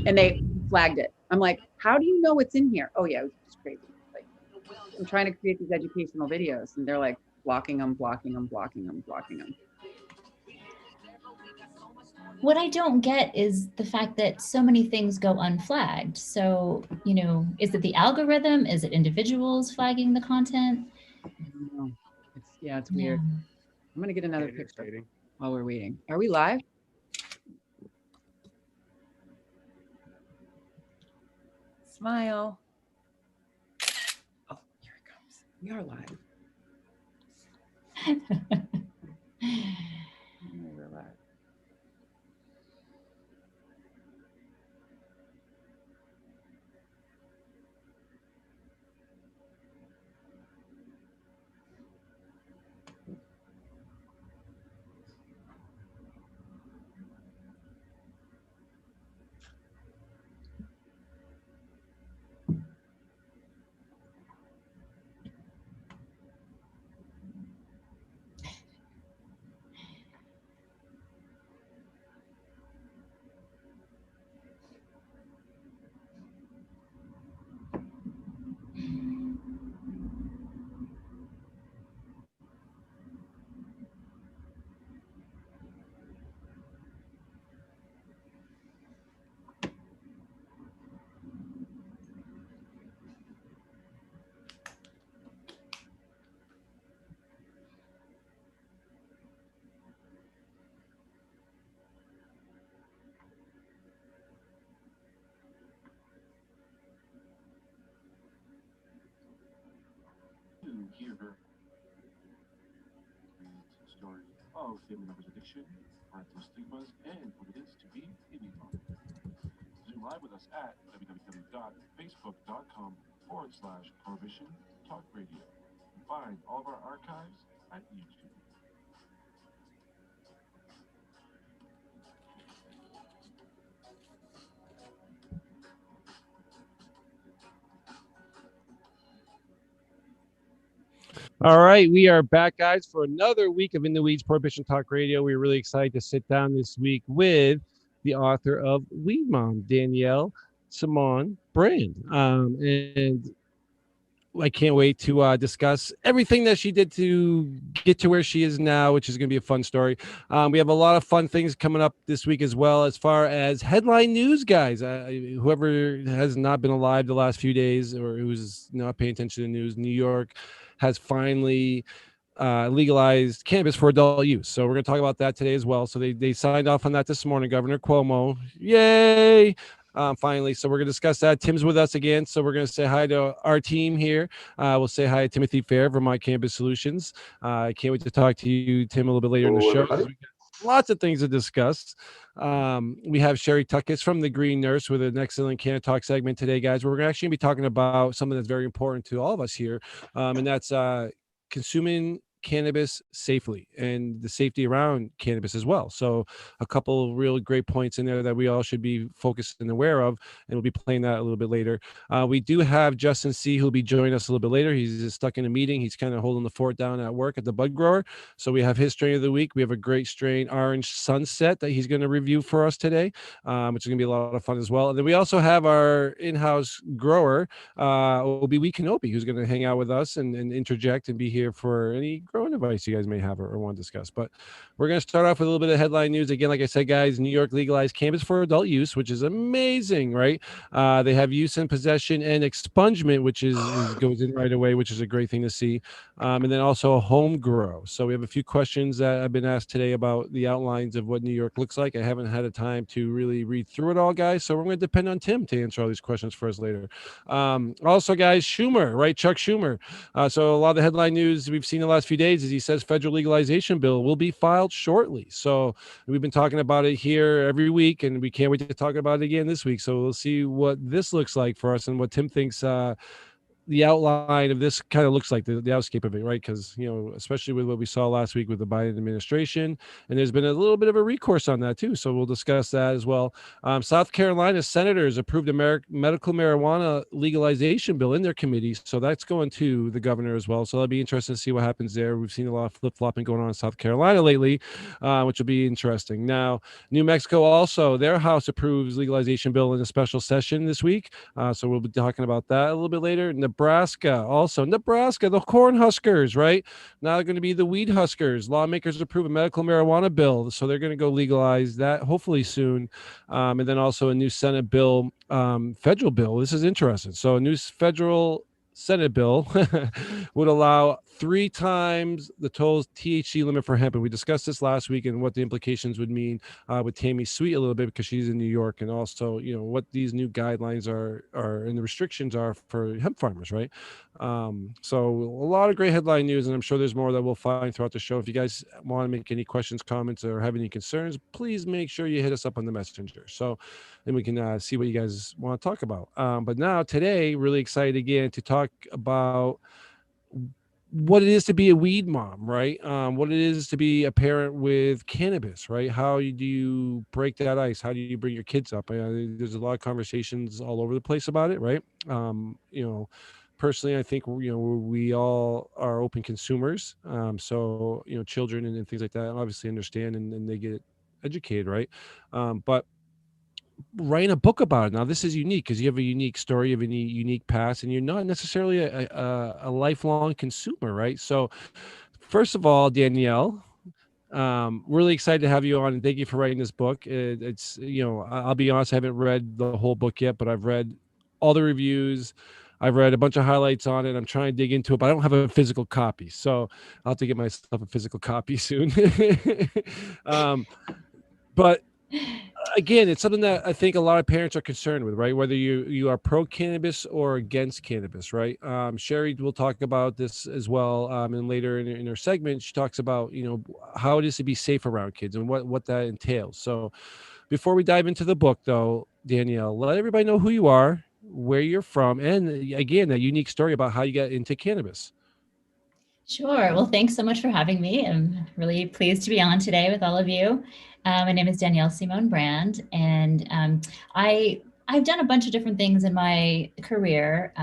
and they flagged it. I'm like, how do you know what's in here? Oh yeah, it was just crazy. Like, I'm trying to create these educational videos, and they're like blocking them, blocking them, blocking them, blocking them. What I don't get is the fact that so many things go unflagged. So, you know, is it the algorithm? Is it individuals flagging the content? It's weird. I'm gonna get another picture while we're waiting. Are we live? Smile. Oh, here it comes. We are live. We're live. Hear story of family members' addiction, parental stigmas, and what it is to be a newfound. Zoom live with us at www.facebook.com/Prohibition Talk Radio. And find all of our archives at YouTube. All right, we are back, guys, for another week of In the Weeds Prohibition Talk Radio. We're really excited to sit down this week with the author of Weed Mom, Danielle Simone Brand. And I can't wait to discuss everything that she did to get to where she is now, which is going to be a fun story. We have a lot of fun things coming up this week as well, as far as headline news, guys. Whoever has not been alive the last few days or who's not paying attention to the news, New York has finally legalized cannabis for adult use. So we're going to talk about that today as well. So they signed off on that this morning, Governor Cuomo. Yay! Finally. So we're going to discuss that. Tim's with us again. So we're going to say hi to our team here. We'll say hi to Timothy Fair, Vermont Cannabis Solutions. I can't wait to talk to you, Tim, a little bit later in the show. Lots of things to discuss. We have Sherry Tuckis from The Green Nurse with an excellent Canna Talk segment today, guys. We're actually going to be talking about something that's very important to all of us here, and that's consuming cannabis safely and the safety around cannabis as well. So a couple of real great points in there that we all should be focused and aware of, and we'll be playing that a little bit later. We do have Justin C, who'll be joining us a little bit later. He's just stuck in a meeting. He's kind of holding the fort down at work at the Bud Grower. So we have his strain of the week. We have a great strain, Orange Sunset, that he's going to review for us today, which is going to be a lot of fun as well. And then we also have our in-house grower, Obi Kenobi, who's going to hang out with us and interject and be here for any growing advice you guys may have or want to discuss. But we're going to start off with a little bit of headline news. Again, like I said, guys, New York legalized cannabis for adult use, which is amazing, right? They have use and possession and expungement, which goes in right away, which is a great thing to see. And then also home grow. So we have a few questions that I've been asked today about the outlines of what New York looks like. I haven't had a time to really read through it all, guys. So we're going to depend on Tim to answer all these questions for us later. Also, guys, Schumer, right? Chuck Schumer. So a lot of the headline news we've seen the last few days is he says federal legalization bill will be filed shortly. So we've been talking about it here every week, and we can't wait to talk about it again this week. So we'll see what this looks like for us and what Tim thinks the outline of this kind of looks like the outscape of it, right? Because, especially with what we saw last week with the Biden administration, and there's been a little bit of a recourse on that too. So we'll discuss that as well. South Carolina senators approved a medical marijuana legalization bill in their committee. So that's going to the governor as well. So that'll be interesting to see what happens there. We've seen a lot of flip-flopping going on in South Carolina lately, which will be interesting. Now, New Mexico also, their House approves legalization bill in a special session this week. So we'll be talking about that a little bit later. Nebraska, the corn huskers, right? Now they're going to be the weed huskers. Lawmakers approve a medical marijuana bill. So they're going to go legalize that hopefully soon. And then also a new Senate bill, federal bill. This is interesting. So a new federal Senate bill would allow 3 times the total THC limit for hemp. And we discussed this last week and what the implications would mean with Tammy Sweet a little bit, because she's in New York, and also, what these new guidelines are and the restrictions are for hemp farmers, right? So a lot of great headline news, and I'm sure there's more that we'll find throughout the show. If you guys want to make any questions, comments, or have any concerns, please make sure you hit us up on the messenger. So then we can see what you guys want to talk about. But now today, really excited again to talk about what it is to be a weed mom, right? What it is to be a parent with cannabis, right? How do you break that ice? How do you bring your kids up? There's a lot of conversations all over the place about it, right? Personally, I think, we all are open consumers. So, children and things like that obviously understand and they get educated, right? But writing a book about it. Now, this is unique because you have a unique story, you have a unique past, and you're not necessarily a lifelong consumer, right? So, first of all, Danielle, really excited to have you on, and thank you for writing this book. It's, I'll be honest, I haven't read the whole book yet, but I've read all the reviews. I've read a bunch of highlights on it. I'm trying to dig into it, but I don't have a physical copy. So I'll have to get myself a physical copy soon. But again, it's something that I think a lot of parents are concerned with, right? Whether you are pro cannabis or against cannabis, right? Sherry will talk about this as well, and later in her segment, she talks about how it is to be safe around kids and what that entails. So, before we dive into the book, though, Danielle, let everybody know who you are, where you're from, and again, a unique story about how you got into cannabis. Sure. Well, thanks so much for having me. I'm really pleased to be on today with all of you. My name is Danielle Simone Brand, and I've done a bunch of different things in my career.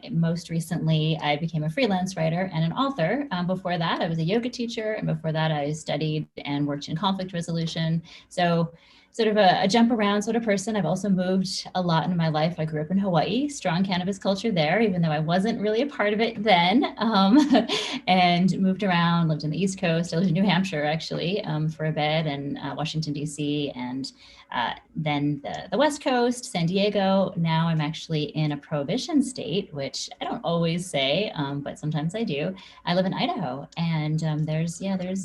Most recently, I became a freelance writer and an author. Before that, I was a yoga teacher, and before that, I studied and worked in conflict resolution. So sort of a jump around sort of person. I've also moved a lot in my life. I grew up in Hawaii, strong cannabis culture there, even though I wasn't really a part of it then, and moved around, lived in the East Coast. I lived in New Hampshire, actually, for a bit, and Washington, D.C., and then the West Coast, San Diego. Now I'm actually in a prohibition state, which I don't always say, but sometimes I do. I live in Idaho, and there's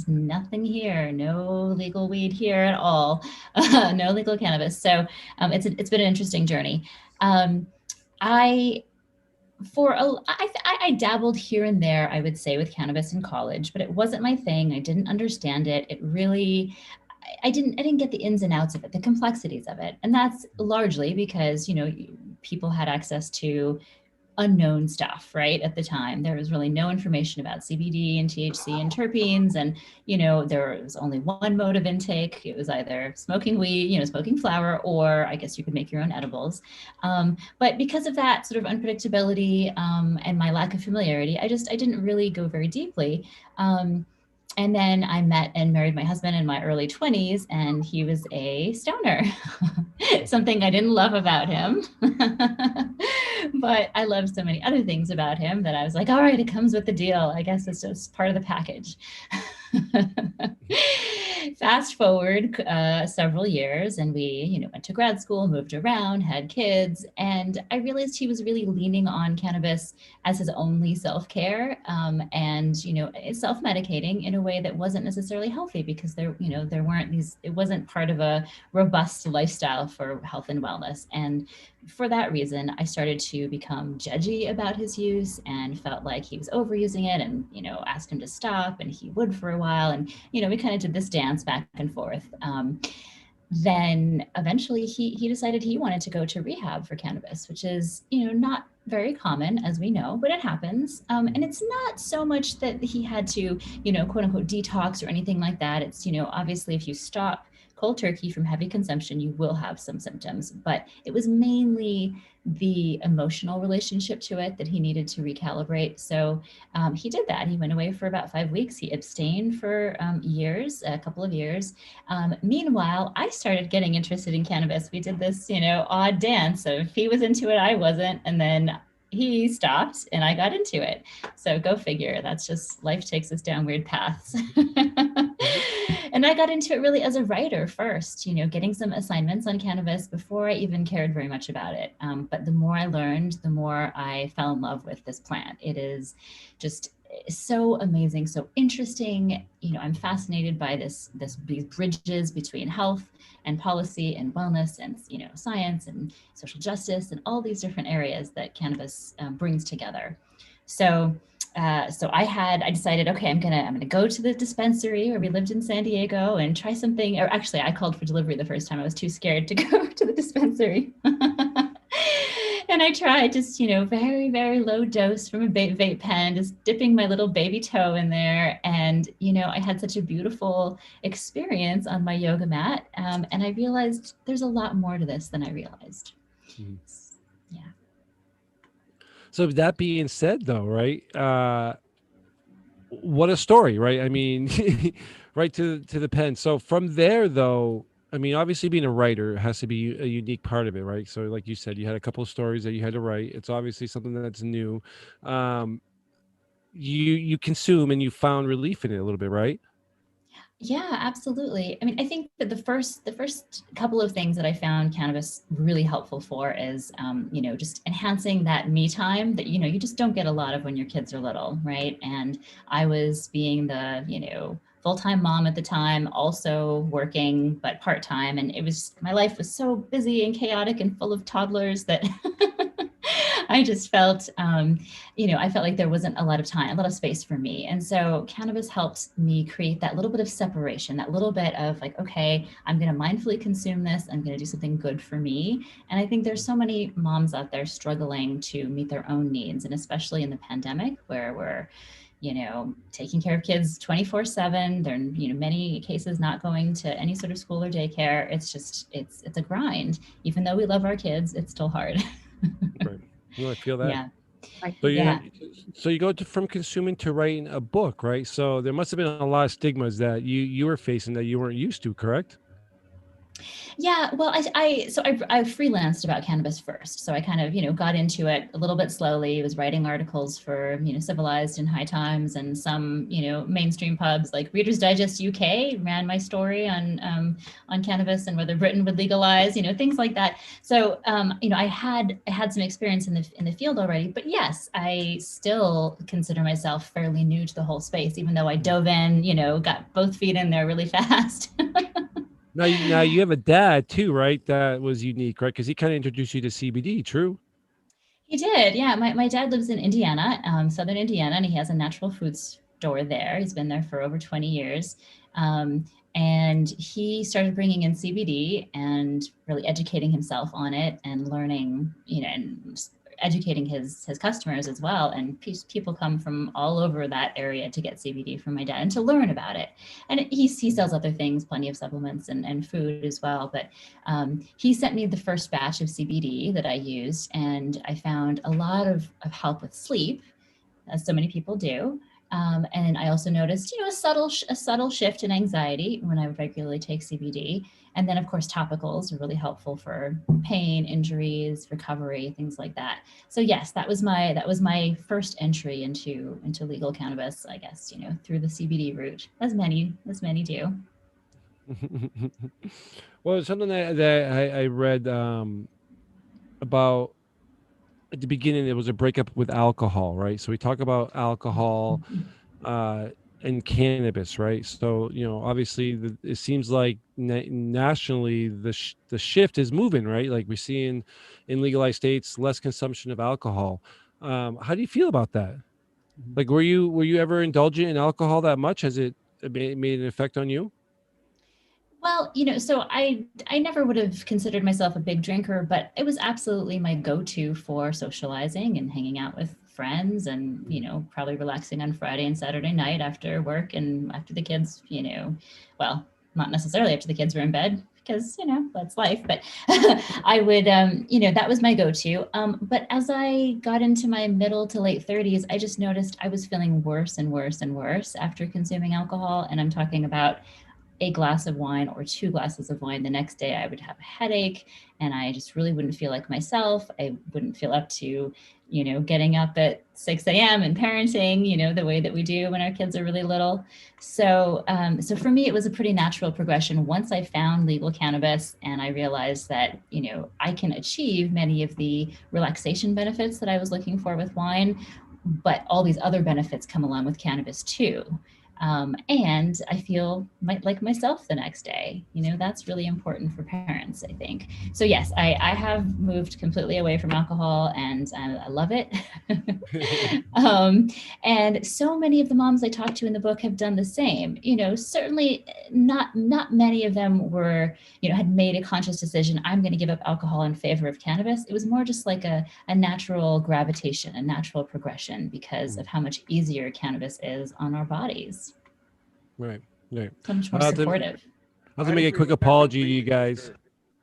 nothing here, no legal weed here at all. No legal cannabis. So it's been an interesting journey. I dabbled here and there, I would say, with cannabis in college, but it wasn't my thing. I didn't understand it. I didn't get the ins and outs of it, the complexities of it. And that's largely because, people had access to unknown stuff, right? At the time, there was really no information about CBD and THC and terpenes. And, there was only one mode of intake. It was either smoking weed, smoking flower, or I guess you could make your own edibles. But because of that sort of unpredictability and my lack of familiarity, I didn't really go very deeply. And then I met and married my husband in my early 20s, and he was a stoner, something I didn't love about him. But I loved so many other things about him that I was like, all right, it comes with the deal. I guess it's just part of the package. Fast forward several years, and we, went to grad school, moved around, had kids, and I realized he was really leaning on cannabis as his only self-care, and self-medicating in a way that wasn't necessarily healthy, because there weren't these. It wasn't part of a robust lifestyle for health and wellness, and for that reason, I started to become judgy about his use and felt like he was overusing it, and asked him to stop, and he would for a while, and we kind of did this dance back and forth. then eventually he decided he wanted to go to rehab for cannabis, which is, not very common, as we know, but it happens. And it's not so much that he had to, quote unquote, detox or anything like that. It's, obviously if you stop cold turkey from heavy consumption, you will have some symptoms, but it was mainly the emotional relationship to it that he needed to recalibrate. So he did that. He went away for about 5 weeks. He abstained for a couple of years. Meanwhile, I started getting interested in cannabis. We did this, odd dance of he was into it, I wasn't. And then he stopped and I got into it. So go figure. That's just life takes us down weird paths. And I got into it really as a writer first, getting some assignments on cannabis before I even cared very much about it. But the more I learned, the more I fell in love with this plant. It is just so amazing, so interesting. I'm fascinated by these bridges between health and policy and wellness and science and social justice and all these different areas that cannabis brings together. So I decided, okay, I'm gonna go to the dispensary where we lived in San Diego and try something. Or actually, I called for delivery the first time. I was too scared to go to the dispensary. And I tried just, very, very low dose from a vape pen, just dipping my little baby toe in there. And, I had such a beautiful experience on my yoga mat. And I realized there's a lot more to this than I realized. Mhm. Yeah. So that being said, though, right? What a story, right? I mean, right to the pen. So from there, though, I mean, obviously being a writer has to be a unique part of it, right? So like you said, you had a couple of stories that you had to write. It's obviously something that's new. You consume and you found relief in it a little bit, right? Yeah, absolutely. I mean, I think that the first couple of things that I found cannabis really helpful for is, just enhancing that me time that, you just don't get a lot of when your kids are little, right? And I was being the, full-time mom at the time, also working, but part-time. And my life was so busy and chaotic and full of toddlers that I just felt, I felt like there wasn't a lot of space for me. And so cannabis helped me create that little bit of separation, that little bit of like, okay, I'm going to mindfully consume this. I'm going to do something good for me. And I think there's so many moms out there struggling to meet their own needs. And especially in the pandemic where we're, taking care of kids 24/7. They're, many cases not going to any sort of school or daycare. It's just, it's a grind. Even though we love our kids, it's still hard. Right. No, I feel that. Yeah. So Yeah. you go from consuming to writing a book, right? So there must have been a lot of stigmas that you were facing that you weren't used to, correct? Yeah, well, I freelanced about cannabis first. So I kind of, got into it a little bit slowly. I was writing articles for, Civilized and High Times and some, mainstream pubs like Reader's Digest UK ran my story on cannabis and whether Britain would legalize, things like that. So, I had some experience in the field already, but yes, I still consider myself fairly new to the whole space, even though I dove in, got both feet in there really fast. Now you have a dad too, right? That was unique, right? Because he kind of introduced you to CBD, true? He did, yeah. My dad lives in Indiana, southern Indiana, and he has a natural food store there. He's been there for over 20 years. And he started bringing in CBD and really educating himself on it and learning, and educating his customers as well. And people come from all over that area to get CBD from my dad and to learn about it. And he sells other things, plenty of supplements and food as well. But he sent me the first batch of CBD that I used, and I found a lot of help with sleep, as so many people do. And I also noticed, a subtle shift in anxiety when I would regularly take CBD. And then, of course, topicals are really helpful for pain, injuries, recovery, things like that. So yes, that was my first entry into legal cannabis, I guess, through the CBD route, as many do. Well, it's something that I read about at the beginning. It was a breakup with alcohol, right? So we talk about alcohol and cannabis, right? So obviously, it seems like nationally the shift is moving, right? Like we see in legalized states less consumption of alcohol. How do you feel about that? Like, were you ever indulgent in alcohol that much? Has it made an effect on you? Well, so I never would have considered myself a big drinker, but it was absolutely my go-to for socializing and hanging out with friends and, probably relaxing on Friday and Saturday night after work and after the kids, well, not necessarily after the kids were in bed because, that's life, but I would, that was my go-to. But as I got into my middle to late 30s, I just noticed I was feeling worse and worse and worse after consuming alcohol. And I'm talking about a glass of wine or 2 glasses of wine the next day, I would have a headache and I just really wouldn't feel like myself. I wouldn't feel up to, getting up at 6 a.m. and parenting, the way that we do when our kids are really little. So, so for me, it was a pretty natural progression once I found legal cannabis and I realized that, I can achieve many of the relaxation benefits that I was looking for with wine, but all these other benefits come along with cannabis too. And I feel like myself the next day. That's really important for parents, I think. So yes, I have moved completely away from alcohol and I love it. And so many of the moms I talked to in the book have done the same. Certainly not many of them were, had made a conscious decision, I'm going to give up alcohol in favor of cannabis. It was more just like a natural gravitation, a natural progression because of how much easier cannabis is on our bodies. Right. So much more I'll have to- supportive. I'll have to make a quick apology to you guys.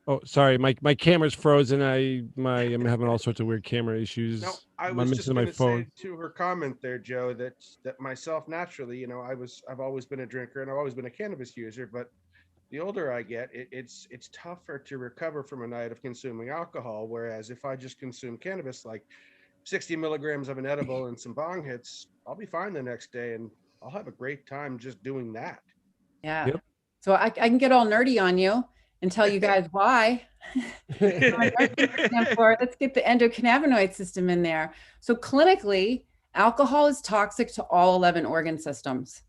Oh, sorry, my camera's frozen. I'm having all sorts of weird camera issues. No, I I'm was just missing going my to phone. say to her comment there, Joe, that myself naturally, I've always been a drinker and I've always been a cannabis user, but the older I get, it's tougher to recover from a night of consuming alcohol. Whereas if I just consume cannabis, like 60 milligrams of an edible and some bong hits, I'll be fine the next day and I'll have a great time just doing that. Yeah. Yep. So I can get all nerdy on you and tell you guys why. Let's get the endocannabinoid system in there. So clinically, alcohol is toxic to all 11 organ systems.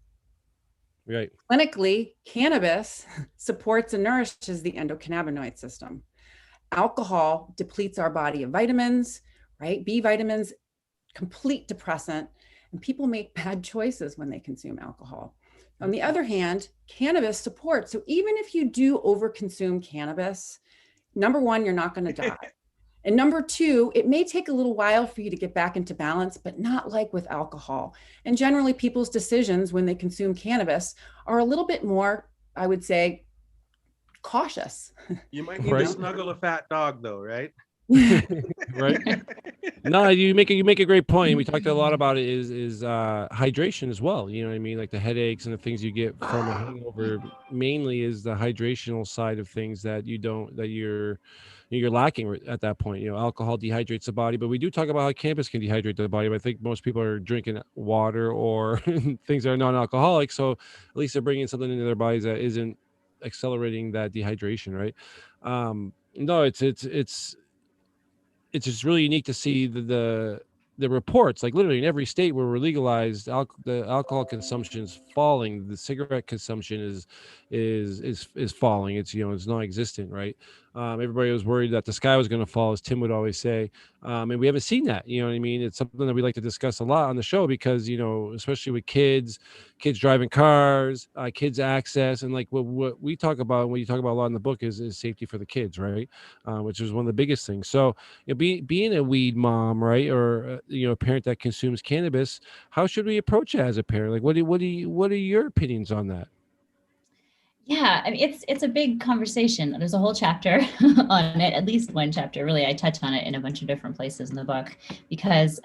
Right. Clinically, cannabis supports and nourishes the endocannabinoid system. Alcohol depletes our body of vitamins, right? B vitamins, complete depressant, and people make bad choices when they consume alcohol. On the other hand, cannabis supports. So even if you do overconsume cannabis, number one, you're not going to die. And number two, it may take a little while for you to get back into balance, but not like with alcohol. And generally, people's decisions when they consume cannabis are a little bit more, I would say, cautious. You might need to snuggle a fat dog though, right? Right. No, you make a great point. We talked a lot about it is hydration as well. You know what I mean? Like the headaches and the things you get from a hangover mainly is the hydrational side of things that you're lacking at that point. Alcohol dehydrates the body, but we do talk about how cannabis can dehydrate the body. But I think most people are drinking water or things that are non-alcoholic. So at least they're bringing something into their bodies that isn't accelerating that dehydration, right? No, it's just really unique to see the reports, like literally in every state where we're legalized, the alcohol consumption is falling, the cigarette consumption is falling. It's it's non-existent, right? Everybody was worried that the sky was going to fall, as Tim would always say, and we haven't seen that. You know what I mean? It's something that we like to discuss a lot on the show because especially with kids driving cars, kids access, and like what we talk about, and what you talk about a lot in the book is safety for the kids, right? Which is one of the biggest things. So being a weed mom, right, or a parent that consumes cannabis, how should we approach it as a parent? Like, what are your opinions on that? Yeah, I mean, it's a big conversation. There's a whole chapter on it, at least one chapter. Really, I touch on it in a bunch of different places in the book because,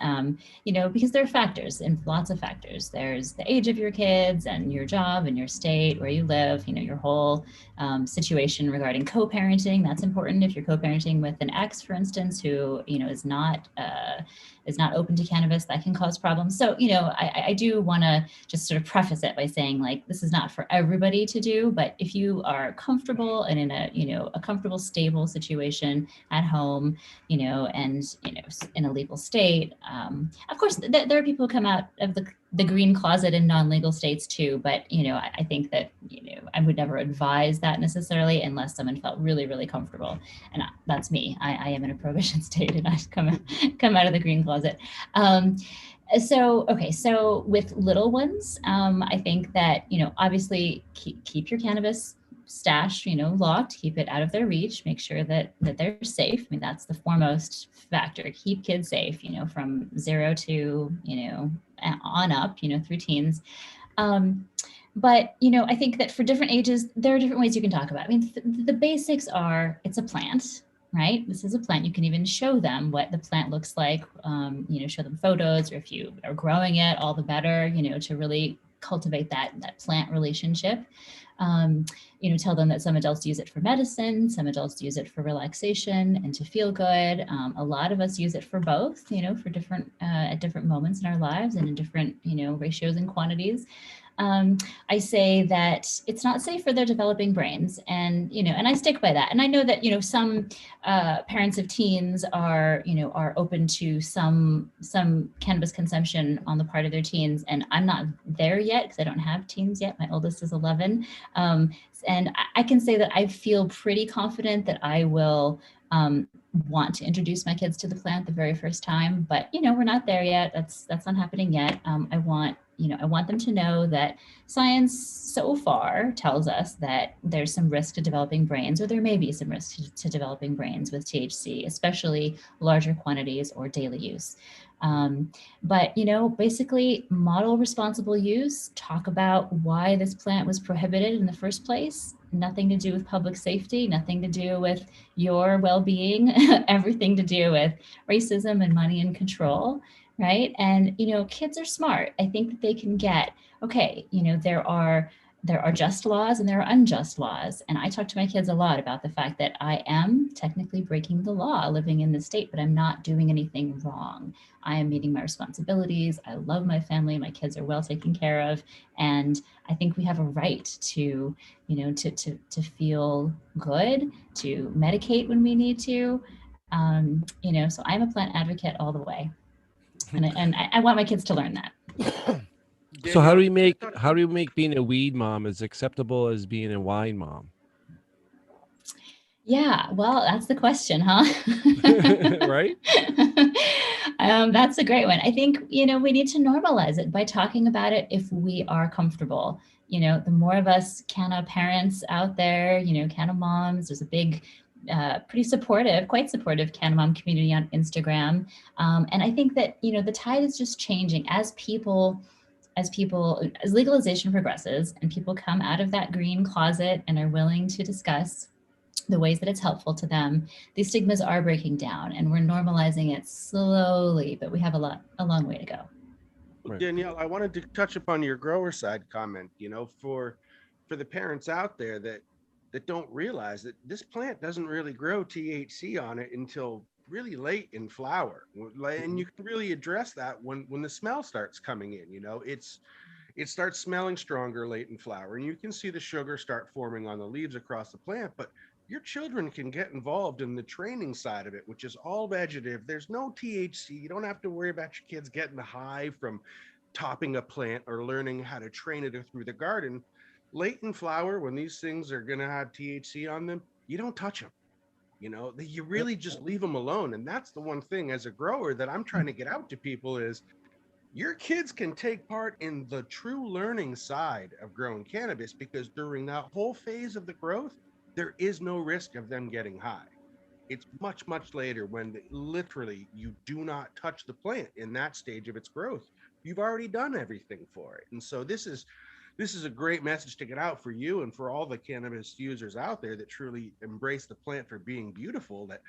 because there are factors and lots of factors. There's the age of your kids and your job and your state, where you live, your whole situation regarding co-parenting. That's important. If you're co-parenting with an ex, for instance, who, is not open to cannabis, that can cause problems. So, I do want to just sort of preface it by saying, like, this is not for everybody to do, but if you are comfortable and in a comfortable, stable situation at home, and, in a legal state, of course, there are people who come out of the green closet in non-legal states too. But, I think that, I would never advise that necessarily unless someone felt really, really comfortable. And that's me. I am in a prohibition state and I come out of the green closet. So with little ones, I think that, obviously keep your cannabis stash, locked, keep it out of their reach, make sure that they're safe. I mean, that's the foremost factor. Keep kids safe, from 0 to, on up, through teens. But, I think that for different ages, there are different ways you can talk about it. I mean, the basics are, it's a plant, right? This is a plant. You can even show them what the plant looks like, show them photos, or if you are growing it, all the better, to really cultivate that plant relationship. Tell them that some adults use it for medicine, some adults use it for relaxation and to feel good. A lot of us use it for both, for different, at different moments in our lives and in different, ratios and quantities. I say that it's not safe for their developing brains, and I stick by that. And I know that some parents of teens are open to some cannabis consumption on the part of their teens, and I'm not there yet because I don't have teens yet. My oldest is 11, and I can say that I feel pretty confident that I will want to introduce my kids to the plant the very first time. But we're not there yet. That's not happening yet. I want them to know that science so far tells us that there's some risk to developing brains, or there may be some risk to developing brains with THC, especially larger quantities or daily use. But basically model responsible use, talk about why this plant was prohibited in the first place. Nothing to do with public safety, nothing to do with your well-being, everything to do with racism and money and control. Right. And, kids are smart. I think that they can get, okay, there are just laws and there are unjust laws. And I talk to my kids a lot about the fact that I am technically breaking the law living in the state, but I'm not doing anything wrong. I am meeting my responsibilities. I love my family. My kids are well taken care of. And I think we have a right to, to feel good, to medicate when we need to. So I'm a plant advocate all the way. And I want my kids to learn that. So how do we make being a weed mom as acceptable as being a wine mom? Yeah, well, that's the question, huh? Right? That's a great one. I think, we need to normalize it by talking about it if we are comfortable. The more of us Canna parents out there, Canna moms, there's a big, quite supportive Canna mom community on Instagram. And I think that, the tide is just changing as legalization progresses and people come out of that green closet and are willing to discuss the ways that it's helpful to them. These stigmas are breaking down and we're normalizing it slowly, but we have a long way to go. Right. Danielle, I wanted to touch upon your grower side comment, for the parents out there that don't realize that this plant doesn't really grow THC on it until really late in flower. And you can really address that when the smell starts coming in, it starts smelling stronger late in flower, and you can see the sugar start forming on the leaves across the plant. But your children can get involved in the training side of it, which is all vegetative. There's no THC. You don't have to worry about your kids getting high from topping a plant or learning how to train it through the garden. Late in flower, when these things are going to have THC on them, you don't touch them. You really just leave them alone. And that's the one thing as a grower that I'm trying to get out to people is your kids can take part in the true learning side of growing cannabis, because during that whole phase of the growth, there is no risk of them getting high. It's much, much later when literally you do not touch the plant in that stage of its growth. You've already done everything for it. And so this is a great message to get out for you and for all the cannabis users out there that truly embrace the plant for being beautiful, that,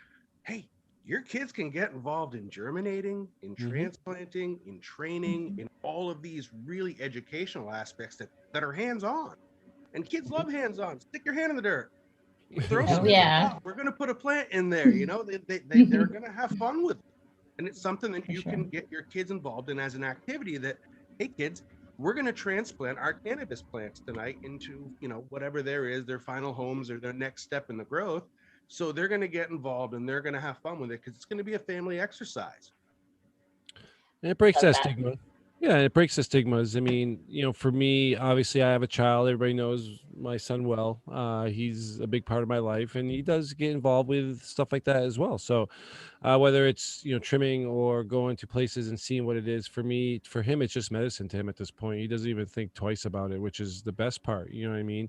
hey, your kids can get involved in germinating, in transplanting, in training, in all of these really educational aspects that are hands-on. And kids love hands-on. Stick your hand in the dirt. Throw some in the pot. We're going to put a plant in there. They're going to have fun with it. And it's something that you can get your kids involved in as an activity that, hey, kids, we're going to transplant our cannabis plants tonight into, whatever there is, their final homes or their next step in the growth. So they're going to get involved and they're going to have fun with it because it's going to be a family exercise. And it breaks that stigma. Yeah, it breaks the stigmas. I mean, for me, obviously, I have a child. Everybody knows my son well. He's a big part of my life, and he does get involved with stuff like that as well. So, whether it's trimming or going to places and seeing what it is, for him, it's just medicine to him at this point. He doesn't even think twice about it, which is the best part. You know what I mean?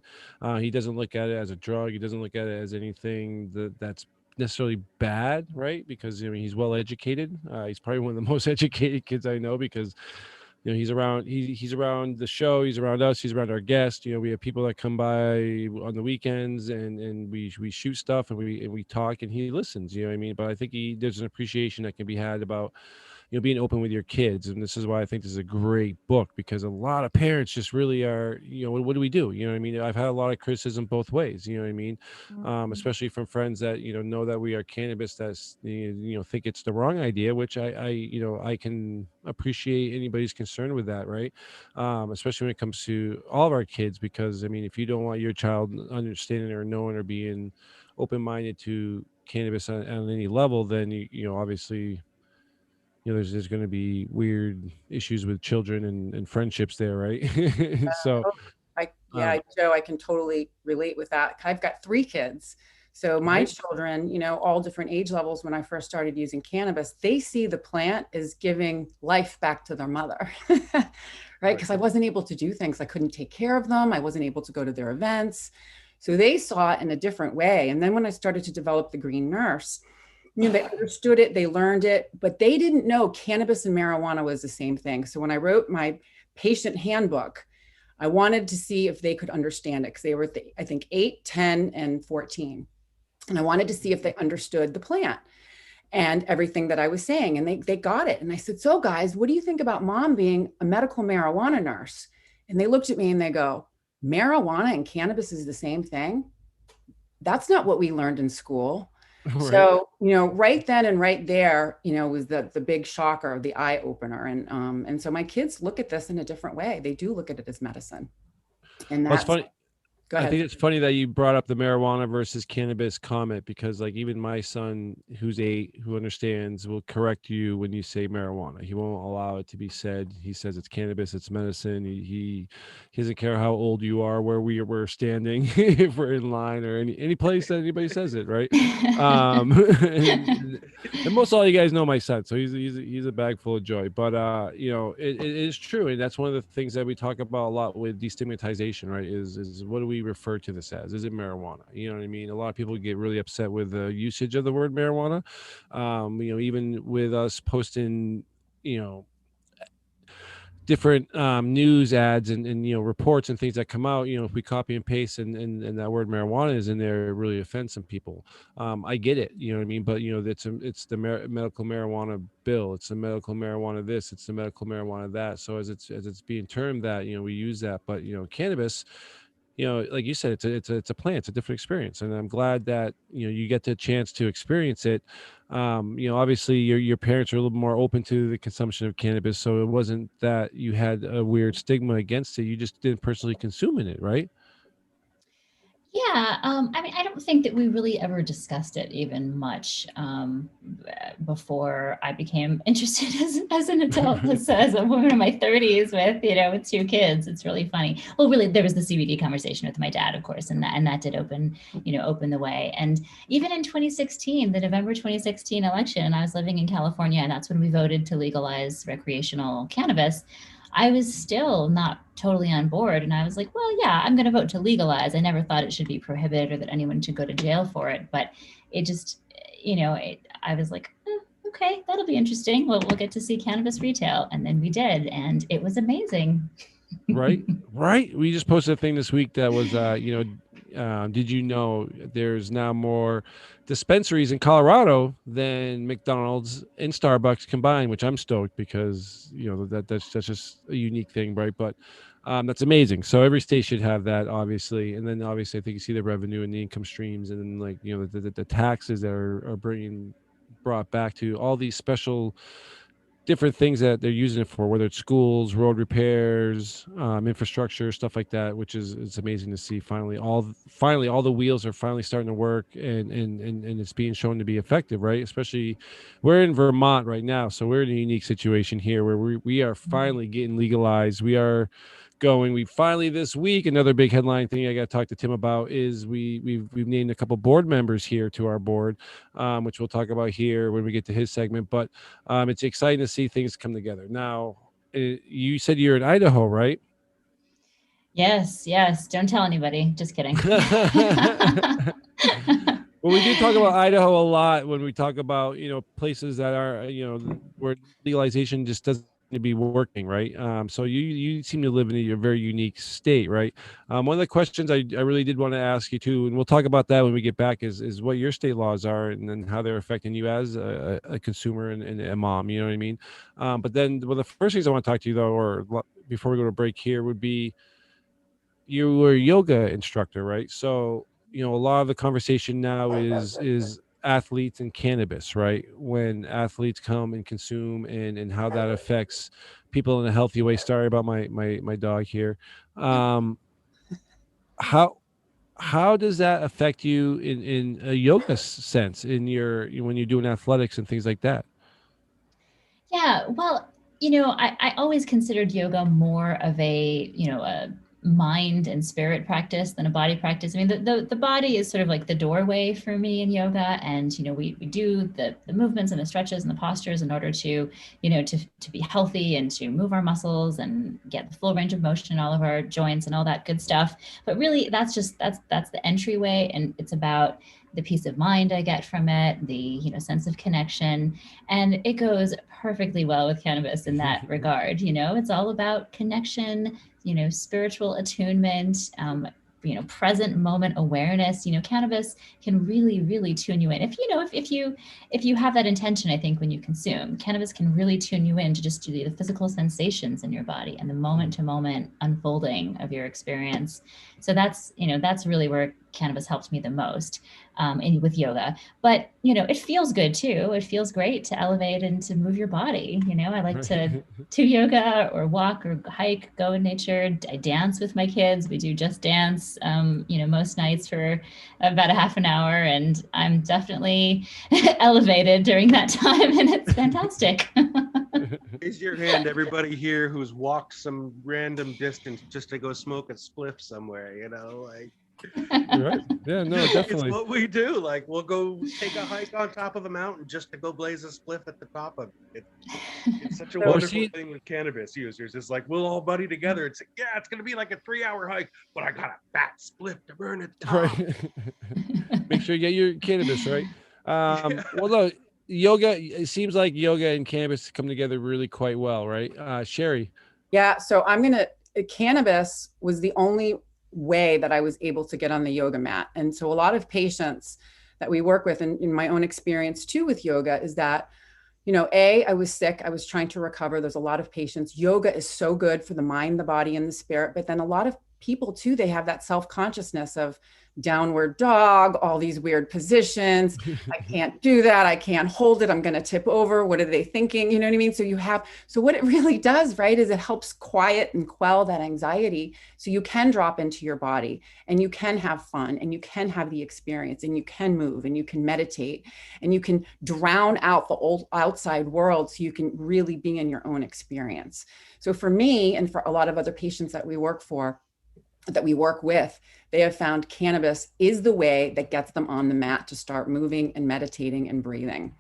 He doesn't look at it as a drug. He doesn't look at it as anything that's necessarily bad, right? Because he's well educated. He's probably one of the most educated kids I know, because he's around the show, he's around us, he's around our guests. We have people that come by on the weekends, and we shoot stuff, and we talk, and he listens. You know what I mean? But I think there's an appreciation that can be had about being open with your kids. And this is why I think this is a great book, because a lot of parents just really are, what do we do? You know what I mean? I've had a lot of criticism both ways, you know what I mean? Especially from friends that, know that we are cannabis, that's, think it's the wrong idea, which I can appreciate anybody's concern with that. Right. Especially when it comes to all of our kids, because I mean, if you don't want your child understanding or knowing or being open-minded to cannabis on any level, then obviously there's going to be weird issues with children and friendships there, right? So, um, Joe, I can totally relate with that. I've got 3 kids. So my right, children, all different age levels, when I first started using cannabis, they see the plant as giving life back to their mother. Right? Because I wasn't able to do things. I couldn't take care of them. I wasn't able to go to their events. So they saw it in a different way. And then when I started to develop the Green Nurse, they understood it, they learned it, but they didn't know cannabis and marijuana was the same thing. So when I wrote my patient handbook, I wanted to see if they could understand it, because they were, I think, 8, 10, and 14. And I wanted to see if they understood the plant and everything that I was saying. And they got it. And I said, so guys, what do you think about mom being a medical marijuana nurse? And they looked at me and they go, marijuana and cannabis is the same thing? That's not what we learned in school. right. So, right then and right there, was the big shocker, the eye opener. And so my kids look at this in a different way. They do look at it as medicine. And Well, it's that's, funny. go I ahead. think it's funny that you brought up the marijuana versus cannabis comment, because like even my son, who's 8, who understands, will correct you when you say marijuana. He won't allow it to be said. He says it's cannabis, it's medicine. He doesn't care how old you are, where we're standing, if we're in line or any place that anybody says it, right? And most all you guys know my son, so he's a bag full of joy. But it is true, and that's one of the things that we talk about a lot with destigmatization, right? Is what do we refer to this as? Is it marijuana? You know what I mean? A lot of people get really upset with the usage of the word marijuana. Even with us posting, you know, different news ads and reports and things that come out, if we copy and paste and that word marijuana is in there, it really offends some people. I get it, you know what I mean, but it's the medical marijuana bill, it's the medical marijuana this, it's the medical marijuana that. So as it's being termed that, we use that. But cannabis, like you said, it's a plant, it's a different experience, and I'm glad that you get the chance to experience it. Obviously your parents are a little more open to the consumption of cannabis, so it wasn't that you had a weird stigma against it, you just didn't personally consume in it, right? Yeah, I mean, I don't think that we really ever discussed it even much before I became interested as an adult, as a woman in my 30s with 2 kids. It's really funny. Well, really, there was the CBD conversation with my dad, of course, and that did open the way. And even in 2016, the November 2016 election, I was living in California, and that's when we voted to legalize recreational cannabis. I was still not totally on board. And I was like, well, yeah, I'm going to vote to legalize. I never thought it should be prohibited or that anyone should go to jail for it. But it just, I was like, okay, that'll be interesting. We'll get to see cannabis retail. And then we did. And it was amazing. Right, we just posted a thing this week that was did you know there's now more dispensaries in Colorado than McDonald's and Starbucks combined, which I'm stoked, because that's just a unique thing, right? But that's amazing. So every state should have that, obviously. And then obviously I think you see the revenue and the income streams, and then like the taxes that are bringing brought back to all these special different things that they're using it for, whether it's schools, road repairs, infrastructure, stuff like that, which is it's amazing to see. Finally, all the wheels are finally starting to work, and it's being shown to be effective, right? Especially, we're in Vermont right now, so we're in a unique situation here where we are finally getting legalized. We finally this week, another big headline thing I got to talk to Tim about is we've named a couple board members here to our board, which we'll talk about here when we get to his segment. But it's exciting to see things come together. Now, you said you're in Idaho, right? Yes, yes. Don't tell anybody. Just kidding. Well, we do talk about Idaho a lot when we talk about, places that are, where legalization just doesn't seem to be working, right? So you seem to live in a very unique state, right? One of the questions I really did want to ask you too, and we'll talk about that when we get back, is what your state laws are and then how they're affecting you as a consumer and a mom, you know what I mean? But then one of the first things I want to talk to you though, or before we go to break here, would be you were a yoga instructor, right? So, a lot of the conversation now is athletes and cannabis, right? When athletes come and consume and how that affects people in a healthy way. Sorry about my dog here. How how does that affect you in a yoga sense in when you're doing athletics and things like that? Yeah, well, I always considered yoga more of a mind and spirit practice than a body practice. I mean, the body is sort of like the doorway for me in yoga. And, we do the movements and the stretches and the postures in order to, to be healthy and to move our muscles and get the full range of motion in all of our joints and all that good stuff. But really, that's the entryway. And it's about the peace of mind I get from it, the sense of connection, and it goes perfectly well with cannabis in that regard. It's all about connection, spiritual attunement, present moment awareness. Cannabis can really, really tune you in. If you have that intention, I think when you consume cannabis can really tune you in to just do the physical sensations in your body and the moment to moment unfolding of your experience. So that's really where cannabis helped me the most, with yoga. But it feels good too. It feels great to elevate and to move your body. I like to do yoga or walk or hike, go in nature. I dance with my kids. We do Just Dance, most nights for about a half an hour, and I'm definitely elevated during that time, and it's fantastic. Raise your hand, everybody here who's walked some random distance just to go smoke a spliff somewhere, like. Right. Yeah, no, definitely. It's what we do. Like, we'll go take a hike on top of a mountain just to go blaze a spliff at the top of it. It's such a wonderful thing with cannabis users. It's like, we'll all buddy together and say, yeah, it's going to be like a 3-hour hike, but I got a fat spliff to burn at the top. Right. Make sure you get your cannabis, right? Well, no, yoga, it seems like yoga and cannabis come together really quite well, right? Sherry. Yeah. So cannabis was the only way that I was able to get on the yoga mat. And so a lot of patients that we work with, and in my own experience too with yoga, is that, I was sick, I was trying to recover. There's a lot of patients. Yoga is so good for the mind, the body, and the spirit. But then a lot of people too, they have that self-consciousness of downward dog, all these weird positions. I can't do that. I can't hold it. I'm going to tip over. What are they thinking? You know what I mean? So what it really does, right, is it helps quiet and quell that anxiety. So you can drop into your body and you can have fun and you can have the experience and you can move and you can meditate and you can drown out the old outside world. So you can really be in your own experience. So for me, and for a lot of other patients that we work with, they have found cannabis is the way that gets them on the mat to start moving and meditating and breathing.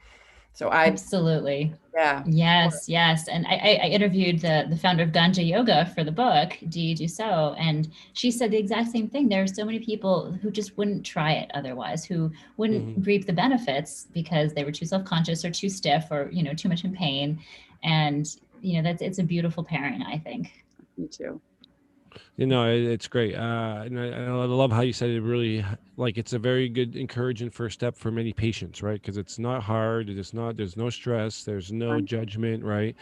So Absolutely. Yeah. Yes, sure. Yes. And I interviewed the founder of Ganja Yoga for the book, Dee Dussault, and she said the exact same thing. There are so many people who just wouldn't try it otherwise, who wouldn't reap the benefits because they were too self-conscious or too stiff or, too much in pain. And, it's a beautiful pairing, I think. Me too. It's great. And I love how you said it really, like, it's a very good encouraging first step for many patients, right? Because it's not hard. There's no stress. There's no judgment, right?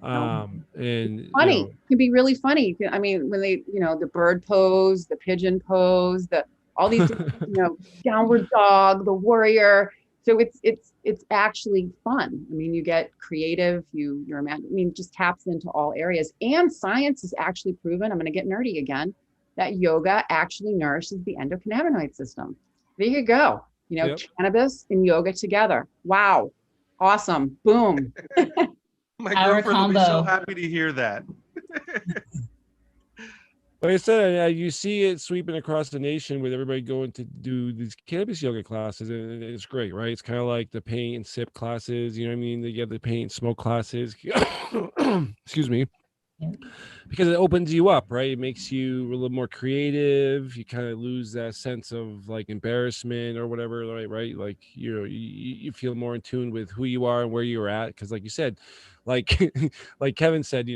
And it's funny. It can be really funny. I mean, when they, the bird pose, the pigeon pose, all these, downward dog, the warrior, So it's actually fun. I mean, you get creative, I mean, just taps into all areas. And science has actually proven, I'm going to get nerdy again, that yoga actually nourishes the endocannabinoid system. There you go. Yep. Cannabis and yoga together. Wow. Awesome. Boom. My Our girlfriend will be so combo. happy to hear that. Like I said, you see it sweeping across the nation with everybody going to do these cannabis yoga classes, and it's great, right? It's kind of like the paint and sip classes, you know what I mean? They get the paint and smoke classes. Excuse me. Yeah. Because it opens you up, right? It makes you a little more creative. You kind of lose that sense of like embarrassment or whatever, right? Like you feel more in tune with who you are and where you're at. Because like you said, like like Kevin said,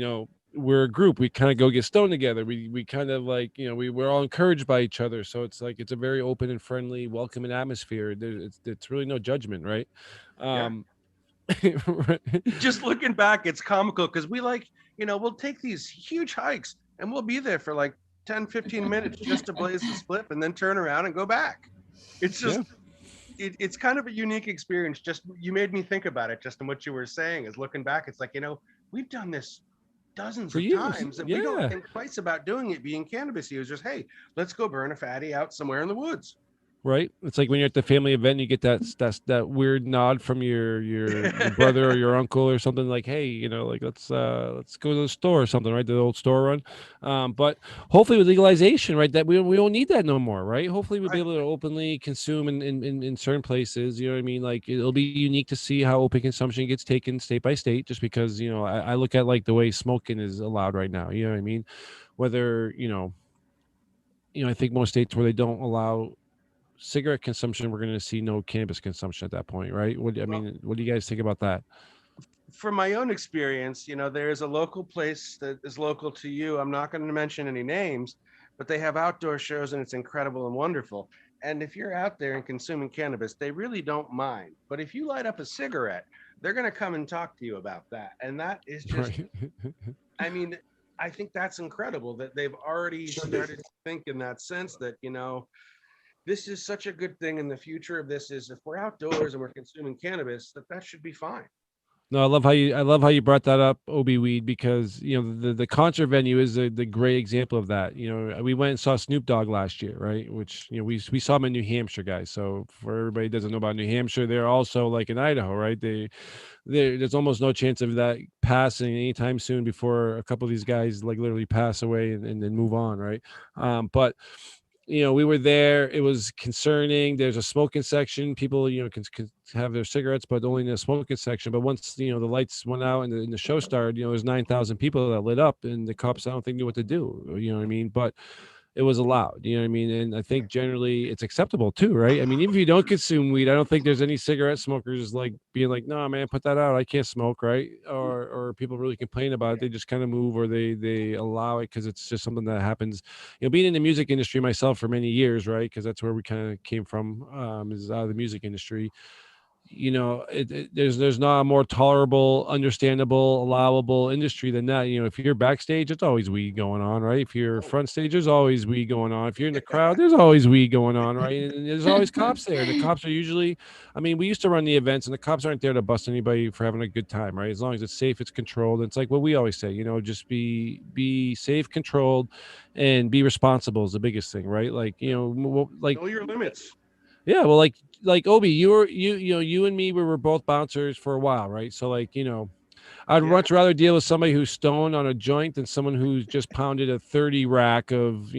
we're a group. We kind of go get stoned together. We kind of like we're all encouraged by each other. So it's like it's a very open and friendly, welcoming atmosphere. It's really no judgment, right? Yeah. Right. Just looking back, it's comical because we'll take these huge hikes and we'll be there for like 10, 15 minutes just to blaze the spliff and then turn around and go back. It's just, it's kind of a unique experience. Just, you made me think about it just in what you were saying is looking back. It's like, we've done this dozens For of years. times and we Yeah. don't think twice about doing it being cannabis users. Hey, let's go burn a fatty out somewhere in the woods. Right. It's like when you're at the family event, you get that weird nod from your brother or your uncle or something like, hey, like let's go to the store or something, right? The old store run. But hopefully with legalization, right, that we don't need that no more, right? Hopefully we'll be able to openly consume in certain places. You know what I mean? Like it'll be unique to see how open consumption gets taken state by state, just because I look at like the way smoking is allowed right now. You know what I mean? Whether I think most states where they don't allow cigarette consumption, we're going to see no cannabis consumption at that point, right? What do you guys think about that? From my own experience, there is a local place that is local to you. I'm not going to mention any names, but they have outdoor shows and it's incredible and wonderful. And if you're out there and consuming cannabis, they really don't mind. But if you light up a cigarette, they're going to come and talk to you about that. And that is just, Right. I mean, I think that's incredible that they've already started to think in that sense that, this is such a good thing. And the future of this is if we're outdoors and we're consuming cannabis, that should be fine. No, I love how you brought that up, Obi Weed, because the concert venue is the great example of that. We went and saw Snoop Dogg last year, right? Which we saw him in New Hampshire, guys. So for everybody who doesn't know about New Hampshire, they're also like in Idaho, right? There's almost no chance of that passing anytime soon before a couple of these guys like literally pass away and then move on, right? But we were there. It was concerning. There's a smoking section. People, can have their cigarettes, but only in the smoking section. But once, the lights went out and the show started, there's 9,000 people that lit up and the cops, I don't think knew what to do. You know what I mean? But it was allowed, you know what I mean? And I think generally it's acceptable too, right? I mean, even if you don't consume weed, I don't think there's any cigarette smokers like being like, no, man, put that out. I can't smoke, right? Or people really complain about it. They just kind of move or they allow it because it's just something that happens. Being in the music industry myself for many years, right? Because that's where we kind of came from, is out of the music industry. There's not a more tolerable, understandable, allowable industry than that. If you're backstage, it's always weed going on, right? If you're front stage, there's always weed going on. If you're in the crowd, there's always weed going on, right? And there's always cops there. The cops are usually, I mean, we used to run the events and the cops aren't there to bust anybody for having a good time, right? As long as it's safe, it's controlled. It's like what we always say, just be safe, controlled, and be responsible is the biggest thing, right? Like, like Know your limits. yeah, well, like Obi, you and me, we were both bouncers for a while, right? So like, I'd much rather deal with somebody who's stoned on a joint than someone who's just pounded a 30 rack of,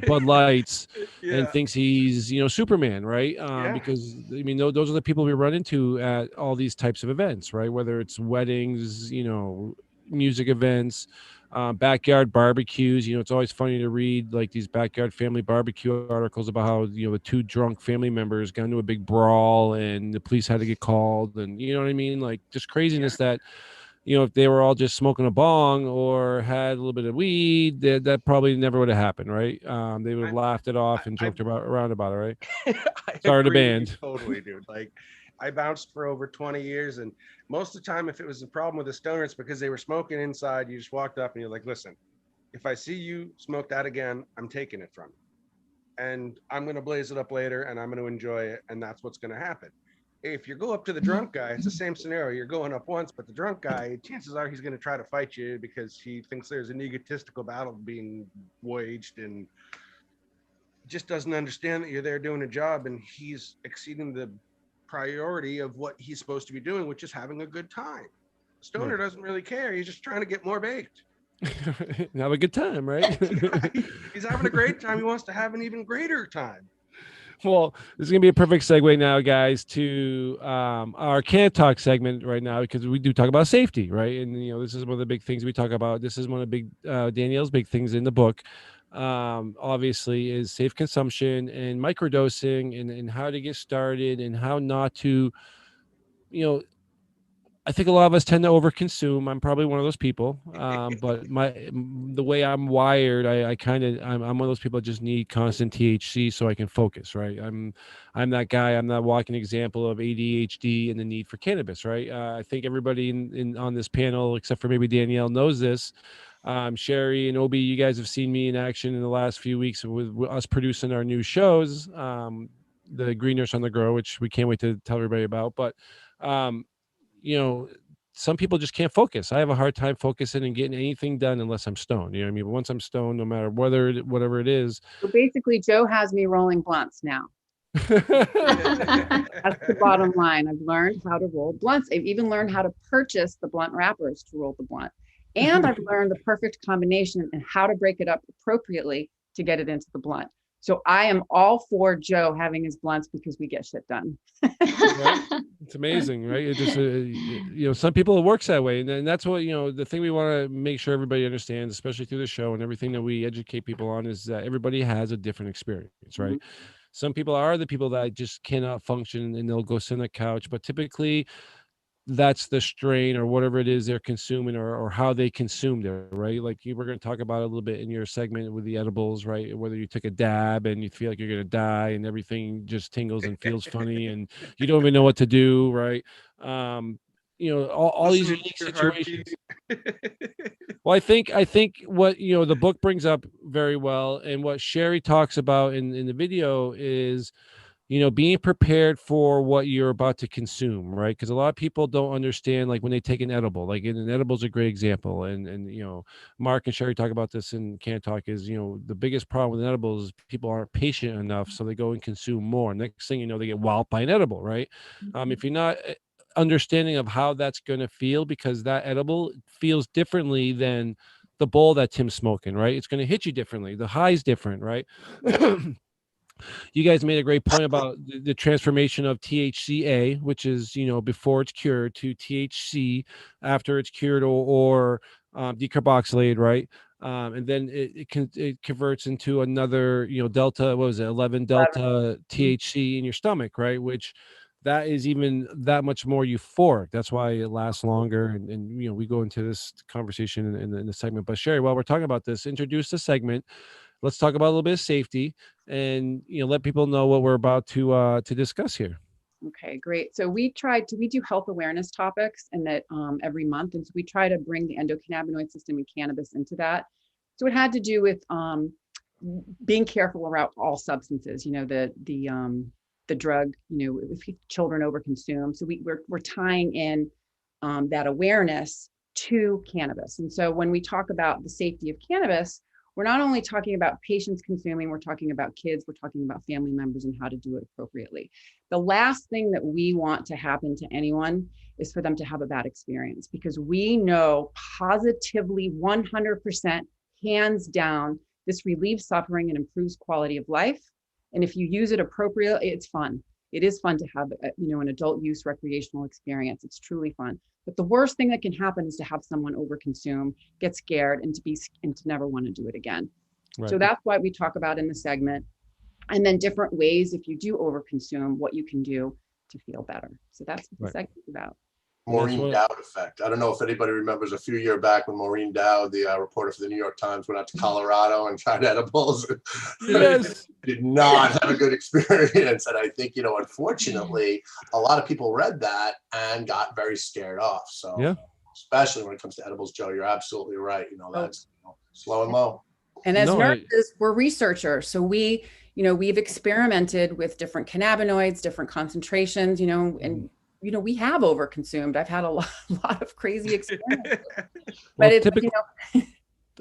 Bud Lights and thinks he's, Superman, right? Because I mean, those are the people we run into at all these types of events, right? Whether it's weddings, music events, backyard barbecues. It's always funny to read like these backyard family barbecue articles about how the two drunk family members got into a big brawl and the police had to get called, and you know what I mean, like just craziness that if they were all just smoking a bong or had a little bit of weed, that probably never would have happened, right? They would have laughed it off and joked around about it, right? Sorry to band. Totally, dude. Like I bounced for over 20 years and most of the time if it was a problem with the stoner, it's because they were smoking inside. You just walked up and you're like, listen, if I see you smoke that again, I'm taking it from you. And I'm going to blaze it up later and I'm going to enjoy it. And that's what's going to happen. If you go up to the drunk guy, it's the same scenario. You're going up once, but the drunk guy, chances are he's going to try to fight you because he thinks there's an egotistical battle being waged and just doesn't understand that you're there doing a job, and he's exceeding the priority of what he's supposed to be doing, which is having a good time. Stoner doesn't really care. He's just trying to get more baked. Have a good time, right? He's having a great time. He wants to have an even greater time. Well, this is gonna be a perfect segue now, guys, to our Can Talk segment right now, because we do talk about safety, right? And this is one of the big things we talk about. This is one of the big Danielle's big things in the book. Obviously, is safe consumption and microdosing, and how to get started and how not to, I think a lot of us tend to overconsume. I'm probably one of those people. But the way I'm wired, I'm one of those people that just need constant THC so I can focus, right? I'm that guy. I'm that walking example of ADHD and the need for cannabis, right? I think everybody in on this panel, except for maybe Danielle, knows this. Sherry and Obi, you guys have seen me in action in the last few weeks with us producing our new shows, the Green Nurse on the Grow, which we can't wait to tell everybody about. But some people just can't focus. I have a hard time focusing and getting anything done unless I'm stoned. You know what I mean? But once I'm stoned, no matter whatever it is. So basically, Joe has me rolling blunts now. That's the bottom line. I've learned how to roll blunts. I've even learned how to purchase the blunt wrappers to roll the blunt. And I've learned the perfect combination and how to break it up appropriately to get it into the blunt. So I am all for Joe having his blunts because we get shit done. Right? It's amazing, right? It just, some people it works that way. And that's what, the thing we want to make sure everybody understands, especially through the show and everything that we educate people on, is that everybody has a different experience, right? Mm-hmm. Some people are the people that just cannot function and they'll go sit on the couch, but typically that's the strain or whatever it is they're consuming or how they consumed it, right? Like you were going to talk about a little bit in your segment with the edibles, right? Whether you took a dab and you feel like you're going to die and everything just tingles and feels funny and you don't even know what to do, right? All these unique situations. Well, I think what the book brings up very well, and what Sherry talks about in the video is being prepared for what you're about to consume, right? Because a lot of people don't understand, like when they take an edible, like an edible is a great example. And Mark and Sherry talk about this in Can Talk is, the biggest problem with edibles is people aren't patient enough. So they go and consume more. Next thing you know, they get walloped by an edible, right? Mm-hmm. If you're not understanding of how that's going to feel, because that edible feels differently than the bowl that Tim's smoking, right? It's going to hit you differently. The high's different, right? You guys made a great point about the transformation of THCA, which is, before it's cured, to THC after it's cured or decarboxylated, right? And then it converts into another, delta, what was it, 11 delta THC in your stomach, right? Which that is even that much more euphoric. That's why it lasts longer. And we go into this conversation in the segment. But Sherry, while we're talking about this, introduce the segment. Let's talk about a little bit of safety and let people know what we're about to discuss here. Okay, great. So we do health awareness topics and that every month. And so we try to bring the endocannabinoid system and cannabis into that. So it had to do with being careful around all substances, the drug, if children overconsume. So we're tying in that awareness to cannabis. And so when we talk about the safety of cannabis, we're not only talking about patients consuming, we're talking about kids, we're talking about family members and how to do it appropriately. The last thing that we want to happen to anyone is for them to have a bad experience, because we know positively 100%, hands down, this relieves suffering and improves quality of life. And if you use it appropriately, it's fun. It is fun to have, an adult use recreational experience. It's truly fun. But the worst thing that can happen is to have someone overconsume, get scared, and to never want to do it again. Right. So that's what we talk about in the segment. And then different ways, if you do overconsume, what you can do to feel better. So that's what the segment's about. Maureen Dowd effect. I don't know if anybody remembers a few years back when Maureen Dowd, the reporter for the New York Times, went out to Colorado and tried edibles. Yes. Did not have a good experience. And I think, unfortunately, a lot of people read that and got very scared off. So, especially when it comes to edibles, Joe, you're absolutely right. That's slow and low. And as No, nurses, we're researchers. So we've experimented with different cannabinoids, different concentrations, and, we have overconsumed. I've had a lot of crazy experiences, well, but it's, typically,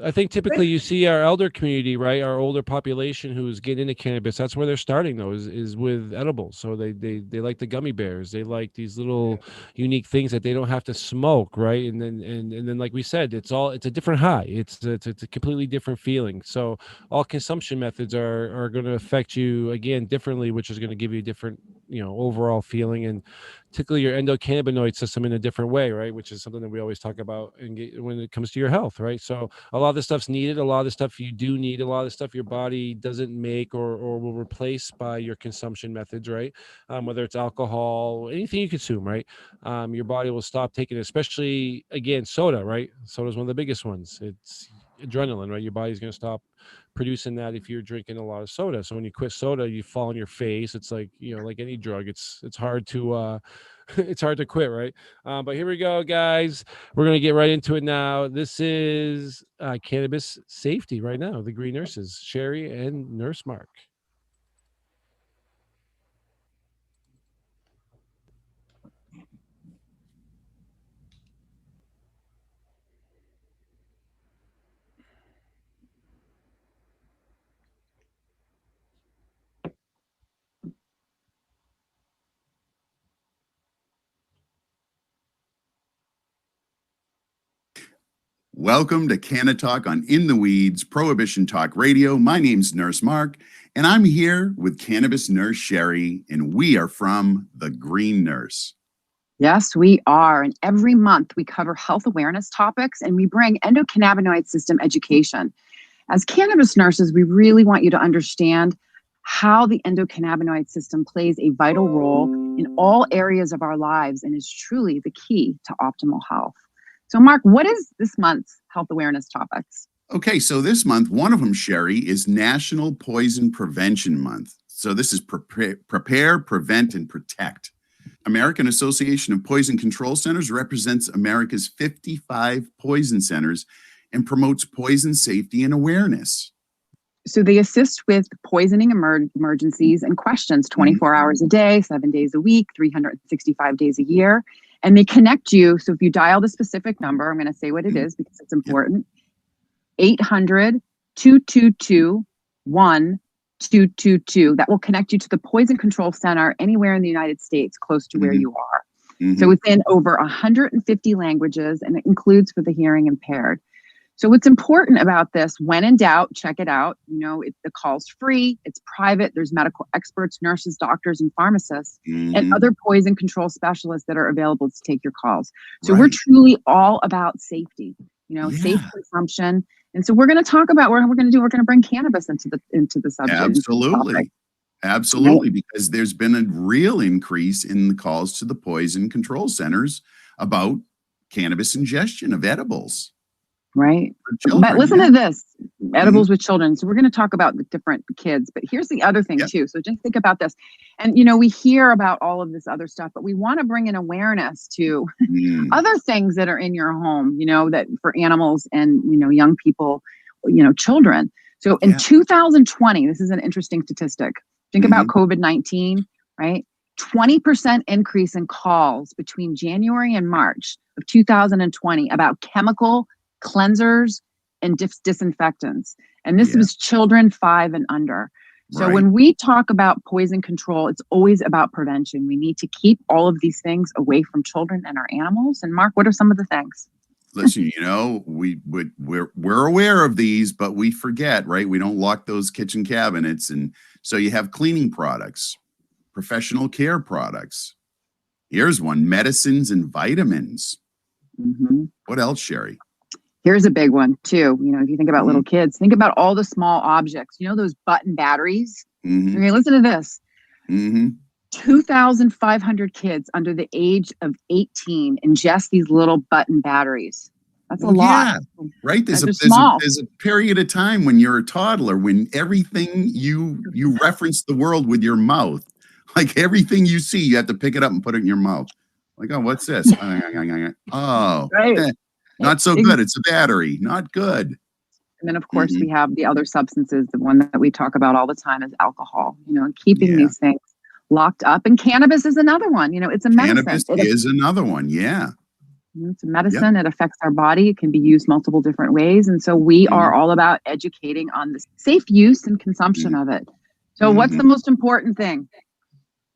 I think typically you see our elder community, right? Our older population who's getting into cannabis. That's where they're starting though, is with edibles. So they like the gummy bears. They like these little unique things that they don't have to smoke, right? And then like we said, it's a different high. It's a completely different feeling. So all consumption methods are going to affect you again differently, which is going to give you a different overall feeling and tickle your endocannabinoid system in a different way, right? Which is something that we always talk about when it comes to your health, right? So a lot of this stuff's needed. A lot of the stuff you do need. A lot of the stuff your body doesn't make or will replace by your consumption methods, right? Whether it's alcohol, anything you consume, right? Your body will stop taking it, especially, again, soda, right? Soda is one of the biggest ones. It's adrenaline, right? Your body's going to stop producing that if you're drinking a lot of soda. So when you quit soda, you fall on your face. It's like, like any drug, it's hard to it's hard to quit, right? But here we go, guys. We're going to get right into it now. This is cannabis safety right now. The green nurses, Sherry and Nurse Mark. Welcome to Canna Talk on In the Weeds, Prohibition Talk Radio. My name's Nurse Mark, and I'm here with Cannabis Nurse Sherry, and we are from The Green Nurse. Yes, we are. And every month we cover health awareness topics and we bring endocannabinoid system education. As cannabis nurses, we really want you to understand how the endocannabinoid system plays a vital role in all areas of our lives and is truly the key to optimal health. So, Mark, what is this month's health awareness topics? Okay, so this month, one of them, Sherry, is National Poison Prevention Month. So this is prepare, prevent, and protect. American Association of Poison Control Centers represents America's 55 poison centers and promotes poison safety and awareness. So they assist with poisoning emergencies and questions 24 hours a day, 7 days a week, 365 days a year. And they connect you. So if you dial the specific number, I'm going to say what it is because it's important. 800-222-1222. That will connect you to the Poison Control Center anywhere in the United States close to where you are. So it's in over 150 languages, and it includes for the hearing impaired. So what's important about this, when in doubt, check it out. The call's free, it's private. There's medical experts, nurses, doctors, and pharmacists, and other poison control specialists that are available to take your calls. So we're truly all about safety, safe consumption. And so we're going to talk about what we're going to bring cannabis into the subject. Absolutely, because there's been a real increase in the calls to the poison control centers about cannabis ingestion of edibles. Right. But listen to this, edibles with children. So we're going to talk about the different kids, but here's the other thing too. So just think about this. And, we hear about all of this other stuff, but we want to bring an awareness to other things that are in your home, that for animals and, young people, children. So in 2020, this is an interesting statistic. Think about COVID-19, right? 20% increase in calls between January and March of 2020 about chemical cleansers and disinfectants. And this was children 5 and under. So when we talk about poison control, it's always about prevention. We need to keep all of these things away from children and our animals. And Mark, what are some of the things? Listen, we're aware of these, but we forget, right? We don't lock those kitchen cabinets. And so you have cleaning products, professional care products. Here's one, medicines and vitamins. What else, Sherry? Here's a big one too. If you think about little kids, think about all the small objects, those button batteries. Okay, listen to this. 2,500 kids under the age of 18 ingest these little button batteries. That's a lot. Right. There's a period of time when you're a toddler, when everything you reference the world with your mouth, like everything you see, you have to pick it up and put it in your mouth. Like, oh, what's this? Oh, right. Not so good. It's a battery. Not good. And then, of course, we have the other substances. The one that we talk about all the time is alcohol, and keeping these things locked up. And cannabis is another one. It's a medicine. Cannabis is another one. Yeah. It's a medicine. It affects our body. It can be used multiple different ways. And so we are all about educating on the safe use and consumption of it. So what's the most important thing?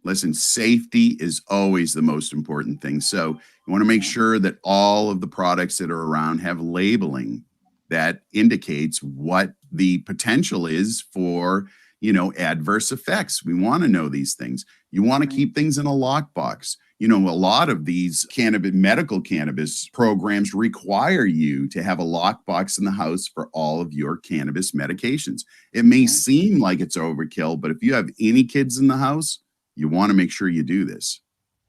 Listen, safety is always the most important thing. So you want to make sure that all of the products that are around have labeling that indicates what the potential is for, adverse effects. We want to know these things. You want to keep things in a lockbox. A lot of these medical cannabis programs require you to have a lockbox in the house for all of your cannabis medications. It may seem like it's overkill, but if you have any kids in the house, you want to make sure you do this.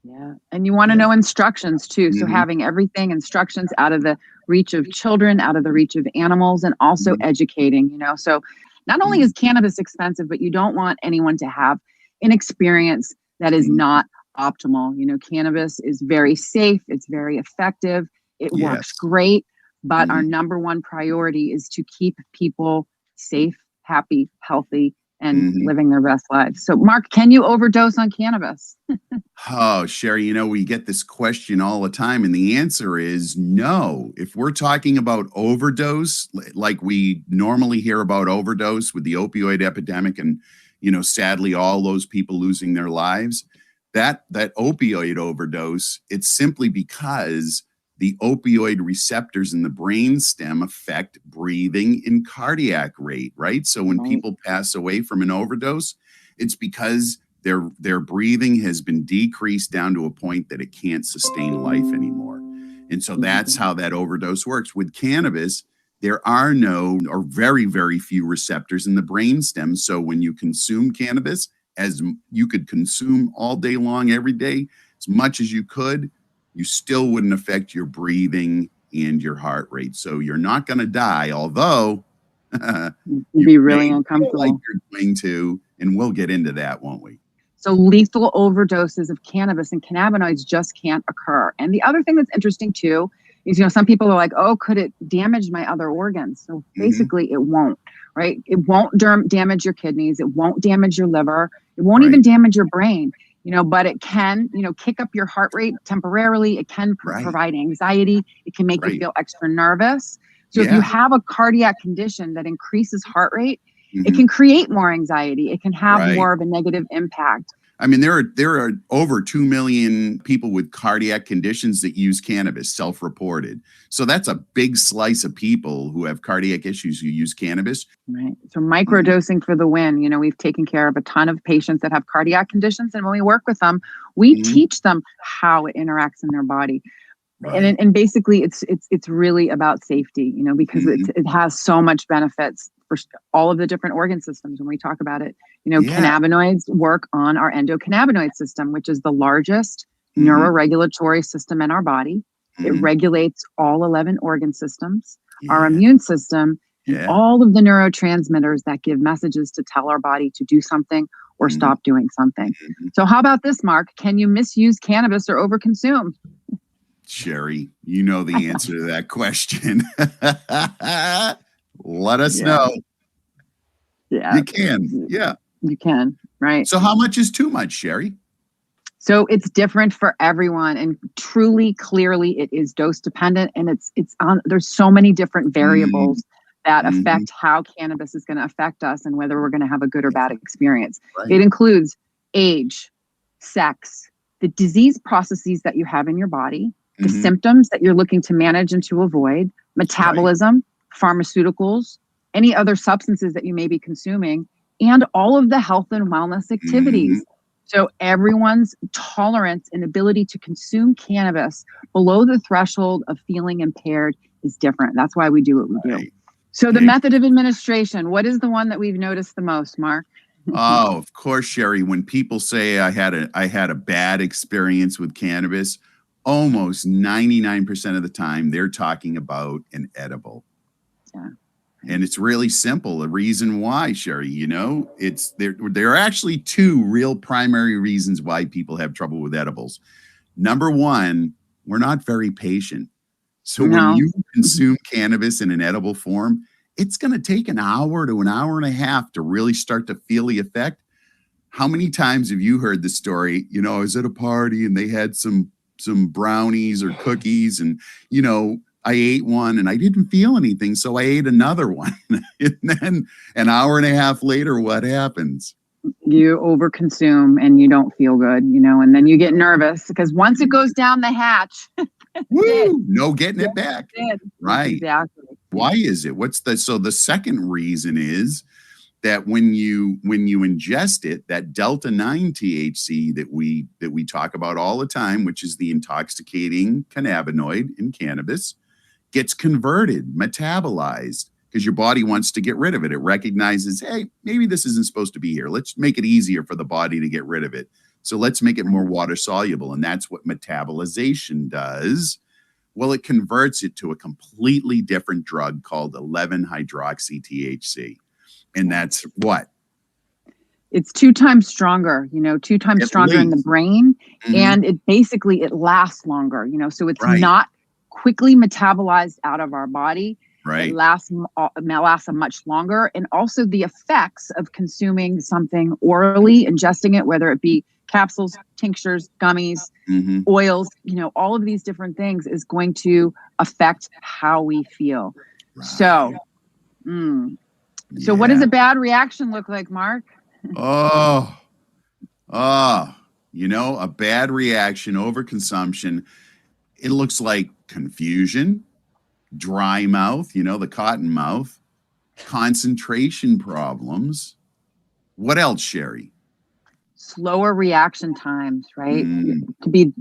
Yeah. And you want to know instructions too. So having everything, instructions out of the reach of children, out of the reach of animals, and also educating, So not only is cannabis expensive, but you don't want anyone to have an experience that is not optimal. Cannabis is very safe. It's very effective. It works great. But our number one priority is to keep people safe, happy, healthy, and living their best lives. So, Mark, can you overdose on cannabis? Oh, Sherry, we get this question all the time, and the answer is no. If we're talking about overdose, like we normally hear about overdose with the opioid epidemic and, sadly, all those people losing their lives, that opioid overdose, it's simply because the opioid receptors in the brainstem affect breathing and cardiac rate, right? So when people pass away from an overdose, it's because their breathing has been decreased down to a point that it can't sustain life anymore. And so that's how that overdose works. With cannabis, there are no or very, very few receptors in the brainstem. So when you consume cannabis, as you could consume all day long, every day, as much as you could, you still wouldn't affect your breathing and your heart rate. So you're not going to die, although you'd be really uncomfortable. Like you're going to, and we'll get into that, won't we? So lethal overdoses of cannabis and cannabinoids just can't occur. And the other thing that's interesting too is, some people are like, oh, could it damage my other organs? So basically it won't, right? It won't damage your kidneys. It won't damage your liver. It won't even damage your brain. But it can, kick up your heart rate temporarily. It can provide anxiety. It can make you feel extra nervous. So if you have a cardiac condition that increases heart rate, it can create more anxiety. It can have more of a negative impact. I mean, there are over 2 million people with cardiac conditions that use cannabis, self-reported. So that's a big slice of people who have cardiac issues who use cannabis. Right. So microdosing for the win. We've taken care of a ton of patients that have cardiac conditions. And when we work with them, we teach them how it interacts in their body. Right. And basically it's really about safety, because it has so much benefits for all of the different organ systems. When we talk about it, cannabinoids work on our endocannabinoid system, which is the largest neuroregulatory system in our body. It regulates all 11 organ systems, our immune system, and all of the neurotransmitters that give messages to tell our body to do something or stop doing something. So how about this, Mark? Can you misuse cannabis or overconsume? Sherry, you know the answer to that question. Let us know. Yeah. You can. Yeah. You can. Right. So how much is too much, Sherry? So it's different for everyone, and truly, clearly, it is dose dependent, and it's on. There's so many different variables that affect how cannabis is going to affect us and whether we're going to have a good or bad experience. Right. It includes age, sex, the disease processes that you have in your body, the symptoms that you're looking to manage and to avoid, metabolism, pharmaceuticals, any other substances that you may be consuming, and all of the health and wellness activities. So everyone's tolerance and ability to consume cannabis below the threshold of feeling impaired is different. That's why we do what we do. So the method of administration, what is the one that we've noticed the most, Mark? Oh, of course, Sherry. When people say I had a bad experience with cannabis, almost 99% of the time they're talking about an edible. Yeah. And it's really simple. The reason why, Sherry, there are actually two real primary reasons why people have trouble with edibles. Number one, we're not very patient. So when you consume cannabis in an edible form, it's going to take an hour to an hour and a half to really start to feel the effect. How many times have you heard the story? You know, I was at a party and they had some brownies or cookies, and, you know, I ate one and I didn't feel anything, so I ate another one. And then an hour and a half later, what happens? You overconsume and you don't feel good, you know, and then you get nervous because once it goes down the hatch, woo, no getting it back. Right. Exactly. Why is it? So the second reason is that when you ingest it, that delta 9 THC that we talk about all the time, which is the intoxicating cannabinoid in cannabis, gets converted, metabolized, because your body wants to get rid of it. It recognizes, hey, maybe this isn't supposed to be here. Let's make it easier for the body to get rid of it. So let's make it more water soluble. And that's what metabolization does. Well, it converts it to a completely different drug called 11-hydroxy-THC. And that's what? It's 2 times stronger, you know, 2 times stronger in the brain. Mm-hmm. And it lasts longer, you know, so it's not quickly metabolized out of our body. Right. It lasts a much longer. And also the effects of consuming something orally, ingesting it, whether it be capsules, tinctures, gummies, oils, you know, all of these different things is going to affect how we feel. Right. So what does a bad reaction look like, Mark? You know, a bad reaction, overconsumption, it looks like confusion, dry mouth, you know, the cotton mouth, concentration problems. What else, Sherry? Slower reaction times, right? To be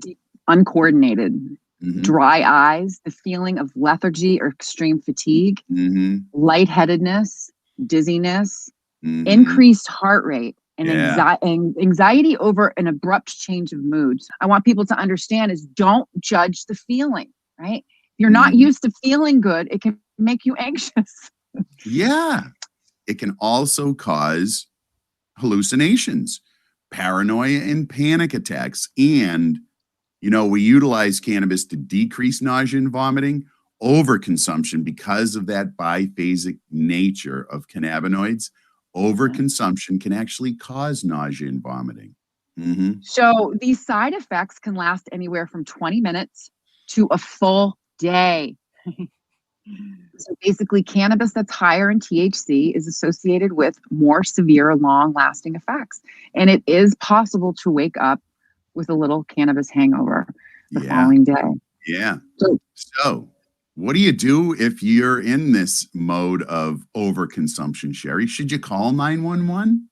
uncoordinated, dry eyes, the feeling of lethargy or extreme fatigue, lightheadedness, dizziness, increased heart rate, and anxiety over an abrupt change of mood. I want people to understand is don't judge the feeling, right? If you're not used to feeling good, it can make you anxious. Yeah. It can also cause hallucinations, paranoia, and panic attacks. And, you know, we utilize cannabis to decrease nausea and vomiting. Overconsumption, because of that biphasic nature of cannabinoids, overconsumption can actually cause nausea and vomiting. So these side effects can last anywhere from 20 minutes to a full day. So basically, cannabis that's higher in THC is associated with more severe, long-lasting effects. And it is possible to wake up with a little cannabis hangover the following day. Yeah. So what do you do if you're in this mode of overconsumption, Sherry? Should you call 911?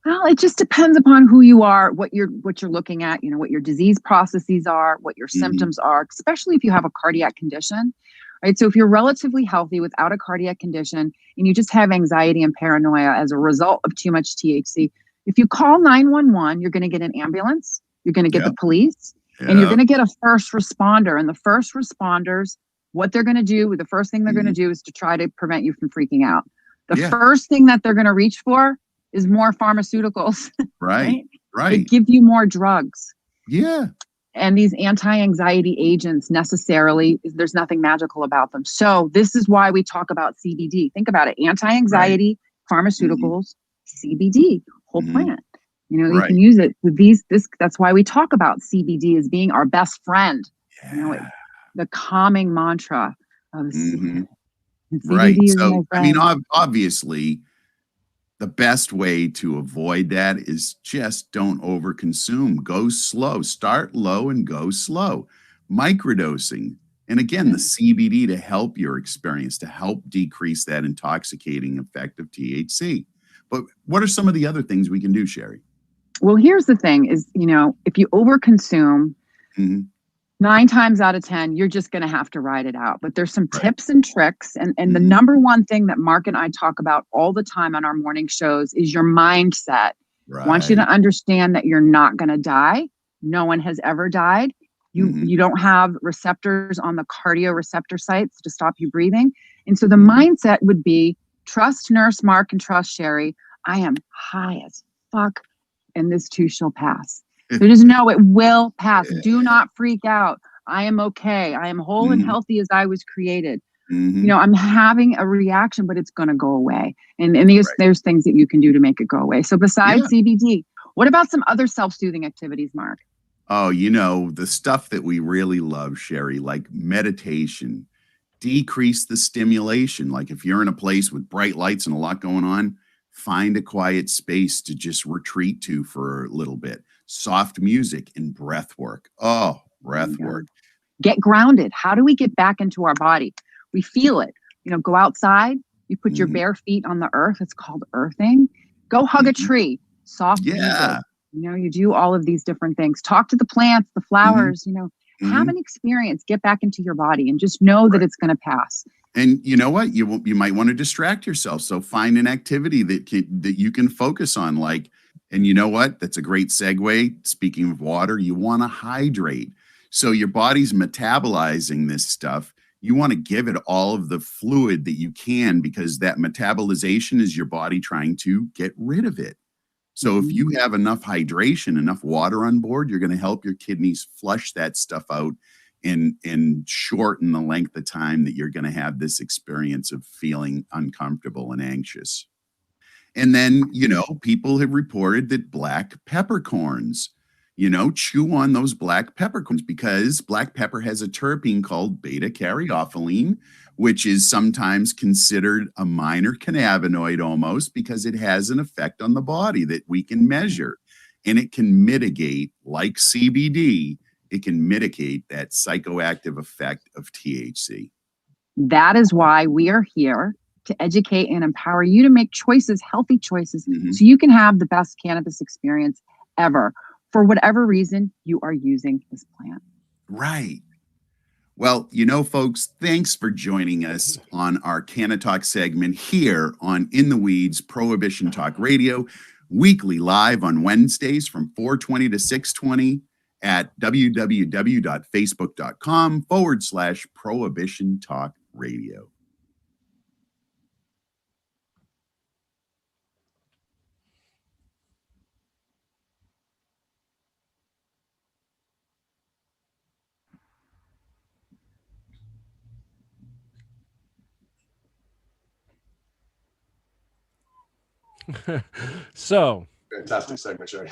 Well, it just depends upon who you are, what you're looking at, you know, what your disease processes are, what your symptoms are, especially if you have a cardiac condition, right? So if you're relatively healthy without a cardiac condition and you just have anxiety and paranoia as a result of too much THC, if you call 911, you're going to get an ambulance, you're going to get the police, and you're going to get a first responder. And the first responders, what they're going to do, the first thing they're going to do is to try to prevent you from freaking out. The first thing that they're going to reach for is more pharmaceuticals. Right. They give you more drugs. Yeah. And these anti-anxiety agents necessarily, there's nothing magical about them. So this is why we talk about CBD. Think about it. Anti-anxiety, pharmaceuticals, CBD, whole plant. You know, you can use it with that's why we talk about CBD as being our best friend. You know, the calming mantra of CBD. So, I mean, obviously, the best way to avoid that is just don't overconsume. Go slow. Start low and go slow. Microdosing. And again, the CBD to help your experience, to help decrease that intoxicating effect of THC. But what are some of the other things we can do, Sherry? Well, here's the thing is, you know, if you overconsume, 9 times out of 10, you're just going to have to ride it out. But there's some tips and tricks. And the number one thing that Mark and I talk about all the time on our morning shows is your mindset. I want you to understand that you're not going to die. No one has ever died. You don't have receptors on the cardio receptor sites to stop you breathing. And so the mindset would be trust Nurse Mark and trust Sherry. I am high as fuck and this too shall pass. So just know it will pass. Do not freak out. I am okay. I am whole and healthy as I was created. Mhm. You know, I'm having a reaction, but it's going to go away. And there's things that you can do to make it go away. So besides CBD, what about some other self-soothing activities, Mark? Oh, you know, the stuff that we really love, Sherry, like meditation, decrease the stimulation. Like if you're in a place with bright lights and a lot going on, find a quiet space to just retreat to for a little bit. Soft music and breath work. Oh, breath work. Get grounded. How do we get back into our body? We feel it. You know, go outside. You put your bare feet on the earth. It's called earthing. Go hug a tree. Soft music. You know, you do all of these different things. Talk to the plants, the flowers, you know, have an experience, get back into your body and just know that it's going to pass. And you know what? You might want to distract yourself. So find an activity that you can focus on. Like, and you know what? That's a great segue. Speaking of water, you want to hydrate. So your body's metabolizing this stuff. You want to give it all of the fluid that you can, because that metabolization is your body trying to get rid of it. So if you have enough hydration, enough water on board, you're going to help your kidneys flush that stuff out and shorten the length of time that you're going to have this experience of feeling uncomfortable and anxious. And then, you know, people have reported that black peppercorns, you know, chew on those black peppercorns, because black pepper has a terpene called beta-caryophyllene, which is sometimes considered a minor cannabinoid almost, because it has an effect on the body that we can measure. And it can mitigate, like CBD, it can mitigate that psychoactive effect of THC. That is why we are here to educate and empower you to make choices, healthy choices, so you can have the best cannabis experience ever for whatever reason you are using this plant. Right. Well, you know, folks, thanks for joining us on our Canna Talk segment here on In the Weeds Prohibition Talk Radio, weekly live on Wednesdays from 4:20 to 6:20 at www.facebook.com/Prohibition Talk Radio. So fantastic segment, Sherry.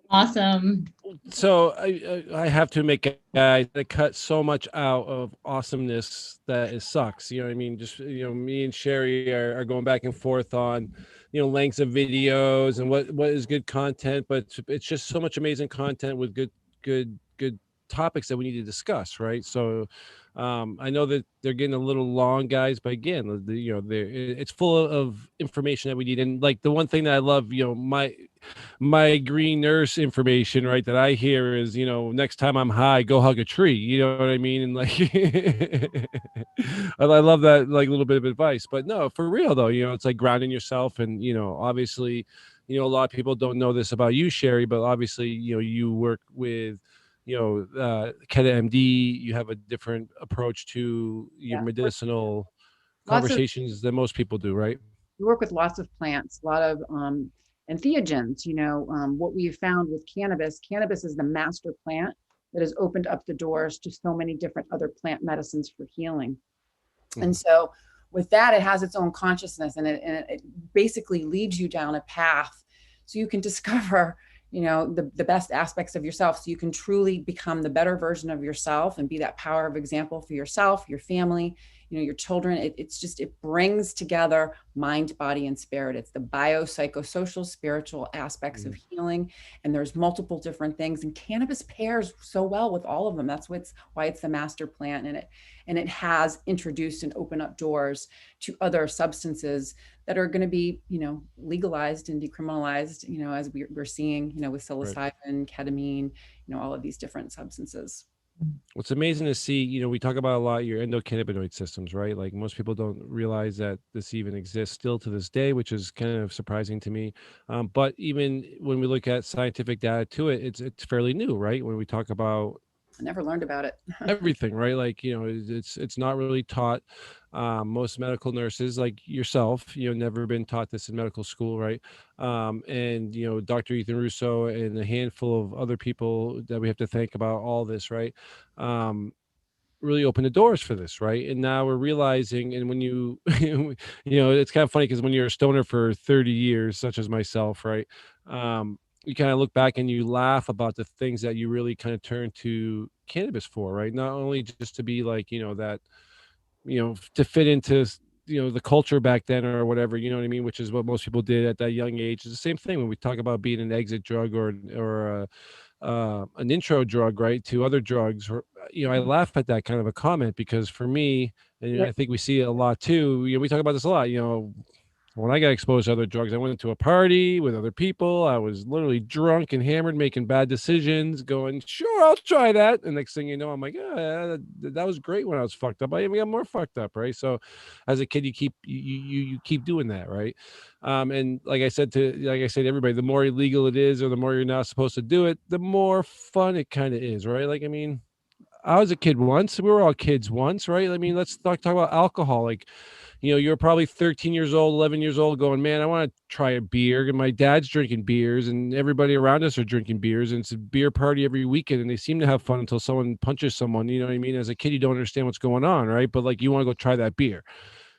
Awesome. So I have to make guys that cut so much out of awesomeness that it sucks. You know what I mean? Just, you know, me and Sherry are going back and forth on, you know, lengths of videos and what is good content, but it's just so much amazing content with good topics that we need to discuss, right? So I know that they're getting a little long, guys, but again, you know, it's full of information that we need. And like the one thing that I love, you know, my green nurse information, right, that I hear is, you know, next time I'm high, go hug a tree. You know what I mean? And like, I love that, like, little bit of advice. But no, for real though, you know, it's like grounding yourself. And, you know, obviously, you know, a lot of people don't know this about you, Sherry, but obviously, you know, you work with, you know, MD, you have a different approach to your medicinal conversations than most people do, right? We work with lots of plants, a lot of entheogens. You know, what we've found with cannabis is the master plant that has opened up the doors to so many different other plant medicines for healing. And so with that, it has its own consciousness, and it basically leads you down a path so you can discover, you know, the best aspects of yourself, so you can truly become the better version of yourself and be that power of example for yourself, your family, you know, your children. It brings together mind, body, and spirit. It's the biopsychosocial, spiritual aspects of healing. And there's multiple different things, and cannabis pairs so well with all of them. That's why it's the master plant, and it has introduced and opened up doors to other substances that are going to be, you know, legalized and decriminalized, you know, as we're seeing, you know, with psilocybin, ketamine, you know, all of these different substances. What's amazing to see, you know, we talk about a lot your endocannabinoid systems, right? Like most people don't realize that this even exists still to this day, which is kind of surprising to me. But even when we look at scientific data to it, it's fairly new, right? When we talk about I never learned about it. everything, right? Like, you know, it's not really taught. Most medical nurses like yourself, you know, never been taught this in medical school, right? And, you know, Dr. Ethan Russo and a handful of other people that we have to thank about all this, right? really opened the doors for this, right? And now we're realizing, and when you, you know, it's kind of funny because when you're a stoner for 30 years, such as myself, right? You kind of look back and you laugh about the things that you really kind of turn to cannabis for, right? Not only just to be like, you know, that, you know, to fit into, you know, the culture back then or whatever, you know what I mean? Which is what most people did at that young age. It's the same thing when we talk about being an exit drug or an intro drug, right, to other drugs. Or, you know, I laugh at that kind of a comment because for me, and I think we see it a lot too. You know, we talk about this a lot. You know, when I got exposed to other drugs, I went to a party with other people. I was literally drunk and hammered, making bad decisions, going, sure, I'll try that. And next thing you know, I'm like, that was great when I was fucked up. I even got more fucked up, right? So as a kid, you keep doing that, right? And like I said to everybody, the more illegal it is or the more you're not supposed to do it, the more fun it kind of is, right? Like, I mean, I was a kid once. We were all kids once, right? I mean, let's talk about alcohol. Like, you know, you're probably 13 years old, 11 years old going, man, I want to try a beer. And my dad's drinking beers and everybody around us are drinking beers. And it's a beer party every weekend. And they seem to have fun until someone punches someone. You know what I mean? As a kid, you don't understand what's going on, right? But like, you want to go try that beer.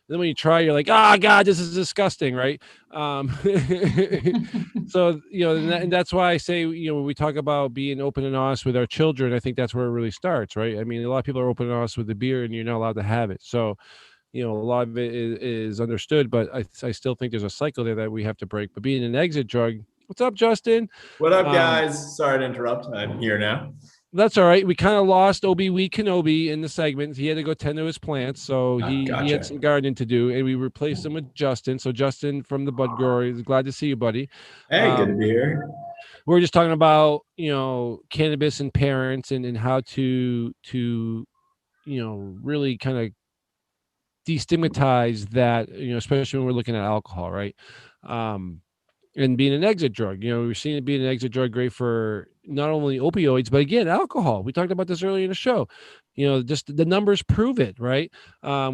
Then when you try, you're like, oh God, this is disgusting, right? So, you know, and that's why I say, you know, when we talk about being open and honest with our children, I think that's where it really starts, right? I mean, a lot of people are open and honest with the beer and you're not allowed to have it. So, you know, a lot of it is understood, but I still think there's a cycle there that we have to break. But being an exit drug, what's up, Justin? What up, guys? Sorry to interrupt. I'm here now. That's all right. We kind of lost Obi-Wan Kenobi in the segment. He had to go tend to his plants, so he had some gardening to do, and we replaced him with Justin. So Justin from the Bud Grower is glad to see you, buddy. Hey, good to be here. We're just talking about, you know, cannabis and parents and how to you know, really kind of destigmatize that, you know, especially when we're looking at alcohol, right? And being an exit drug, you know, we're seeing it being an exit drug great for not only opioids, but again, alcohol. We talked about this earlier in the show. You know, just the numbers prove it, right?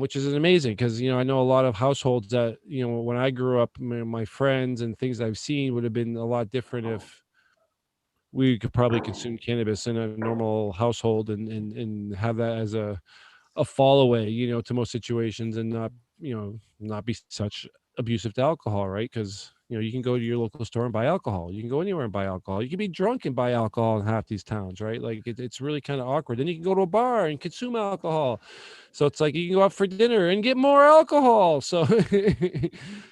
Which is amazing because, you know, I know a lot of households that, you know, when I grew up, my friends and things I've seen would have been a lot different if we could probably consume cannabis in a normal household and have that as a fall away, you know, to most situations and not, you know, not be such abusive to alcohol, right? Because, you know, you can go to your local store and buy alcohol. You can go anywhere and buy alcohol. You can be drunk and buy alcohol in half these towns, right? Like it's really kind of awkward. Then you can go to a bar and consume alcohol. So it's like you can go out for dinner and get more alcohol. So,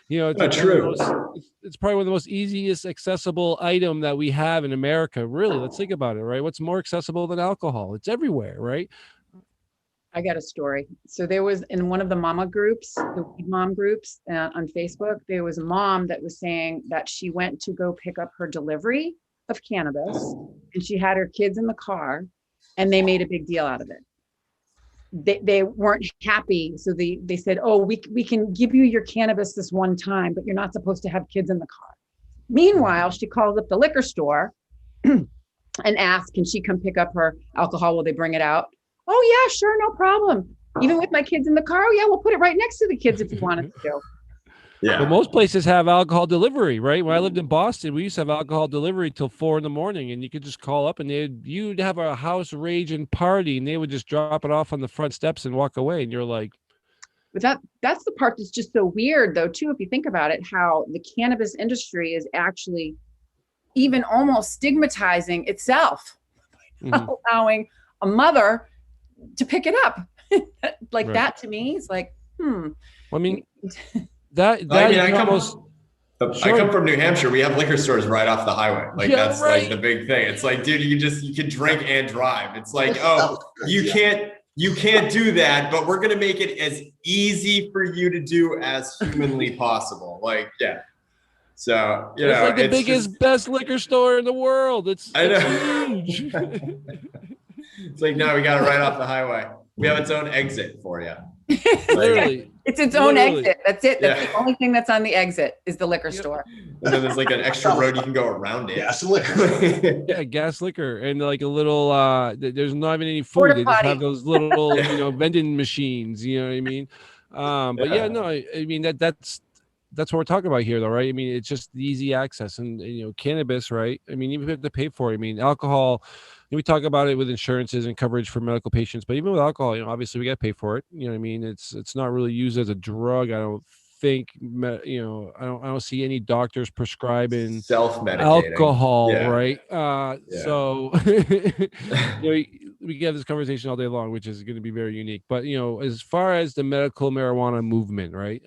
you know, it's probably one of the most easiest accessible item that we have in America. Really, let's think about it, right? What's more accessible than alcohol? It's everywhere, right? I got a story. So there was in one of the mama groups, the weed mom groups on Facebook, there was a mom that was saying that she went to go pick up her delivery of cannabis and she had her kids in the car and they made a big deal out of it. They weren't happy. So they said, oh, we can give you your cannabis this one time, but you're not supposed to have kids in the car. Meanwhile, she calls up the liquor store and asks, can she come pick up her alcohol? Will they bring it out? Oh yeah, sure, no problem. Even with my kids in the car, yeah, we'll put it right next to the kids if you wanted to. Yeah. But most places have alcohol delivery, right? When I lived in Boston, we used to have alcohol delivery till 4 a.m, and you could just call up and you'd have a house raging party and they would just drop it off on the front steps and walk away. And you're like, but that's the part that's just so weird though, too, if you think about it, how the cannabis industry is actually even almost stigmatizing itself, allowing a mother to pick it up like right. That to me is like, I mean, I come from New Hampshire. We have liquor stores right off the highway. Like that's right. Like the big thing. It's like, dude, you can drink and drive. It's like, oh, you can't do that, but we're gonna make it as easy for you to do as humanly possible. Like, yeah. So you know, it's like the biggest, best liquor store in the world. It's huge. It's like, no, we got it right off the highway. We have its own exit for you. Literally. It's its own exit. That's it. That's the only thing that's on the exit is the liquor store. And then there's like an extra road you can go around it. Gas liquor. Yeah, gas liquor. And like a little, there's not even any food. They just have those little, vending machines, you know what I mean? But yeah, no, I mean, that's that's what we're talking about here, though, right? I mean, it's just the easy access, and cannabis, right? I mean, even if you have to pay for it, I mean, alcohol. We talk about it with insurances and coverage for medical patients, but even with alcohol, obviously we got to pay for it. You know what I mean? It's not really used as a drug. I don't think. I don't see any doctors prescribing Self-medicating. alcohol, Yeah. right? Yeah. So we can have this conversation all day long, which is going to be very unique. But as far as the medical marijuana movement, right?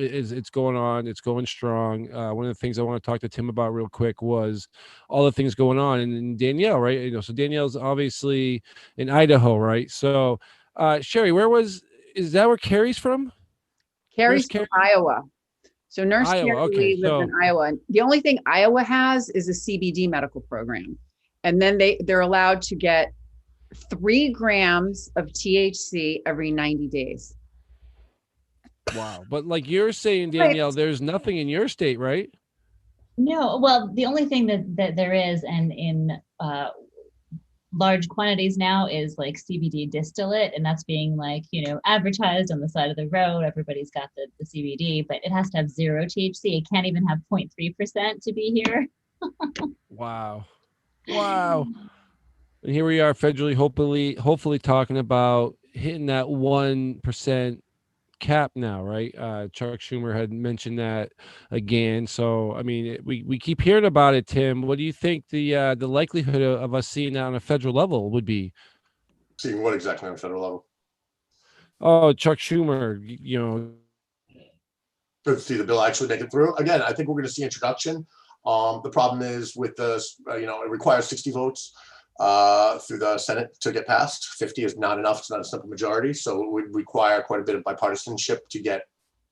It's going on, it's going strong. One of the things I want to talk to Tim about real quick was all the things going on, and Danielle, right? So Danielle's obviously in Idaho, right? So Sherry, is that where Carrie's from? Carrie's from Iowa. So Nurse Iowa, Carrie okay, Lee lives so in Iowa. The only thing Iowa has is a CBD medical program. And then they're allowed to get 3 grams of THC every 90 days. Wow. But like you're saying, Danielle, there's nothing in your state, right? No, well, the only thing that there is, and in large quantities now, is like CBD distillate, and that's being like, advertised on the side of the road. Everybody's got the CBD, but it has to have 0 THC. It can't even have 0.3% to be here. Wow. And here we are federally, hopefully talking about hitting that 1% cap now, right? Chuck Schumer had mentioned that again. So, I mean, we keep hearing about it, Tim. What do you think the likelihood of us seeing that on a federal level would be? Seeing what exactly on a federal level? Oh, Chuck Schumer, Good to see the bill actually make it through. Again, I think we're going to see introduction. The problem is with this, it requires 60 votes through the Senate to get passed. 50 is not enough. It's not a simple majority. So it would require quite a bit of bipartisanship to get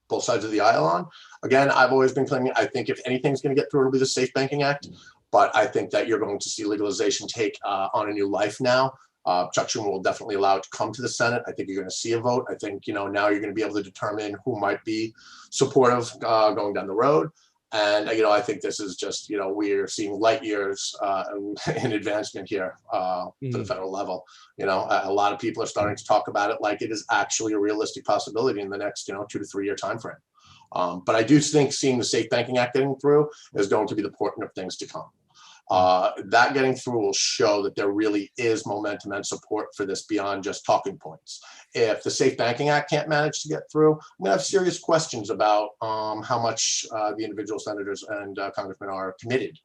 both sides of the aisle on. Again, I've always been claiming, I think if anything's going to get through, it'll be the Safe Banking Act. But I think that you're going to see legalization take on a new life now. Chuck Schumer will definitely allow it to come to the Senate. I think you're going to see a vote. I think, now you're going to be able to determine who might be supportive going down the road. And, I think this is just, we're seeing light years in advancement here for the federal level. A lot of people are starting to talk about it like it is actually a realistic possibility in the next, 2 to 3 year time frame. But I do think seeing the Safe Banking Act getting through is going to be the important of things to come. That getting through will show that there really is momentum and support for this beyond just talking points. If the Safe Banking Act can't manage to get through, I'm going to have serious questions about how much the individual senators and congressmen are committed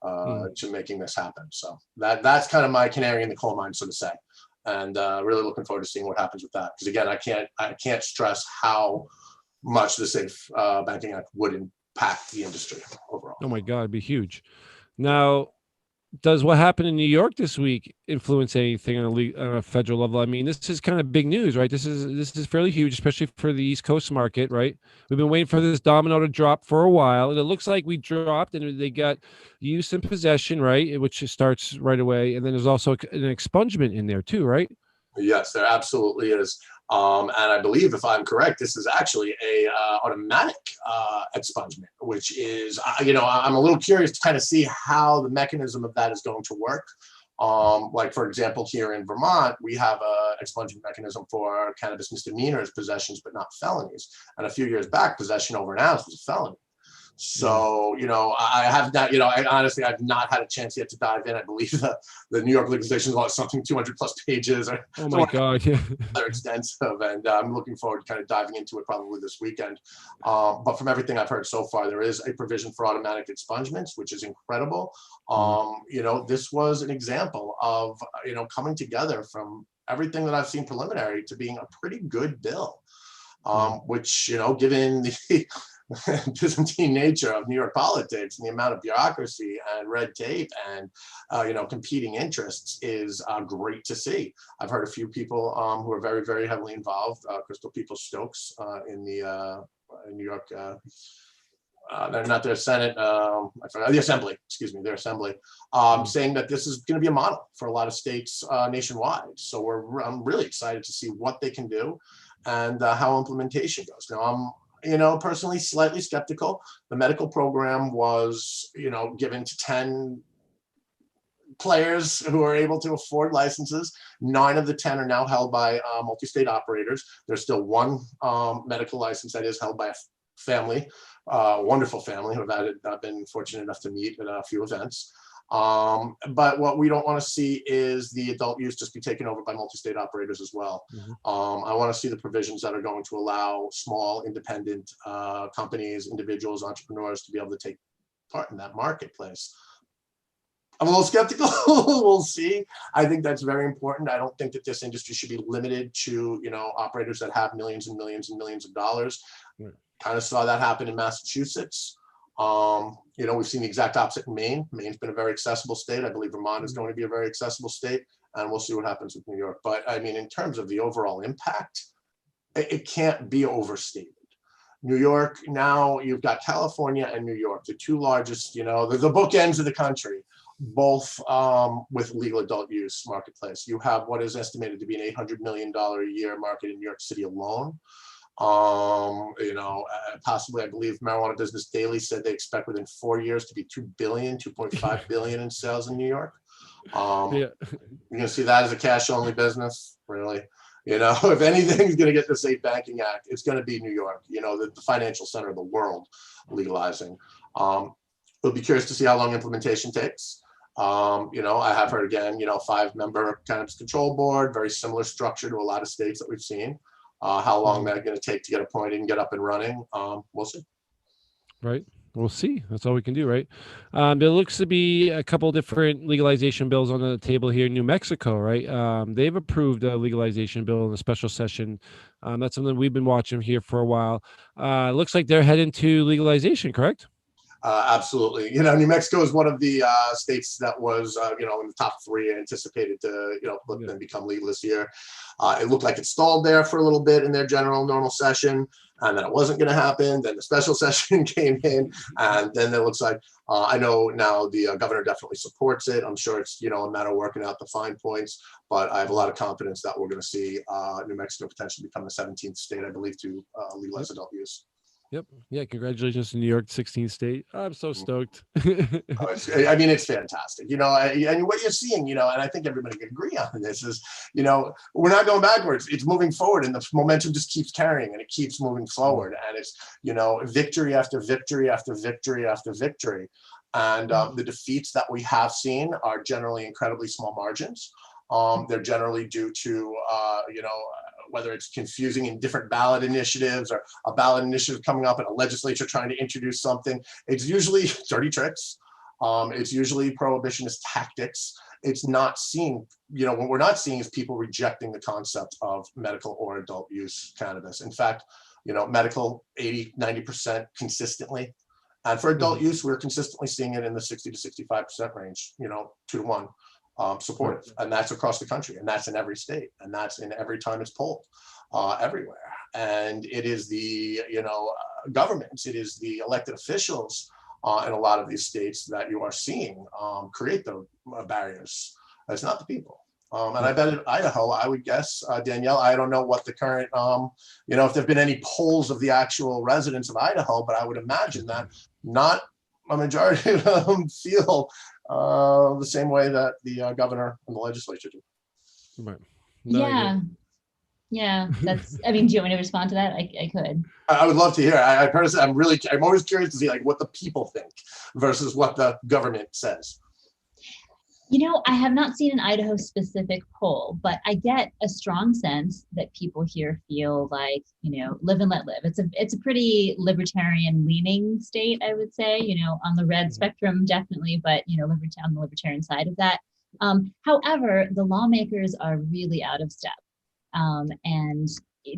to making this happen. So that's kind of my canary in the coal mine, so to say. And really looking forward to seeing what happens with that. Because again, I can't stress how much the Safe Banking Act would impact the industry overall. Oh my God, it'd be huge. Now, does what happened in New York this week influence anything on a federal level? I mean, this is kind of big news, right? This is fairly huge, especially for the East Coast market, right? We've been waiting for this domino to drop for a while, and it looks like we dropped, and they got use and possession, right? Which starts right away, and then there's also an expungement in there too, right? Yes, there absolutely is. And I believe, if I'm correct, this is actually a automatic expungement, which is, I'm a little curious to kind of see how the mechanism of that is going to work. Like, for example, here in Vermont, we have a expungement mechanism for cannabis misdemeanors, possessions, but not felonies. And a few years back, possession over an ounce was a felony. So, I have not, honestly, I've not had a chance yet to dive in. I believe the New York legalization law is something 200 plus pages. Oh my God. Yeah. They're extensive, and I'm looking forward to kind of diving into it probably this weekend. But from everything I've heard so far, there is a provision for automatic expungements, which is incredible. This was an example of, coming together from everything that I've seen preliminary to being a pretty good bill, which, given the Byzantine nature of New York politics and the amount of bureaucracy and red tape and competing interests is great to see. I've heard a few people who are very, very heavily involved. Crystal Peoples-Stokes in the New York, they're not their Senate, the Assembly, their Assembly, saying that this is going to be a model for a lot of states nationwide. So I'm really excited to see what they can do and how implementation goes. Now, I'm personally slightly skeptical. The medical program was, given to 10 players who are able to afford licenses. 9 of the 10 are now held by multi-state operators. There's still one medical license that is held by a family, wonderful family who I've been fortunate enough to meet at a few events. But what we don't want to see is the adult use just be taken over by multi-state operators as well. I want to see the provisions that are going to allow small, independent companies, individuals, entrepreneurs to be able to take part in that marketplace. I'm a little skeptical. We'll see. I think that's very important. I don't think that this industry should be limited to, operators that have millions and millions and millions of dollars. Kind of saw that happen in Massachusetts. We've seen the exact opposite in Maine. Maine's been a very accessible state. I believe Vermont is going to be a very accessible state, and we'll see what happens with New York. But I mean, in terms of the overall impact, it can't be overstated. New York, now you've got California and New York, the two largest, the bookends of the country, both with legal adult use marketplace. You have what is estimated to be an $800 million a year market in New York City alone. Possibly, I believe Marijuana Business Daily said they expect within 4 years to be 2.5 billion in sales in New York. You're gonna see that as a cash only business, really. If anything's gonna get the SAFE Banking Act, it's gonna be New York, the financial center of the world legalizing. We'll be curious to see how long implementation takes. I have heard again, 5-member cannabis control board, very similar structure to a lot of states that we've seen. How long that's going to take to get appointed and get up and running, we'll see. Right. We'll see. That's all we can do, right? There looks to be a couple different legalization bills on the table here in New Mexico, right? They've approved a legalization bill in a special session. That's something we've been watching here for a while. It looks like they're heading to legalization, correct? Absolutely. New Mexico is one of the states that was, in the top 3 anticipated to, flip and become legal this year. It looked like it stalled there for a little bit in their general normal session, and then it wasn't going to happen. Then the special session came in, and then it looks like, I know now the governor definitely supports it. I'm sure it's, a matter of working out the fine points, but I have a lot of confidence that we're going to see New Mexico potentially become the 17th state, I believe, to legalize adult use. Yep. Yeah. Congratulations to New York, 16th state. I'm so stoked. It's fantastic, and what you're seeing, and I think everybody can agree on this is, we're not going backwards. It's moving forward, and the momentum just keeps carrying, and it keeps moving forward. And it's, victory after victory after victory after victory. And the defeats that we have seen are generally incredibly small margins. They're generally due to, whether it's confusing in different ballot initiatives or a ballot initiative coming up and a legislature trying to introduce something. It's usually dirty tricks. It's usually prohibitionist tactics. It's not seeing, what we're not seeing is people rejecting the concept of medical or adult use cannabis. In fact, medical 80-90% consistently. And for adult use, we're consistently seeing it in the 60 to 65% range, 2 to 1. Supportive, and that's across the country, and that's in every state, and that's in every time it's polled, everywhere. And it is the governments, it is the elected officials in a lot of these states that you are seeing create the barriers. It's not the people. And I bet in Idaho, I would guess, Danielle, I don't know what the current, if there've been any polls of the actual residents of Idaho, but I would imagine that not a majority of them feel the same way that the governor and the legislature do. Right. Yeah. That's, do you want me to respond to that? I could. I would love to hear. I'm always curious to see what the people think versus what the government says. I have not seen an Idaho specific poll, but I get a strong sense that people here feel like, live and let live. It's a pretty libertarian leaning state, I would say, on the red spectrum, definitely, but, on the libertarian side of that. However, the lawmakers are really out of step. And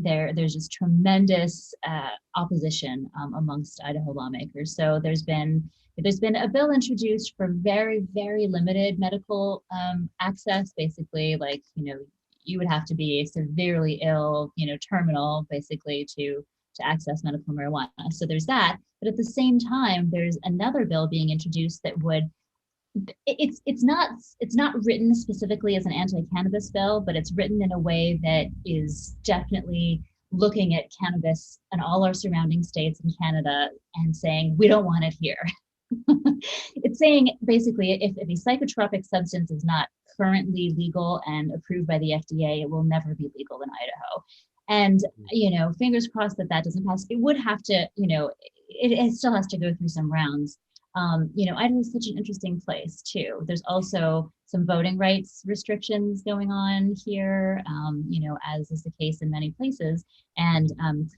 there's just tremendous opposition amongst Idaho lawmakers. So there's been a bill introduced for very, very limited medical access, basically, you would have to be severely ill, terminal, basically, to access medical marijuana. So there's that. But at the same time, there's another bill being introduced that would, it's not written specifically as an anti-cannabis bill, but it's written in a way that is definitely looking at cannabis and all our surrounding states in Canada and saying, we don't want it here. It's saying basically if a psychotropic substance is not currently legal and approved by the FDA, it will never be legal in Idaho. And, fingers crossed that that doesn't pass. It would have to, it still has to go through some rounds. Idaho is such an interesting place too. There's also some voting rights restrictions going on here, as is the case in many places. And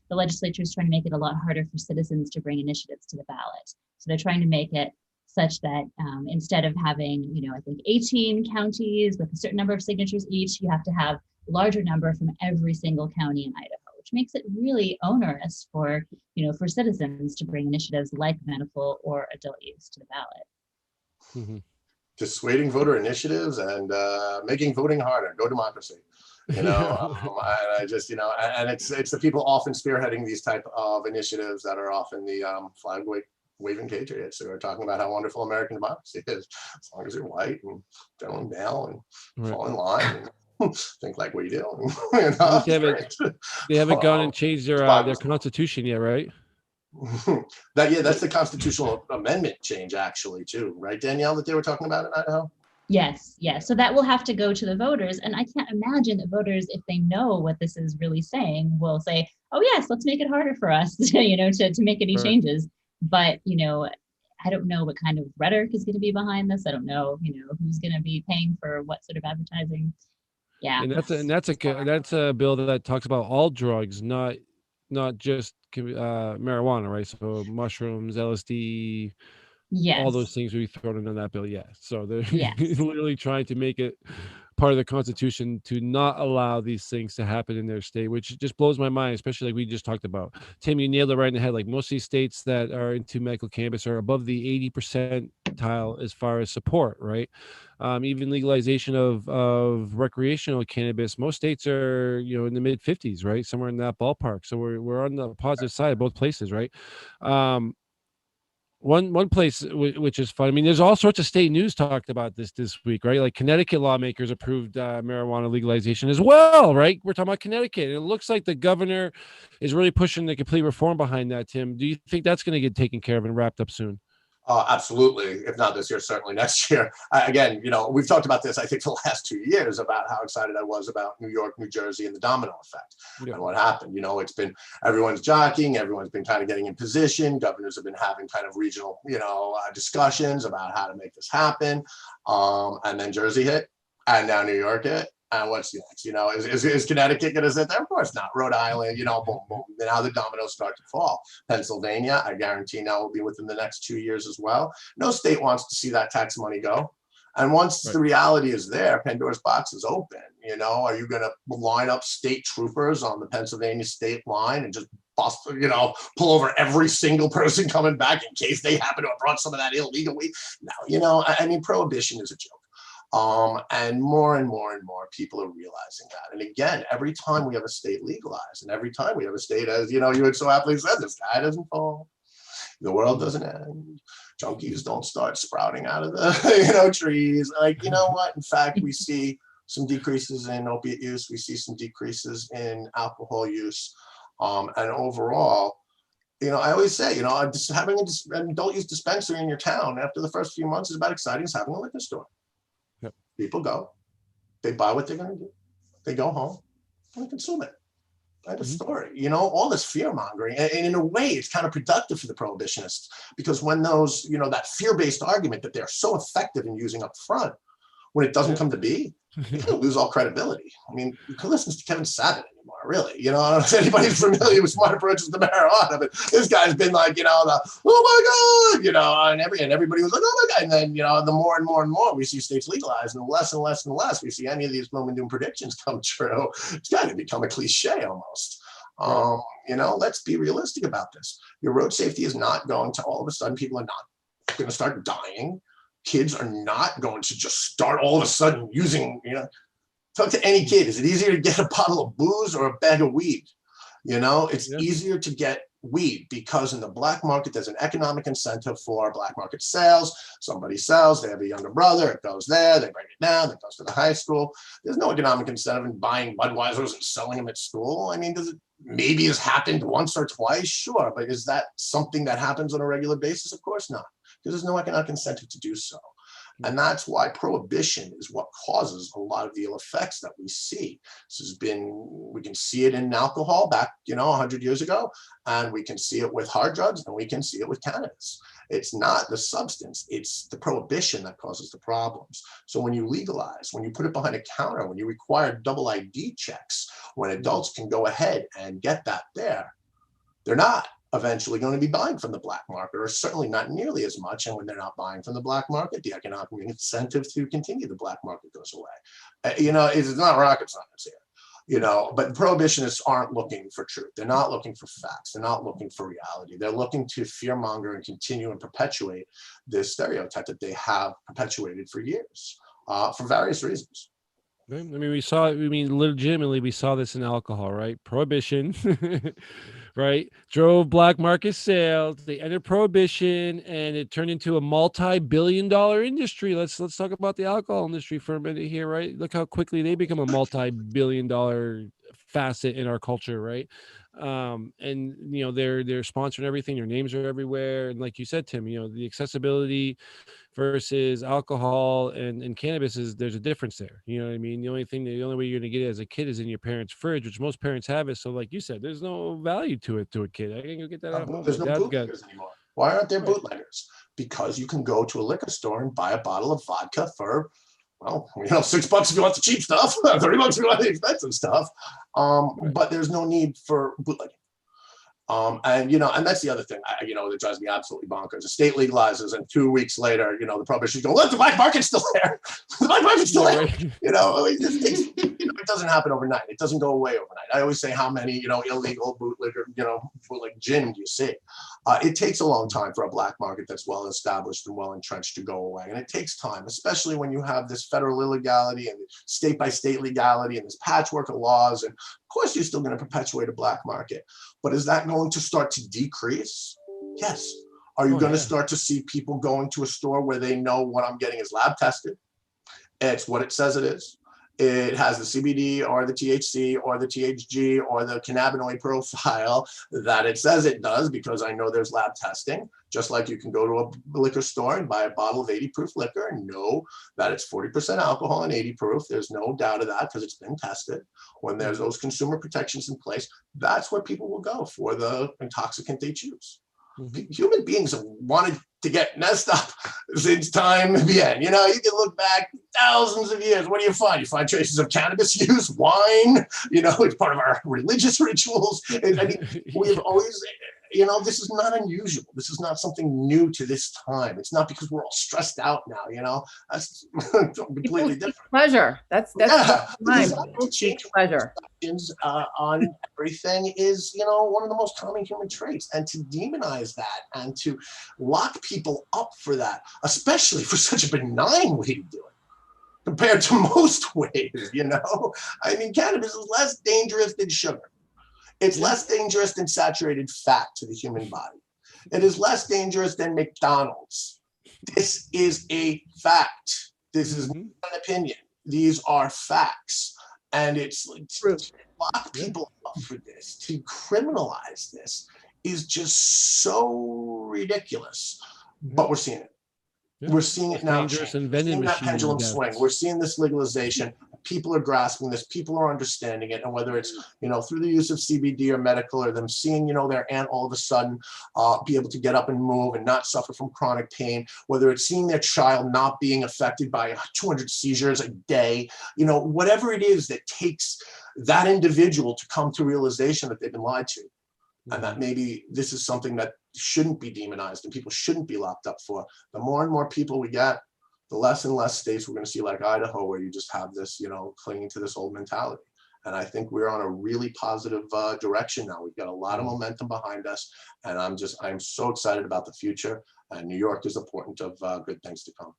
the legislature is trying to make it a lot harder for citizens to bring initiatives to the ballot. So they're trying to make it such that instead of having, I think 18 counties with a certain number of signatures each, you have to have a larger number from every single county in Idaho, which makes it really onerous for citizens to bring initiatives like medical or adult use to the ballot. Mm-hmm. Dissuading voter initiatives and making voting harder. Go democracy. I just, and it's the people often spearheading these type of initiatives that are often the flag waving patriots who are talking about how wonderful American democracy is, as long as you're white and generally male and fall in line and think like we do. They haven't gone and changed their constitution yet, right? That's the constitutional amendment change, actually, too, right, Danielle, that they were talking about in Idaho? Yes. So that will have to go to the voters. And I can't imagine that voters, if they know what this is really saying, will say, oh, yes, let's make it harder for us, to make any changes. But, I don't know what kind of rhetoric is going to be behind this. I don't know, who's going to be paying for what sort of advertising. Yeah. And that's a bill that talks about all drugs, not just marijuana, right? So mushrooms, LSD, all those things will be thrown into that bill. Yeah. So they're literally trying to make it part of the Constitution to not allow these things to happen in their state, which just blows my mind, especially like we just talked about. Tim, you nailed it right in the head. Like most of these states that are into medical cannabis are above the 80% tile as far as support, right? Even legalization of recreational cannabis, most states are, in the mid 50s, right? Somewhere in that ballpark. So we're on the positive side of both places, right? One place which is fun. I mean, there's all sorts of state news talked about this week, right? Like Connecticut lawmakers approved marijuana legalization as well, right? We're talking about Connecticut. And it looks like the governor is really pushing the complete reform behind that, Tim. Do you think that's going to get taken care of and wrapped up soon? Absolutely. If not this year, certainly next year. Again, we've talked about this, I think, for the last 2 years about how excited I was about New York, New Jersey, and the domino effect and what happened. It's been everyone's jockeying, everyone's been kind of getting in position. Governors have been having kind of regional, discussions about how to make this happen. And then Jersey hit, and now New York hit. And what's next? Is Connecticut going to sit there? Of course not. Rhode Island, boom, boom. Now the dominoes start to fall. Pennsylvania, I guarantee now will be within the next 2 years as well. No state wants to see that tax money go. And once the reality is there, Pandora's box is open. Are you going to line up state troopers on the Pennsylvania state line and just bust, pull over every single person coming back in case they happen to have brought some of that illegal weed? No, prohibition is a joke. And more and more people are realizing that. And again, every time we have a state legalized, and every time we have a state, as you had so aptly said, the sky doesn't fall, the world doesn't end, junkies don't start sprouting out of the trees. Like, what? In fact, we see some decreases in opiate use, we see some decreases in alcohol use, and overall, I always say, just having an adult use dispensary in your town after the first few months is about exciting as having a liquor store. People go, they buy what they're going to do, they go home and consume it. End of story. All this fear mongering, and in a way, it's kind of productive for the prohibitionists, because when those, that fear-based argument that they're so effective in using up front, when it doesn't come to be, you're going to lose all credibility. I mean, you can listen to Kevin Sabat anymore, really. I don't know if anybody's familiar with smart approaches to marijuana, but this guy's been like, oh my God, and everybody was like, oh my God. And then, the more and more we see states legalize, and less and less and less we see any of these gloom and doom predictions come true. It's kind of become a cliche almost. Let's be realistic about this. Your road safety is not going to all of a sudden, people are not going to start dying. Kids are not going to just start all of a sudden using, talk to any kid. Is it easier to get a bottle of booze or a bag of weed? It's easier to get weed because in the black market, there's an economic incentive for black market sales. Somebody sells, they have a younger brother, it goes there, they bring it down, it goes to the high school. There's no economic incentive in buying Budweisers and selling them at school. I mean, does it maybe has happened once or twice? Sure. But is that something that happens on a regular basis? Of course not. Because there's no economic incentive to do so. And that's why prohibition is what causes a lot of the ill effects that we see. We can see it in alcohol back, 100 years ago, and we can see it with hard drugs, and we can see it with cannabis. It's not the substance, it's the prohibition that causes the problems. So when you legalize, when you put it behind a counter, when you require double ID checks, when adults can go ahead and get that there, they're not eventually going to be buying from the black market, or certainly not nearly as much. And when they're not buying from the black market, the economic incentive to continue the black market goes away. It's not rocket science here, but prohibitionists aren't looking for truth. They're not looking for facts. They're not looking for reality. They're looking to fearmonger and continue and perpetuate this stereotype that they have perpetuated for years for various reasons. I mean, legitimately, we saw this in alcohol, right? Prohibition, right? Drove black market sales. They ended prohibition, and it turned into a multi-billion-dollar industry. Let's talk about the alcohol industry for a minute here, right? Look how quickly they become a multi-billion-dollar facet in our culture, right? And they're sponsoring everything. Their names are everywhere, and like you said, Tim, the accessibility versus alcohol and cannabis there's a difference there. You know what I mean? The only way you're gonna get it as a kid is in your parents' fridge, which most parents have it. So like you said, there's no value to it to a kid. I can go get that at home. There's no bootleggers anymore. Why aren't there bootleggers? Because you can go to a liquor store and buy a bottle of vodka for, well, $6 if you want the cheap stuff, $30 if you want the expensive stuff. But there's no need for bootlegging. And that's the other thing, that drives me absolutely bonkers. The state legalizes, and 2 weeks later, the prohibition's going, look, the black market's still there. The black market's still there. It doesn't happen overnight. It doesn't go away overnight. I always say, how many, illegal bootleg gin do you see? It takes a long time for a black market that's well established and well entrenched to go away. And it takes time, especially when you have this federal illegality and state by state legality and this patchwork of laws. And of course, you're still going to perpetuate a black market. But is that going to start to decrease? Yes. Are you going to start to see people going to a store where they know what I'm getting is lab tested? It's what it says it is. It has the CBD or the THC or the THG or the cannabinoid profile that it says it does, because I know there's lab testing. Just like you can go to a liquor store and buy a bottle of 80 proof liquor and know that it's 40% alcohol and 80 proof. There's no doubt of that because it's been tested. When there's those consumer protections in place, that's where people will go for the intoxicant they choose. Human beings have wanted to get messed up since time began. You can look back thousands of years. What do you find? You find traces of cannabis use, wine. It's part of our religious rituals. We've always, this is not unusual. This is not something new to this time. It's not because we're all stressed out now. That's completely different. Pleasure. That's pleasure. On everything is, one of the most common human traits, and to demonize that and to lock people up for that, especially for such a benign way to do it compared to most ways, cannabis is less dangerous than sugar. It's less dangerous than saturated fat to the human body. It is less dangerous than McDonald's. This is a fact. This is not an opinion. These are facts. And it's like to lock people up for this, to criminalize this is just so ridiculous. But we're seeing it. Yeah. We're seeing it now. We're seeing that pendulum swing. We're seeing this legalization. People are grasping this. People are understanding it. And whether it's, through the use of CBD or medical, or them seeing, their aunt all of a sudden be able to get up and move and not suffer from chronic pain, whether it's seeing their child not being affected by 200 seizures a day, whatever it is that takes that individual to come to realization that they've been lied to. And that maybe this is something that shouldn't be demonized and people shouldn't be locked up for. The more and more people we get, the less and less states we're going to see, like Idaho, where you just have this, clinging to this old mentality. And I think we're on a really positive direction now. We've got a lot of momentum behind us, and I'm so excited about the future. And New York is a portent of good things to come.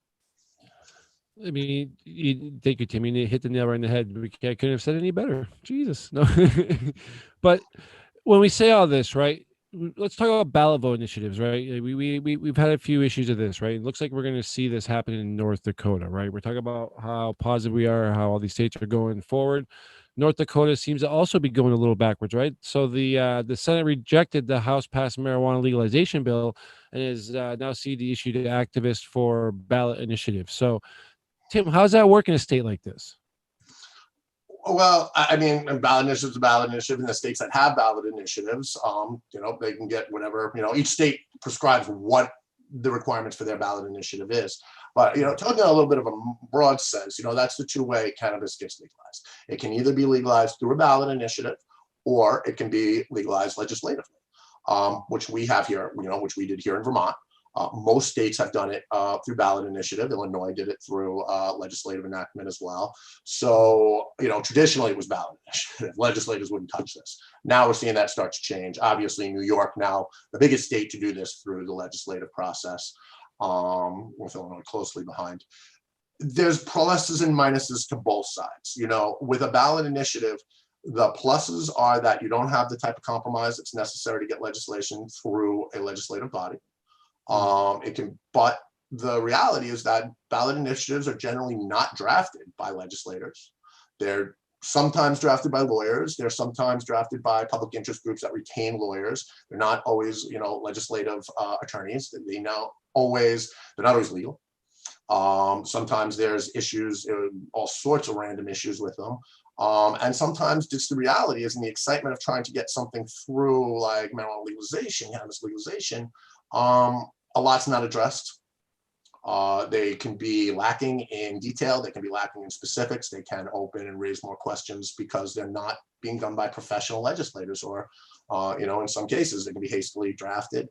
I mean, thank you, Tim. You hit the nail right in the head. I couldn't have said it any better. Jesus, no. But when we say all this, right? Let's talk about ballot vote initiatives, right? We've had a few issues of this, right? It looks like we're going to see this happen in North Dakota, right? We're talking about how positive we are, how all these states are going forward. North Dakota seems to also be going a little backwards, right? So the Senate rejected the House passed marijuana legalization bill and is now CD issued to activists for ballot initiatives. So, Tim, how's that work in a state like this? Well, I mean, a ballot initiative is a ballot initiative in the states that have ballot initiatives. They can get whatever, each state prescribes what the requirements for their ballot initiative is. But, talking a little bit of a broad sense, that's the two-way cannabis gets legalized. It can either be legalized through a ballot initiative or it can be legalized legislatively, which we have here, which we did here in Vermont. Most states have done it through ballot initiative. Illinois did it through legislative enactment as well. So, traditionally it was ballot initiative. Legislators wouldn't touch this. Now we're seeing that start to change. Obviously, New York now, the biggest state to do this through the legislative process, with Illinois closely behind. There's pluses and minuses to both sides. With a ballot initiative, the pluses are that you don't have the type of compromise that's necessary to get legislation through a legislative body. But the reality is that ballot initiatives are generally not drafted by legislators. They're sometimes drafted by lawyers. They're sometimes drafted by public interest groups that retain lawyers. They're not always, legislative attorneys. They're not always legal. Sometimes there's issues, all sorts of random issues with them. And sometimes just the reality is in the excitement of trying to get something through like marijuana legalization, cannabis legalization, a lot's not addressed. They can be lacking in detail. They can be lacking in specifics. They can open and raise more questions because they're not being done by professional legislators, or, in some cases they can be hastily drafted.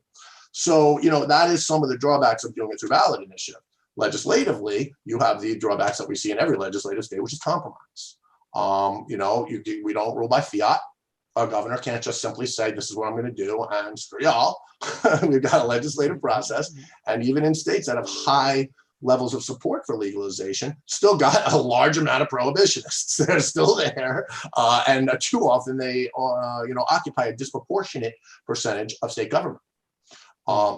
So, that is some of the drawbacks of doing it through ballot initiative. Legislatively, you have the drawbacks that we see in every legislative state, which is compromise. We don't rule by fiat. A governor can't just simply say, this is what I'm going to do, and screw y'all. We've got a legislative process. And even in states that have high levels of support for legalization, still got a large amount of prohibitionists. They're still there. And too often they, occupy a disproportionate percentage of state government.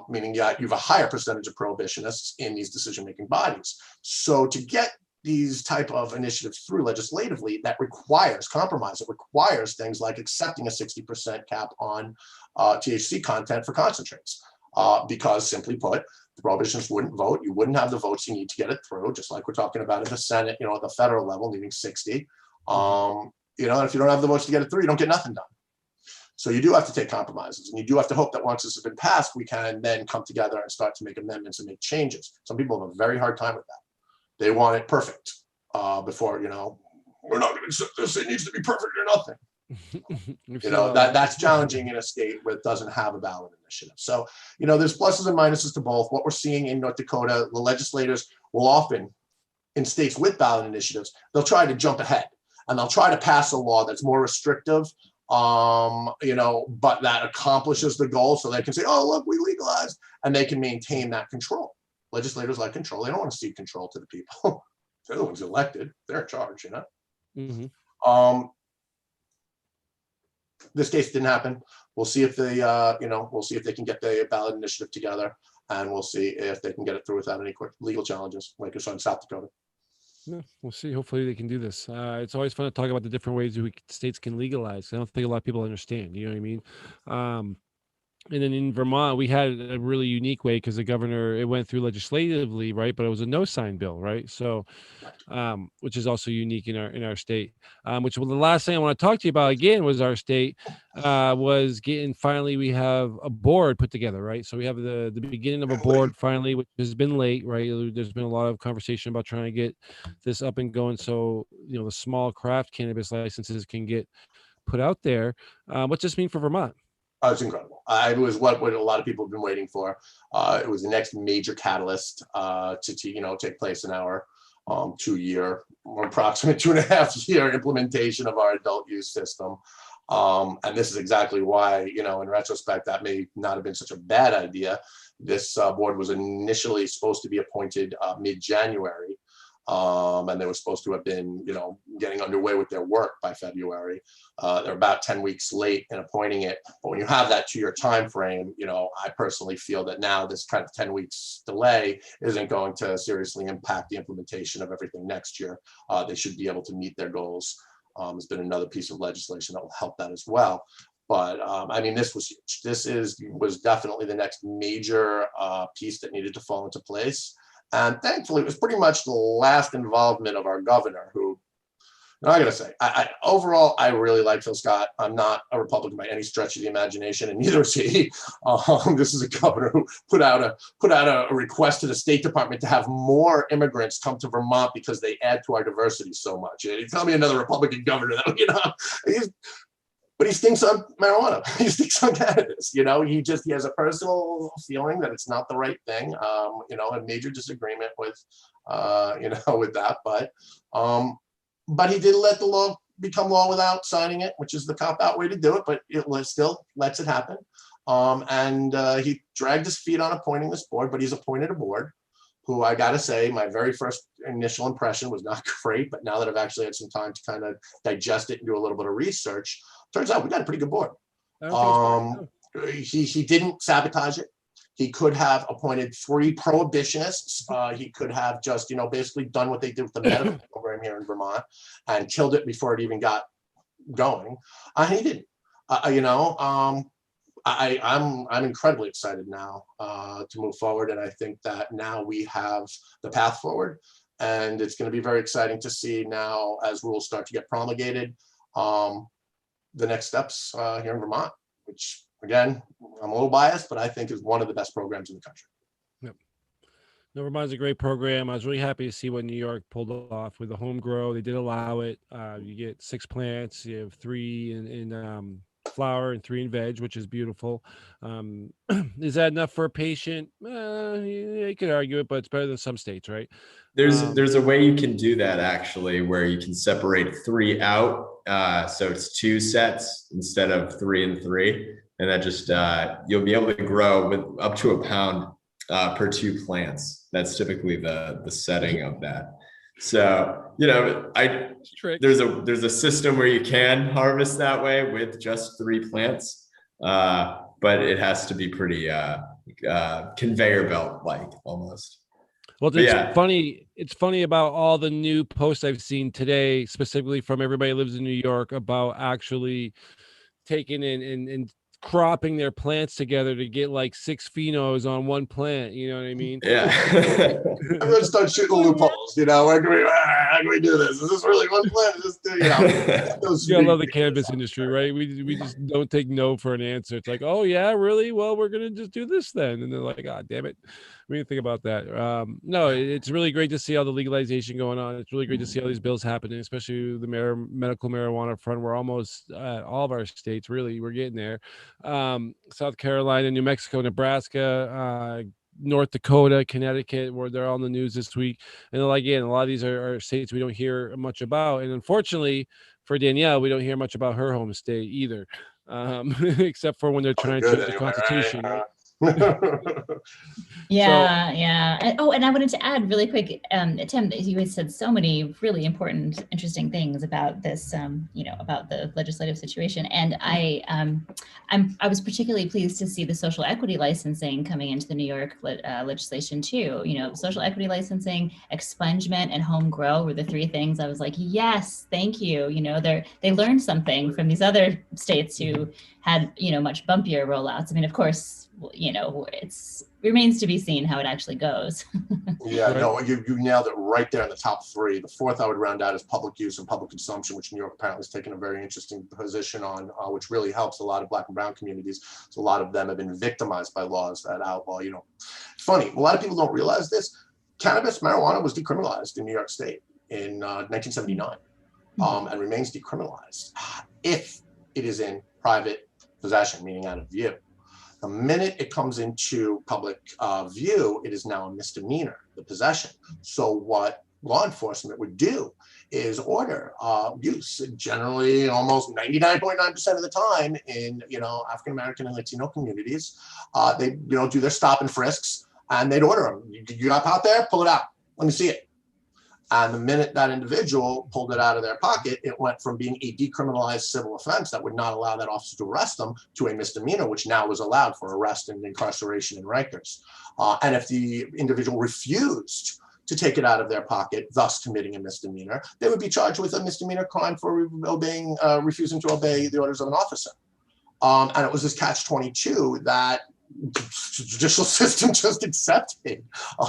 Meaning you have a higher percentage of prohibitionists in these decision-making bodies. So to get these type of initiatives through legislatively, that requires compromise. It requires things like accepting a 60% cap on THC content for concentrates, because simply put, the prohibitionists wouldn't vote. You wouldn't have the votes you need to get it through, just like we're talking about in the Senate, at the federal level, needing 60. And if you don't have the votes to get it through, you don't get nothing done. So you do have to take compromises, and you do have to hope that once this has been passed, we can then come together and start to make amendments and make changes. Some people have a very hard time with that. They want it perfect before, we're not going to accept this. It needs to be perfect or nothing. That's challenging in a state where it doesn't have a ballot initiative. So, there's pluses and minuses to both. What we're seeing in North Dakota, the legislators will often, in states with ballot initiatives, they'll try to jump ahead and they'll try to pass a law that's more restrictive, but that accomplishes the goal, so they can say, oh, look, we legalized, and they can maintain that control. Legislators like control. They don't want to cede control to the people. They're the ones elected. They're in charge, Mm-hmm. This case didn't happen. We'll see if they, we'll see if they can get the ballot initiative together, and we'll see if they can get it through without any quick legal challenges, like we saw in South Dakota. Yeah, we'll see. Hopefully they can do this. It's always fun to talk about the different ways states can legalize. I don't think a lot of people understand, you know what I mean? And then in Vermont, we had a really unique way because the governor, it went through legislatively, right? But it was a no sign bill, right? So, which is also unique in our state. The last thing I want to talk to you about again was our state was getting, finally we have a board put together, right? So we have the beginning of a board finally, which has been late, right? There's been a lot of conversation about trying to get this up and going, so the small craft cannabis licenses can get put out there. What's this mean for Vermont? Oh, it's incredible. It was what a lot of people have been waiting for. It was the next major catalyst to take place in our 2-year, or approximate 2.5-year implementation of our adult use system. And this is exactly why, in retrospect, that may not have been such a bad idea. This board was initially supposed to be appointed mid-January. And they were supposed to have been, getting underway with their work by February. They're about 10 weeks late in appointing it. But when you have that 2-year time frame, I personally feel that now this kind of 10 weeks delay isn't going to seriously impact the implementation of everything next year. They should be able to meet their goals Has been another piece of legislation that will help that as well. But I mean, this was huge. This was definitely the next major piece that needed to fall into place. And thankfully, it was pretty much the last involvement of our governor, who, I gotta say, overall, I really like Phil Scott. I'm not a Republican by any stretch of the imagination, and neither is he. This is a governor who put out a request to the State Department to have more immigrants come to Vermont because they add to our diversity so much. You tell me another Republican governor that, but he stinks on marijuana. He stinks on cannabis. He has a personal feeling that it's not the right thing. A major disagreement with, with that. But he did let the law become law without signing it, which is the cop-out way to do it. But it still lets it happen. And he dragged his feet on appointing this board, but he's appointed a board who, I got to say, my very first initial impression was not great. But now that I've actually had some time to kind of digest it and do a little bit of research, turns out we got a pretty good board. He didn't sabotage it. He could have appointed 3 prohibitionists. He could have just, basically done what they did with the medical program here in Vermont and killed it before it even got going. And he didn't. I'm incredibly excited now to move forward. And I think that now we have the path forward. And it's going to be very exciting to see now, as rules start to get promulgated, the next steps here in Vermont, which, again, I'm a little biased, but I think is one of the best programs in the country. Yep. No, Vermont's a great program. I was really happy to see what New York pulled off with the home grow. They did allow it. You get 6 plants. You have 3 in flower and 3 in veg, which is beautiful. Is that enough for a patient? You could argue it, but it's better than some states, right? There's a way you can do that, actually, where you can separate 3 out. So it's 2 sets instead of 3 and 3. And that just, you'll be able to grow with up to a pound per 2 plants. That's typically the setting of that. So, there's a system where you can harvest that way with just 3 plants. But it has to be pretty conveyor belt like almost. Well, funny. It's funny about all the new posts I've seen today, specifically from everybody who lives in New York, about actually taking in and cropping their plants together to get like 6 phenos on 1 plant. You know what I mean? Yeah. Everyone starts shooting loopholes. How can we do this? Is this really 1 plant? Is this, I love the cannabis industry, right? We just don't take no for an answer. It's like, oh yeah, really? Well, we're gonna just do this then, and they're like, God damn it. What do you think about that? No, it's really great to see all the legalization going on. It's really great to see all these bills happening, especially the medical marijuana front. We're almost at all of our states. Really, we're getting there. South Carolina, New Mexico, Nebraska, North Dakota, Connecticut, where they're all in the news this week. And again, a lot of these are states we don't hear much about. And unfortunately for Danielle, we don't hear much about her home state either, except for when they're trying to change the Constitution. Right? Yeah. And I wanted to add really quick, Tim, you had said so many really important, interesting things about this, about the legislative situation. And I was particularly pleased to see the social equity licensing coming into the New York legislation too. Social equity licensing, expungement, and home grow were the 3 things I was like, yes, thank you. They learned something from these other states who had, much bumpier rollouts. I mean, of course, it's remains to be seen how it actually goes. Yeah, no, you nailed it right there in the top 3. The 4th I would round out is public use and public consumption, which New York apparently has taken a very interesting position on, which really helps a lot of Black and brown communities. So a lot of them have been victimized by laws that outlaw, Funny, a lot of people don't realize this. Cannabis, marijuana was decriminalized in New York State in 1979 and remains decriminalized if it is in private possession, meaning out of view. The minute it comes into public view, it is now a misdemeanor, the possession. So what law enforcement would do is order use. Generally, almost 99.9% of the time in African American and Latino communities, they do their stop and frisks, and they'd order them. You got pot there? Pull it out. Let me see it. And the minute that individual pulled it out of their pocket, it went from being a decriminalized civil offense that would not allow that officer to arrest them to a misdemeanor, which now was allowed for arrest and incarceration in Rikers. And if the individual refused to take it out of their pocket, thus committing a misdemeanor, they would be charged with a misdemeanor crime for refusing to obey the orders of an officer. And it was this catch-22 that the judicial system just accepted.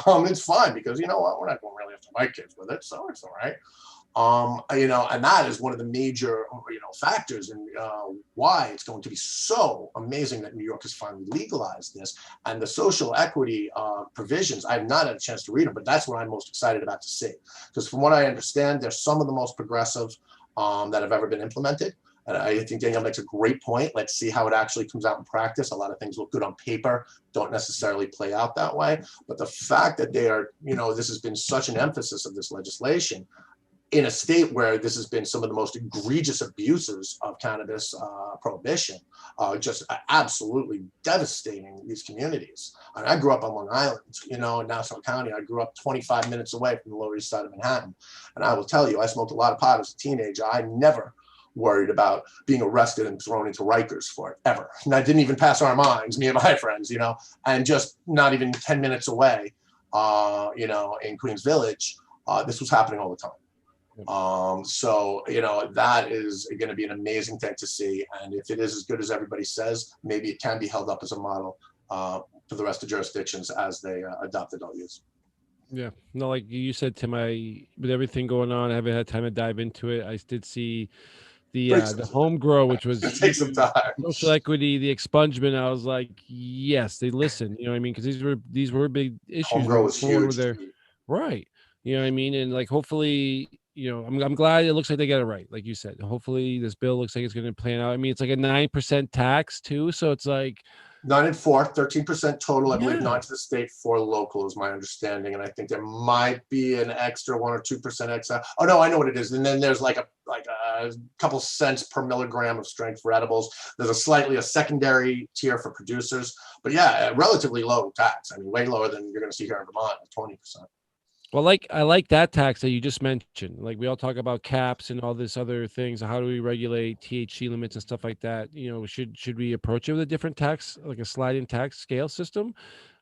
It's fine because, you know what, we're not going to really have to fight kids with it, so it's all right. And that is one of the major, factors in why it's going to be so amazing that New York has finally legalized this. And the social equity provisions, I have not had a chance to read them, but that's what I'm most excited about to see. Because from what I understand, they're some of the most progressive that have ever been implemented. And I think Danielle makes a great point. Let's see how it actually comes out in practice. A lot of things look good on paper, don't necessarily play out that way. But the fact that they are, this has been such an emphasis of this legislation in a state where this has been some of the most egregious abuses of cannabis prohibition, just absolutely devastating these communities. And I grew up on Long Island, in Nassau County. I grew up 25 minutes away from the Lower East Side of Manhattan. And I will tell you, I smoked a lot of pot as a teenager. I never worried about being arrested and thrown into Rikers for it, ever. And that didn't even pass our minds, me and my friends, and just not even 10 minutes away, in Queens Village, this was happening all the time. So that is going to be an amazing thing to see. And if it is as good as everybody says, maybe it can be held up as a model for the rest of jurisdictions as they adopt adult use. Yeah, no, like you said, Tim, with everything going on, I haven't had time to dive into it. I did see the home grow, which was take some time. Social equity, the expungement. I was like, yes, they listen. You know what I mean? Because these were big issues. Home grow was huge. Right. You know what I mean? And like, hopefully, I'm glad it looks like they got it right. Like you said, hopefully this bill looks like it's going to plan out. I mean, it's like a 9% tax too. So it's like 9 and 4, 13% total. I believe 9 to the state, 4 local is my understanding. And I think there might be an extra 1 or 2% extra. Oh no, I know what it is. And then there's like a couple cents per milligram of strength for edibles. There's a secondary tier for producers, but yeah, a relatively low tax. I mean, way lower than you're going to see here in Vermont, 20%. Well, I like that tax that you just mentioned. Like we all talk about caps and all this other things. How do we regulate THC limits and stuff like that? Should we approach it with a different tax, like a sliding tax scale system?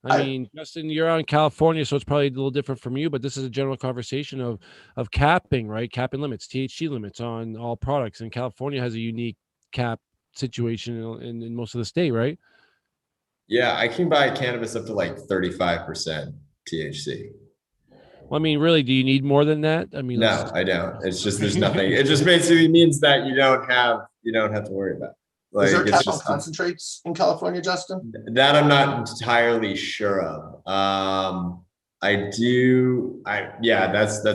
I mean, Justin, you're out in California, so it's probably a little different from you, but this is a general conversation of capping, right? Capping limits, THC limits on all products. And California has a unique cap situation in most of the state, right? Yeah, I can buy cannabis up to like 35% THC. Well, I mean, really, do you need more than that? I mean, no, I don't. It's just there's nothing. It just basically means that you don't have to worry about. Is there cap on concentrates in California, Justin? That I'm not entirely sure of. That's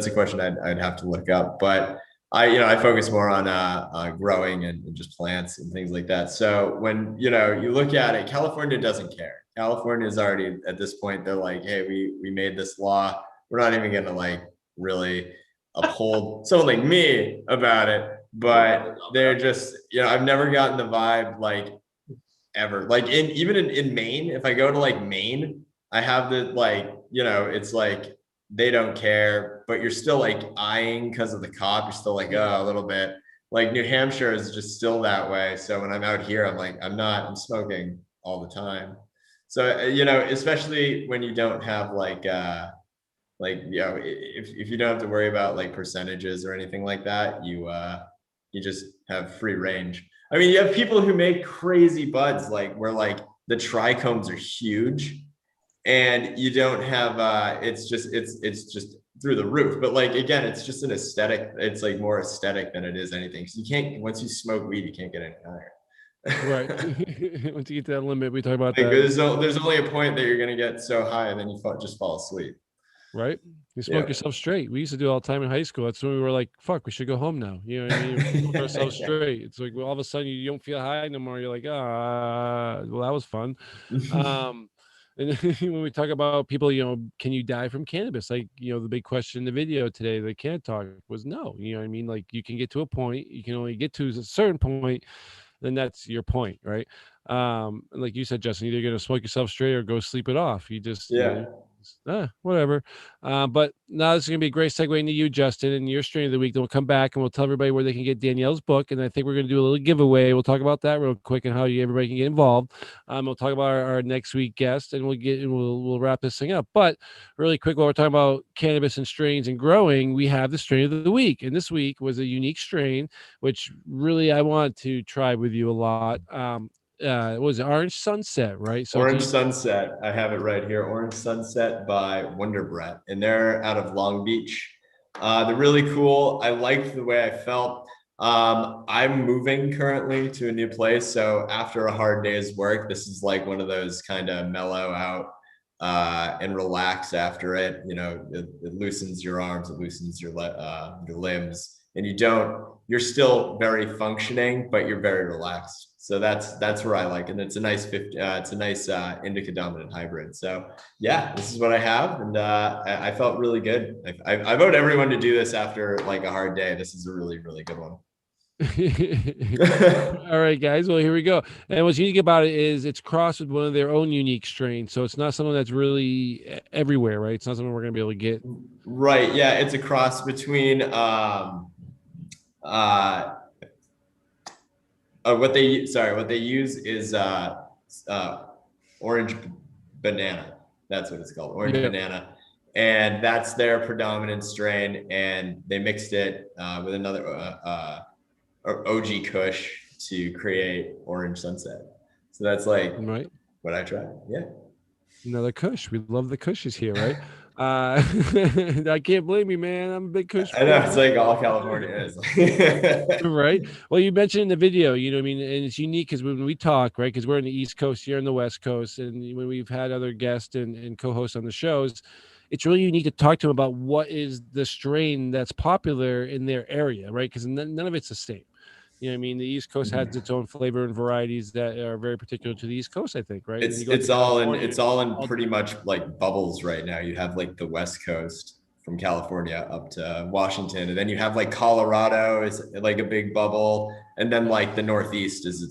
a question I'd have to look up. But I focus more on growing and just plants and things like that. So when you look at it, California doesn't care. California is already at this point. They're like, hey, we made this law. We're not even going to like really uphold someone like me about it, but they're just, I've never gotten the vibe like ever. Like even in Maine, if I go to like Maine, I have the it's like they don't care, but you're still like eyeing because of the cop. You're still like, oh, a little bit. Like New Hampshire is just still that way. So when I'm out here, I'm like, I'm smoking all the time. So, especially when you don't have if you don't have to worry about like percentages or anything like that, you just have free range. I mean, you have people who make crazy buds, like where like the trichomes are huge and you don't have, it's just through the roof. But like, again, it's just an aesthetic. It's like more aesthetic than it is anything. Cause you can't, once you smoke weed, you can't get any higher. Right. Once you get to that limit, we talk about like, that. There's only a point that you're going to get so high and then you just fall asleep. Right. You smoke yourself straight. We used to do it all the time in high school. That's when we were like, fuck, we should go home now. You know what I mean? We smoke ourselves straight. It's like, well, all of a sudden you don't feel high no more. You're like, well, that was fun. And when we talk about people, can you die from cannabis? Like, the big question in the video today, they can't talk was no. You know what I mean? Like you can get to a point, you can only get to a certain point, then that's your point, right? Like you said, Justin, either you're going to smoke yourself straight or go sleep it off. You just, Whatever. But now this is going to be a great segue into you, Justin, and your strain of the week. Then we'll come back and we'll tell everybody where they can get Danielle's book. And I think we're going to do a little giveaway. We'll talk about that real quick and how everybody can get involved. We'll talk about our next week guest, and we'll wrap this thing up. But really quick, while we're talking about cannabis and strains and growing, we have the strain of the week. And this week was a unique strain, which really I want to try with you a lot. What was it? Orange Sunset, right? So Orange Sunset. I have it right here. Orange Sunset by Wonder Brett, and they're out of Long Beach. They're really cool. I liked the way I felt. I'm moving currently to a new place, so after a hard day's work, this is like one of those kind of mellow out and relax after it. You know, it loosens your arms, it loosens your limbs, and you're still very functioning, but you're very relaxed. So that's where I like it. And it's a nice indica dominant hybrid. So yeah, this is what I have, and I felt really good. I vote everyone to do this after like a hard day. This is a really, really good one. All right, guys. Well, here we go. And what's unique about it is it's crossed with one of their own unique strains. So it's not something that's really everywhere, right? It's not something we're going to be able to get. Right. Yeah. It's a cross between what they use is orange banana. That's what it's called, orange banana, and that's their predominant strain. And they mixed it with another OG Kush to create Orange Sunset. So that's like what I tried. Yeah, another Kush. We love the Kushes here, right? I can't blame you, man. I'm a big Kush. I know, it's like all California is. Right. Well, you mentioned in the video, you know what I mean? And it's unique because when we talk, right, because we're in the East Coast, you're in the West Coast, and when we've had other guests and co-hosts on the shows, it's really unique to talk to them about what is the strain that's popular in their area, right? Because none of it's the same. You know what I mean? The East Coast has its own flavor and varieties that are very particular to the East Coast, I think, right? It's all in pretty much like bubbles right now. You have like the West Coast from California up to Washington, and then you have like Colorado is like a big bubble, and then like the Northeast is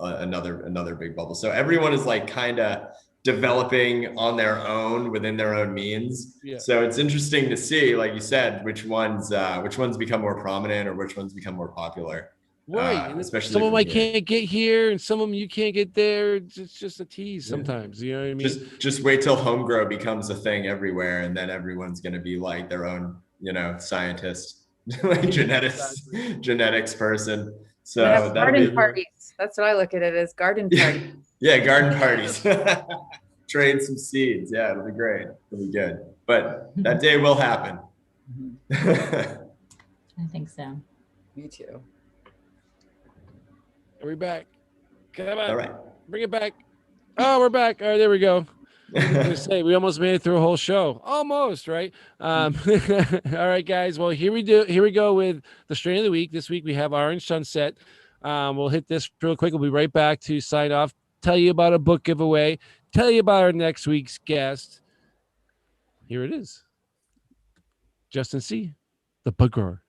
another big bubble. So everyone is like kind of developing on their own within their own means. Yeah. So it's interesting to see, like you said, which ones become more prominent or which ones become more popular. Right. Especially some of them I can't get here and some of them you can't get there. It's just a tease sometimes. You know what I mean? Just wait till home grow becomes a thing everywhere, and then everyone's gonna be like their own, scientist, like genetics person. So garden parties. That's what I look at it as, garden parties. Yeah, garden parties. Trade some seeds. Yeah, it'll be great. It'll be good. But that day will happen. I think so. Me too. Are we back? Come on. All right. Bring it back. Oh, we're back. All right, there we go. I was gonna say, we almost made it through a whole show. Almost, right? All right, guys. Well, here we go with the strain of the week. This week we have Orange Sunset. We'll hit this real quick. We'll be right back to sign off, tell you about a book giveaway, tell you about our next week's guest. Here it is. Justin C., the bud grower.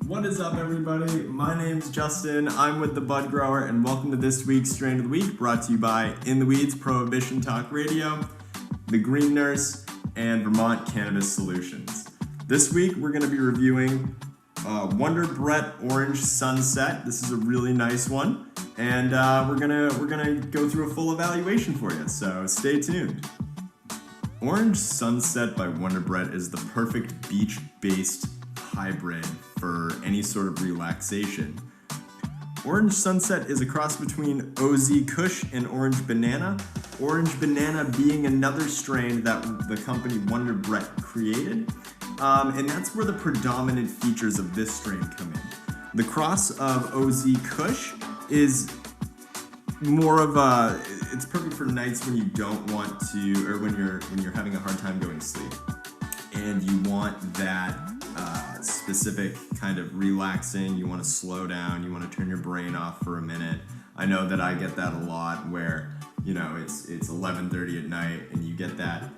What is up, everybody? My name's Justin. I'm with the Bud Grower, and welcome to this week's Strain of the Week, brought to you by In the Weeds Prohibition Talk Radio, The Green Nurse, and Vermont Cannabis Solutions. This week, we're going to be reviewing Wonder Brett Orange Sunset. This is a really nice one, and we're gonna go through a full evaluation for you. So stay tuned. Orange Sunset by Wonder Brett is the perfect beach-based hybrid for any sort of relaxation. Orange Sunset is a cross between OZ Kush and Orange Banana. Orange Banana being another strain that the company Wonder Brett created. And that's where the predominant features of this strain come in. The cross of OZ Kush is more of a, it's perfect for nights when you don't want to, or when you're having a hard time going to sleep, and you want that specific kind of relaxing. You want to slow down. You want to turn your brain off for a minute. I know that I get that a lot, where it's 11:30 at night, and you get that.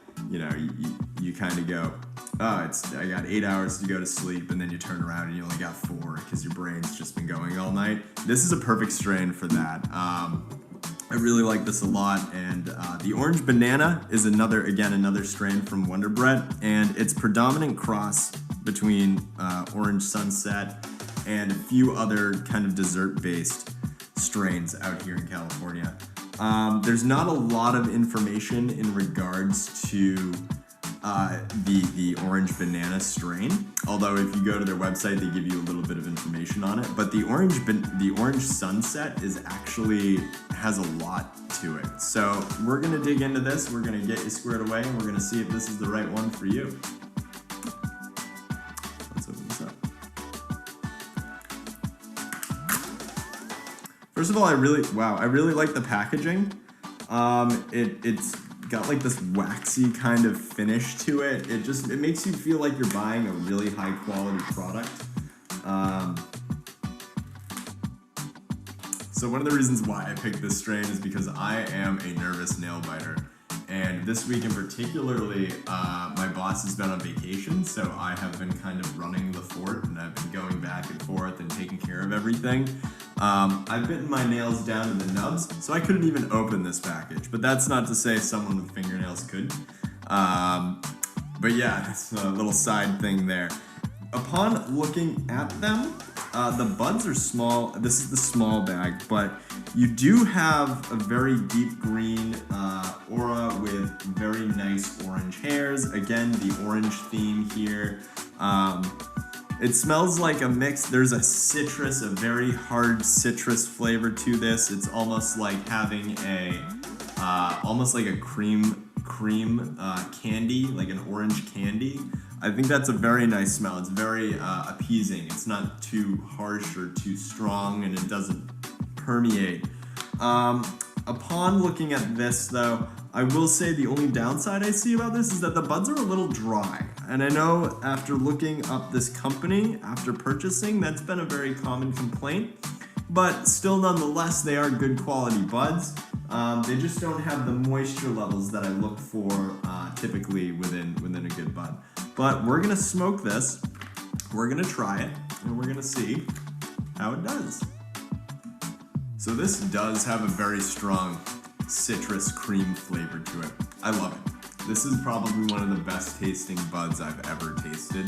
You kind of go, oh, I got 8 hours to go to sleep, and then you turn around and you only got 4 because your brain's just been going all night. This is a perfect strain for that. I really like this a lot, and the orange banana is another strain from Wonder Bread, and it's predominant cross between orange sunset and a few other kind of dessert-based strains out here in California. There's not a lot of information in regards to the orange banana strain, although if you go to their website, they give you a little bit of information on it. But the orange sunset has a lot to it. So we're gonna dig into this. We're gonna get you squared away, and we're gonna see if this is the right one for you. Let's open this up. First of all, I really like the packaging. It's got like this waxy kind of finish to it. It makes you feel like you're buying a really high quality product. So one of the reasons why I picked this strain is because I am a nervous nail biter. And this week in particularly, my boss has been on vacation, so I have been kind of running the fort, and I've been going back and forth and taking care of everything. I've bitten my nails down to the nubs, so I couldn't even open this package. But that's not to say someone with fingernails could. But yeah, that's a little side thing there. Upon looking at them, the buds are small. This is the small bag, but you do have a very deep green aura with very nice orange hairs. Again, the orange theme here. It smells like a mix. There's a very hard citrus flavor to this. It's almost like having almost like a cream candy, like an orange candy. I think that's a very nice smell. It's very appeasing. It's not too harsh or too strong, and it doesn't permeate. Upon looking at this though, I will say the only downside I see about this is that the buds are a little dry. And I know after looking up this company, after purchasing, that's been a very common complaint. But still nonetheless, they are good quality buds. They just don't have the moisture levels that I look for typically within a good bud. But we're gonna smoke this, we're gonna try it, and we're gonna see how it does. So this does have a very strong citrus cream flavor to it. I love it. This is probably one of the best tasting buds I've ever tasted.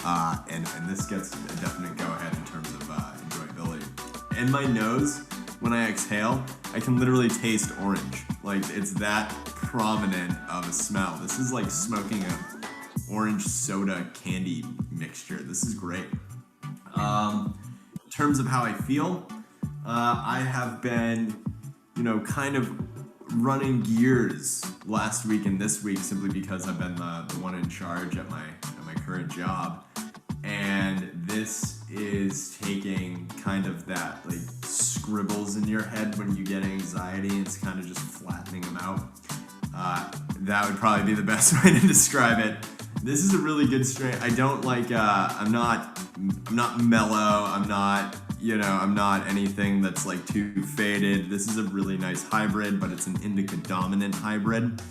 And this gets a definite go ahead in terms of enjoyability. In my nose, when I exhale, I can literally taste orange. Like, it's that prominent of a smell. This is like smoking a orange soda candy mixture. This is great. In terms of how I feel, I have been, kind of running gears last week and this week simply because I've been the one in charge at my current job. And this is taking kind of that like scribbles in your head when you get anxiety. It's kind of just flattening them out. That would probably be the best way to describe it. This is a really good strain. I don't like, I'm not mellow. I'm not anything that's like too faded. This is a really nice hybrid, but it's an indica dominant hybrid.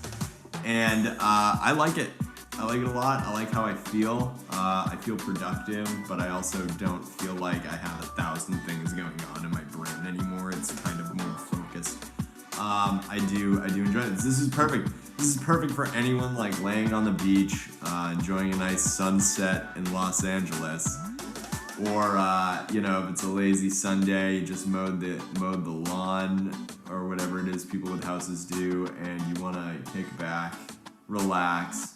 And I like it. I like it a lot. I like how I feel. I feel productive, but I also don't feel like I have 1,000 things going on in my brain anymore. It's kind of more focused. I do enjoy this. This is perfect. This is perfect for anyone like laying on the beach, enjoying a nice sunset in Los Angeles. Or, if it's a lazy Sunday, you just mowed the lawn or whatever it is people with houses do, and you want to kick back, relax,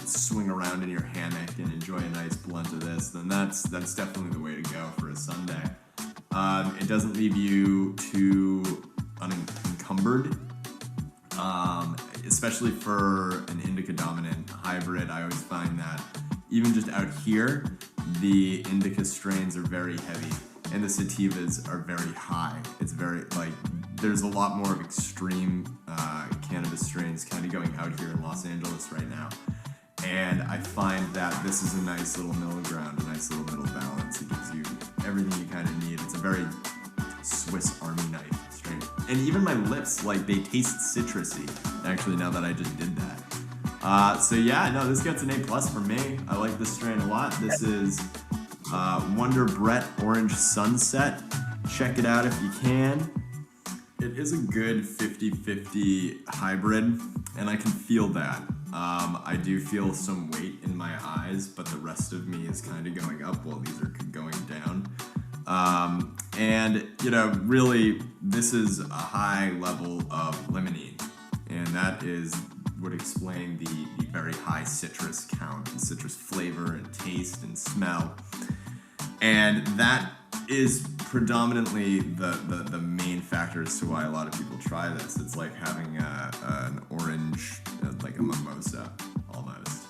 swing around in your hammock and enjoy a nice blunt of this, then that's definitely the way to go for a Sunday. It doesn't leave you too unencumbered, especially for an indica dominant hybrid. I always find that even just out here, the indica strains are very heavy and the sativas are very high. It's very like there's a lot more of extreme cannabis strains kind of going out here in Los Angeles right now. And I find that this is a nice little middle ground, a nice little middle balance. It gives you everything you kind of need. It's a very Swiss Army knife strain. And even my lips, like, they taste citrusy, actually, now that I just did that. So yeah, no, this gets an A+ for me. I like this strain a lot. This is Wonder Brett Orange Sunset. Check it out if you can. It is a good 50-50 hybrid, and I can feel that. I do feel some weight in my eyes, but the rest of me is kind of going up while these are going down. And, you know, really, this is a high level of limonene, and that would explain the very high citrus count and citrus flavor and taste and smell. And that is predominantly the main factor as to why a lot of people try this. It's like having an orange, like a mimosa almost.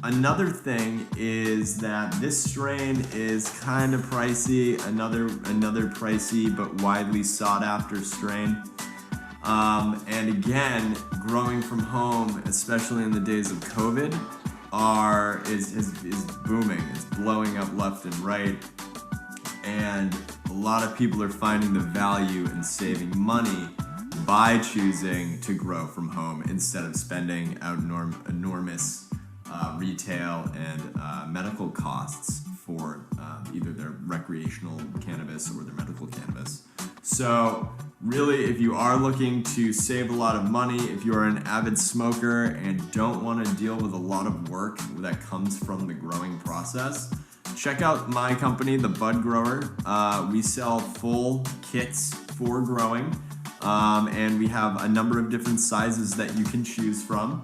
Another thing is that this strain is kind of pricey. Another pricey but widely sought after strain. And again, growing from home, especially in the days of COVID, is booming. It's blowing up left and right. And a lot of people are finding the value in saving money by choosing to grow from home instead of spending out enormous retail and medical costs for either their recreational cannabis or their medical cannabis. So really, if you are looking to save a lot of money, if you are an avid smoker and don't want to deal with a lot of work that comes from the growing process, check out my company, The Bud Grower. We sell full kits for growing, and we have a number of different sizes that you can choose from.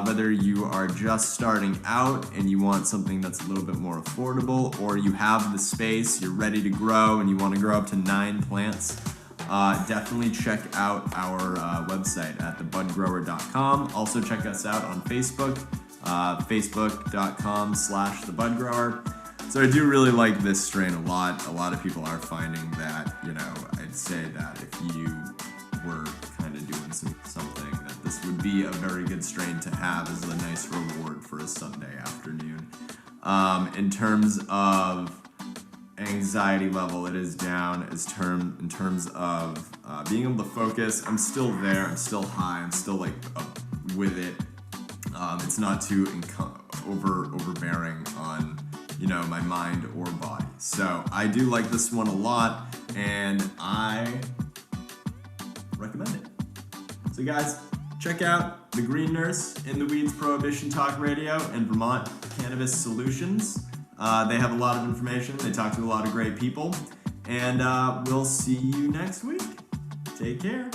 Whether you are just starting out and you want something that's a little bit more affordable, or you have the space, you're ready to grow and you want to grow up to 9 plants, definitely check out our website at thebudgrower.com. Also check us out on Facebook, facebook.com/thebudgrower. So I do really like this strain a lot. A lot of people are finding that, you know, I'd say that if you were kind of doing something, that this would be a very good strain to have as a nice reward for a Sunday afternoon. In terms of anxiety level, it is down in terms of being able to focus. I'm still there. I'm still high. I'm still like with it. It's not too overbearing on, you know, my mind or body. So I do like this one a lot, and I recommend it. So guys, check out The Green Nurse, In the Weeds Prohibition Talk Radio, and Vermont Cannabis Solutions. They have a lot of information. They talk to a lot of great people. And we'll see you next week. Take care.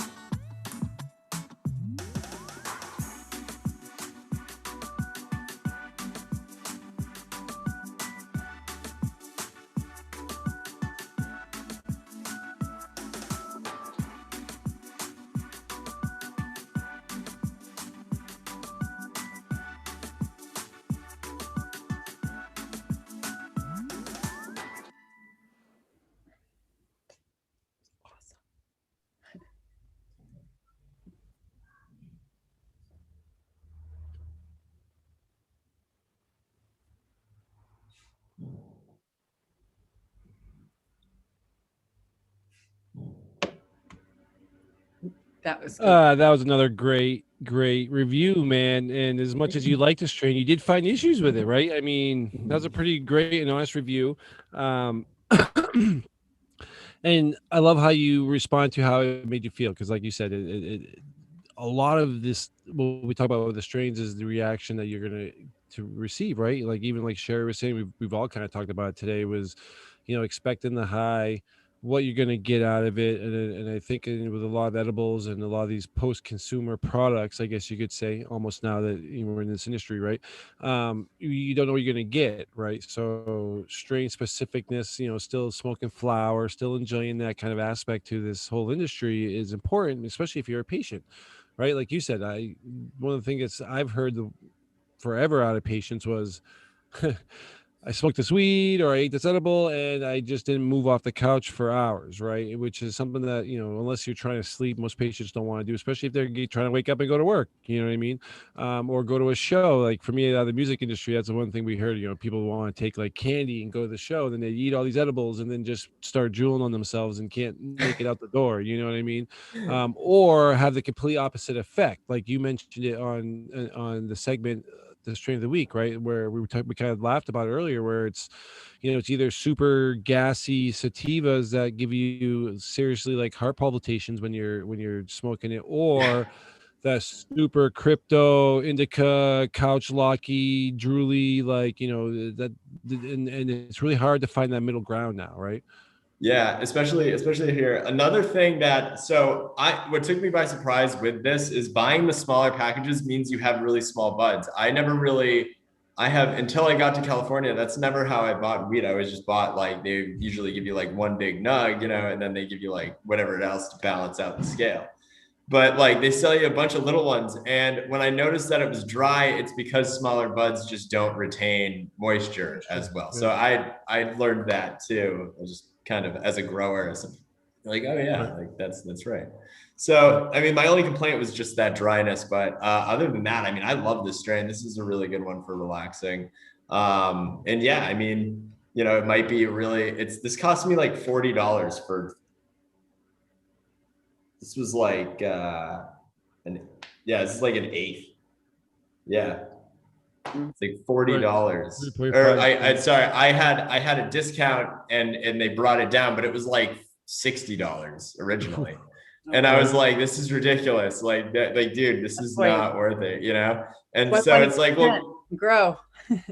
That was good. That was another great review, man. And as much as you like the strain, you did find issues with it, right? I mean, that was a pretty great and honest review. And I love how you respond to how it made you feel, because like you said, a lot of this, what we talk about with the strains, is the reaction that you're gonna to receive, right? Like even like Sherry was saying, we've all kind of talked about it today, was, you know, expecting the high, what you're going to get out of it. And I think with a lot of edibles and a lot of these post-consumer products, I guess you could say, almost now that we're in this industry, right? You don't know what you're going to get, right? So strain specificness, you know, still smoking flower, still enjoying that kind of aspect to this whole industry is important, especially if you're a patient, right? Like you said, one of the things I've heard forever out of patients was I smoked this weed or I ate this edible and I just didn't move off the couch for hours, right? Which is something that, you know, unless you're trying to sleep, most patients don't want to do, especially if they're trying to wake up and go to work, you know what I mean? Or go to a show. Like for me, out of the music industry, that's the one thing we heard, you know, people want to take like candy and go to the show, then they eat all these edibles and then just start drooling on themselves and can't make it out the door, you know what I mean? Or have the complete opposite effect. Like you mentioned it on the segment, the strain of the week, right, where we kind of laughed about it earlier, where it's, you know, it's either super gassy sativas that give you seriously like heart palpitations when you're smoking it, or that super crypto indica couch locky drooly, like, you know, that, and it's really hard to find that middle ground now, right? Yeah, especially here. Another thing what took me by surprise with this is buying the smaller packages means you have really small buds. I have until I got to California, that's never how I bought weed. I always just bought like, they usually give you like one big nug, you know, and then they give you like whatever else to balance out the scale. But like they sell you a bunch of little ones. And when I noticed that it was dry, it's because smaller buds just don't retain moisture as well. So I learned that too. I just kind of as a grower, like, oh yeah, like that's right. So I mean, my only complaint was just that dryness, but other than that, I mean, I love this strain. This is a really good one for relaxing. And yeah, I mean, you know, it might be really, this cost me like $40 for, this was like this is like an eighth. Yeah. It's like $40. Or I had a discount and they brought it down, but it was like $60 originally. And I was like, this is ridiculous. Like dude, this is not worth it, you know? And so it's like, well, grow.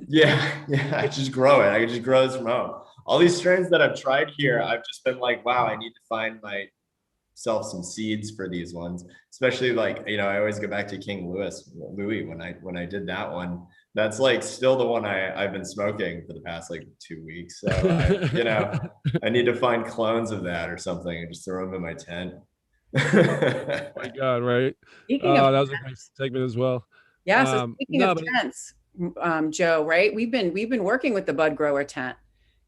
yeah, I just grow it. I could just grow this from home. All these strains that I've tried here, I've just been like, wow, I need to find myself some seeds for these ones, especially like, you know, I always go back to King Louis when I did that one. That's like still the one I've been smoking for the past like 2 weeks. So you know, I need to find clones of that or something and just throw them in my tent. Oh my God, right? That was a nice segment as well. Yeah. So speaking of tents, Joe, right? We've been working with the bud grower tent,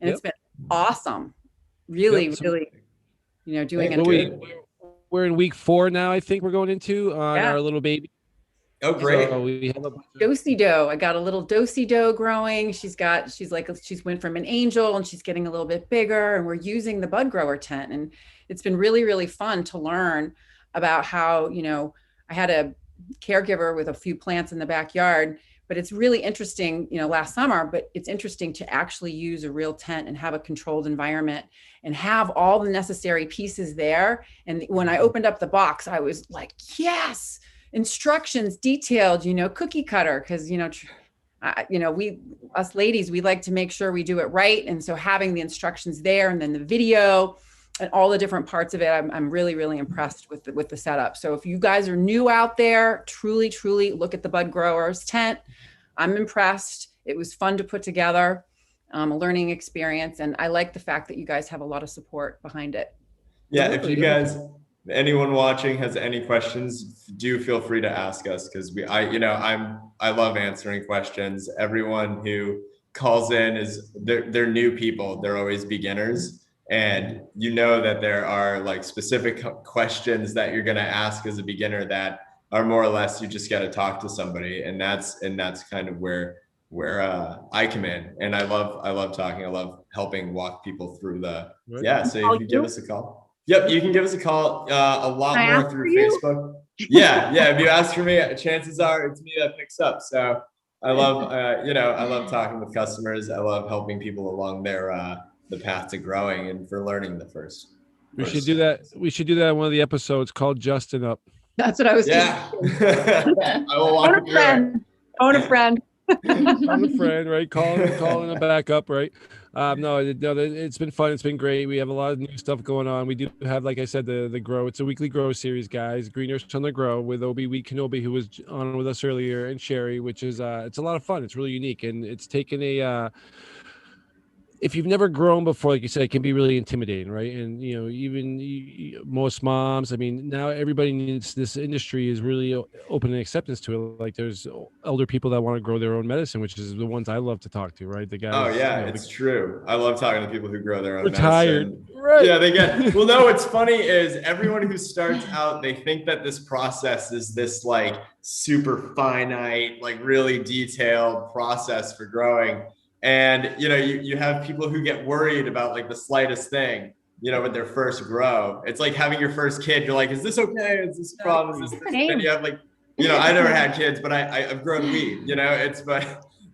and it's been awesome. Really, really, you know, doing it. We're in week 4 now. I think we're going into on our little baby. Oh, great. So we have a do-si-do. I got a little do-si-do growing. She's went from an angel and she's getting a little bit bigger, and we're using the bud grower tent. And it's been really, really fun to learn about how, you know, I had a caregiver with a few plants in the backyard, but it's really interesting, you know, last summer, but it's interesting to actually use a real tent and have a controlled environment and have all the necessary pieces there. And when I opened up the box, I was like, yes, instructions detailed, you know, cookie cutter, because, you know, us ladies, we like to make sure we do it right. And so having the instructions there and then the video and all the different parts of it, I'm really, really impressed with the setup. So if you guys are new out there, truly, truly look at the Bud Growers tent. I'm impressed. It was fun to put together, a learning experience. And I like the fact that you guys have a lot of support behind it. Yeah, if you guys, anyone watching has any questions, do feel free to ask us, because I love answering questions. Everyone who calls in they're new people. They're always beginners. And you know that there are like specific questions that you're going to ask as a beginner that are more or less, you just got to talk to somebody. And that's kind of where I come in. And I love talking. I love helping walk people through so if you give us a call. Yep, you can give us a call a lot more through Facebook. Yeah. If you ask for me, chances are it's me that picks up. So I love, I love talking with customers. I love helping people along the path to growing and for learning the first. We should do that. We should do that in one of the episodes called Justin Up. That's what I was thinking. I will walk you through it. Phone a friend. Phone a friend, right? Calling a backup, right? No, it's been fun. It's been great. We have a lot of new stuff going on. We do have, like I said, the grow. It's a weekly grow series, guys. Greeners on the grow with Obi Weed Kenobi, who was on with us earlier, and Sherry, which is it's a lot of fun. It's really unique, and it's taken if you've never grown before, like you said, it can be really intimidating, right? And even most moms, I mean, now everybody needs, this industry is really open and acceptance to it. Like there's elder people that want to grow their own medicine, which is the ones I love to talk to, right? The guys. Oh yeah, it's true. I love talking to people who grow their own retired, medicine. right? Yeah, they get. Well, no, what's funny is everyone who starts out, they think that this process is this like super finite, like really detailed process for growing. And you have people who get worried about like the slightest thing, with their first grow. It's like having your first kid. You're like, is this okay? Is this a problem? Is this and you have like, I never had kids, but I've grown weed.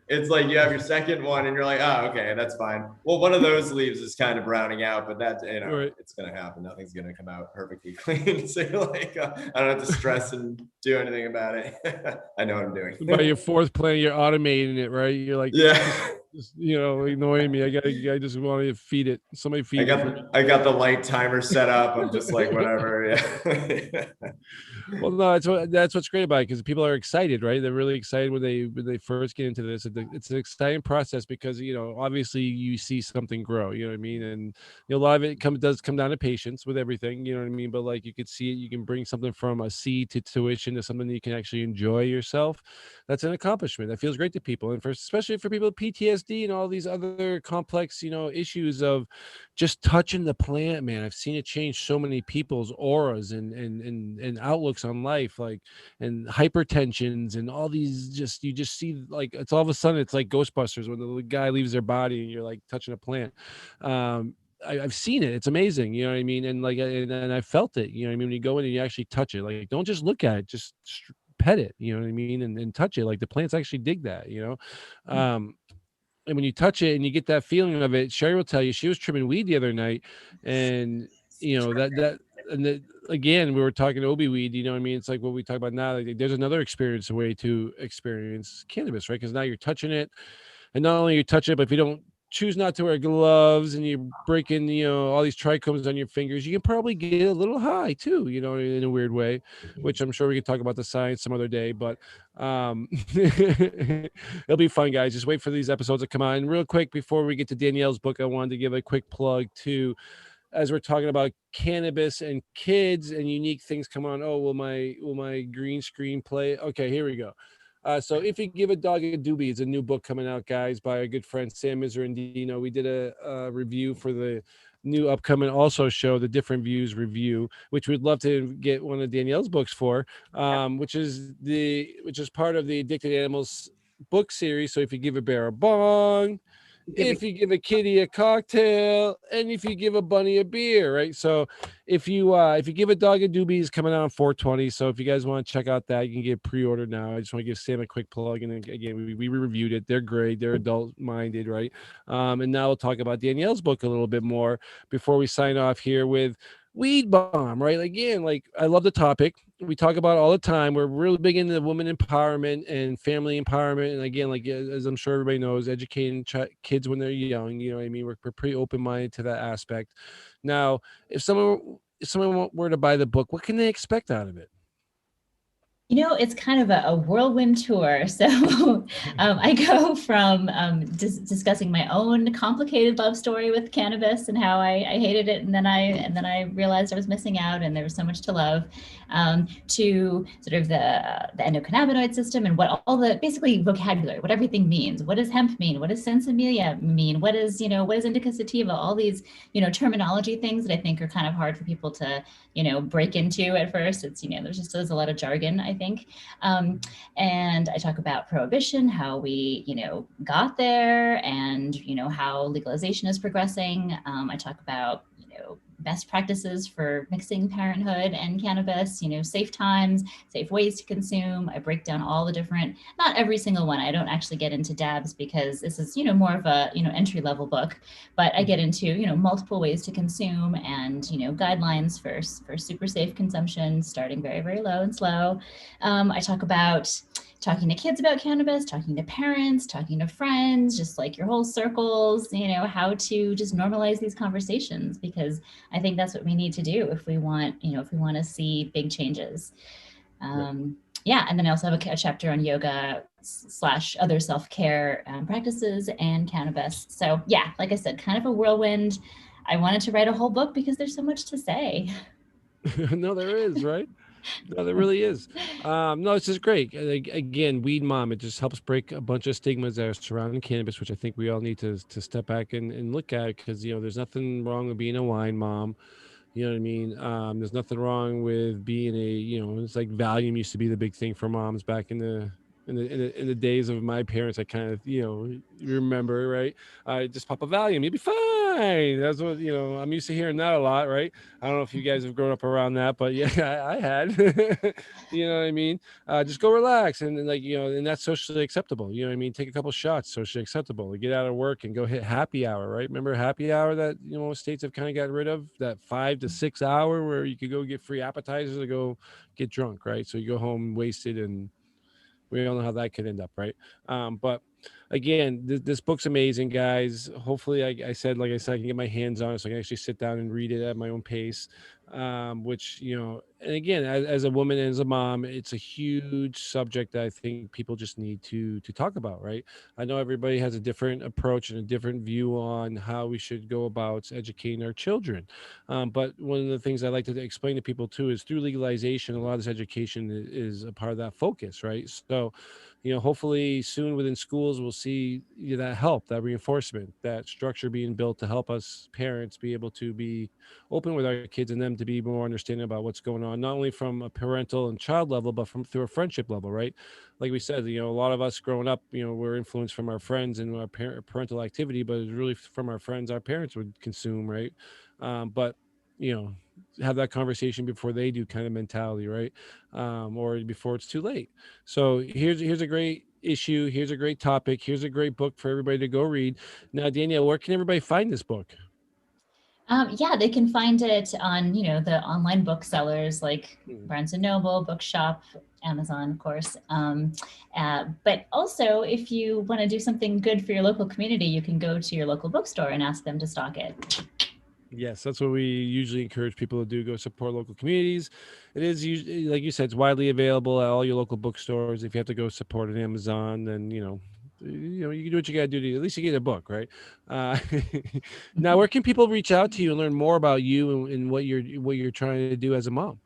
It's like you have your second one and you're like, oh, okay, that's fine. Well, one of those leaves is kind of browning out, but that's, right. It's going to happen. Nothing's going to come out perfectly clean. So you're like, I don't have to stress and do anything about it. I know what I'm doing. By your fourth plant, you're automating it, right? You're like, yeah, just, annoying me. I just want to feed it. Somebody feed it. I got the light timer set up. I'm just like, whatever. Yeah. Well, no, that's what's great about it, because people are excited, right? They're really excited when they first get into this. It's an exciting process because obviously you see something grow. You know what I mean? And a lot of it does come down to patience with everything. You know what I mean? But like you could see it, you can bring something from a seed to tuition to something that you can actually enjoy yourself. That's an accomplishment. That feels great to people, and especially for people with PTSD and all these other complex issues of just touching the plant. Man, I've seen it change so many people's auras and outlooks on life, like, and hypertensions and all these, you just see, like, it's all of a sudden it's like Ghostbusters when the guy leaves their body and you're like touching a plant. I've seen it. It's amazing. You know what I mean? And like, and I felt it, when you go in and you actually touch it, like, don't just look at it, just pet it, you know what I mean? And touch it. Like the plants actually dig that, and when you touch it and you get that feeling of it, Sherry will tell you she was trimming weed the other night, and again, we were talking Obi weed. You know what I mean? It's like what we talk about now. Like, there's another way to experience cannabis, right? Because now you're touching it, and not only you touch it, but if you don't choose not to wear gloves and you're breaking, all these trichomes on your fingers, you can probably get a little high too, in a weird way, which I'm sure we can talk about the science some other day, but it'll be fun, guys. Just wait for these episodes to come out. And real quick, before we get to Danielle's book, I wanted to give a quick plug to, as we're talking about cannabis and kids and unique things come on. Oh, will my green screen play? Okay, here we go. So If You Give a Dog a Doobie is a new book coming out, guys, by our good friend Sam Miserandino. We did a review for the new upcoming also show, the Different Views review, which we'd love to get one of Danielle's books for, which is part of the Addicted Animals book series. So if you give a bear a bong, if you give a kitty a cocktail, and if you give a bunny a beer, right? So if you give a dog a doobie, is coming out on 4/20. So if you guys want to check out that, you can get pre-ordered now. I just want to give Sam a quick plug. And again, we reviewed it. They're great. They're adult-minded, right? And now we'll talk about Danielle's book a little bit more before we sign off here with Weed Bomb, right? Again, like, I love the topic. We talk about it all the time. We're really big into women empowerment and family empowerment. And again, like, as I'm sure everybody knows, educating kids when they're young, you know what I mean? We're pretty open-minded to that aspect. Now, if someone were to buy the book, what can they expect out of it? It's kind of a whirlwind tour. So I go from discussing my own complicated love story with cannabis and how I hated it, and then I realized I was missing out, and there was so much to love, to sort of the endocannabinoid system and what all the basically vocabulary, what everything means. What does hemp mean? What does sensibilia mean? What is indica sativa? All these terminology things that I think are kind of hard for people to break into at first. It's there's a lot of jargon, I think. And I talk about prohibition, how we, got there, and, how legalization is progressing. I talk about, best practices for mixing parenthood and cannabis, safe times, safe ways to consume. I break down all the different, not every single one. I don't actually get into dabs because this is, more of a, entry level book, but I get into, multiple ways to consume and, guidelines for super safe consumption, starting very, very low and slow. I talk about talking to kids about cannabis, talking to parents, talking to friends, just like your whole circles, how to just normalize these conversations, because I think that's what we need to do if we want to see big changes. Yeah, and then I also have a chapter on yoga / other self-care practices and cannabis. So yeah, like I said, kind of a whirlwind. I wanted to write a whole book because there's so much to say. No, there is, right? No, there really is. No, it's just great. Again, Weed Mom, it just helps break a bunch of stigmas that are surrounding cannabis, which I think we all need to step back and look at, because, you know, there's nothing wrong with being a wine mom. You know what I mean? There's nothing wrong with being a, you know, it's like Valium used to be the big thing for moms back in the days of my parents. I kind of, you know, remember, right? Just pop a Valium, you'll be fine. That's what, you know, I'm used to hearing that a lot, right? I don't know if you guys have grown up around that, but yeah, I had. You know what I mean? Just go relax, and like, you know, and that's socially acceptable. You know what I mean? Take a couple shots, socially acceptable. Get out of work and go hit happy hour, right? Remember happy hour that, you know, states have kind of got rid of, that 5 to 6 hour where you could go get free appetizers to go get drunk, right? So you go home wasted, and we all know how that could end up, right? But again, this book's amazing, guys. Hopefully, like I said, I can get my hands on it, so I can actually sit down and read it at my own pace. Which, you know, and again, as a woman and as a mom, it's a huge subject that I think people just need to talk about, right? I know everybody has a different approach and a different view on how we should go about educating our children. But one of the things I like to explain to people too is through legalization, a lot of this education is a part of that focus, right? So, you know, hopefully soon within schools, we'll see that help, that reinforcement, that structure being built to help us parents be able to be open with our kids, and them to be more understanding about what's going on, not only from a parental and child level, but from through a friendship level, right? Like we said, you know, a lot of us growing up, you know, we're influenced from our friends and our parental activity, but it's really from our friends our parents would consume, right? But you know, have that conversation before they do, kind of mentality, right? Or before it's too late. So here's a great issue. Here's a great topic. Here's a great book for everybody to go read. Now, Danielle, where can everybody find this book? Yeah, they can find it on, you know, the online booksellers like Barnes and Noble, Bookshop, Amazon, of course. But also, if you want to do something good for your local community, you can go to your local bookstore and ask them to stock it. Yes, that's what we usually encourage people to do. Go support local communities. It is usually, like you said, it's widely available at all your local bookstores. If you have to go support an Amazon, then you know, you can do what you got to do to at least you get a book, right? Uh, Now, where can people reach out to you and learn more about you and what you're trying to do as a mom?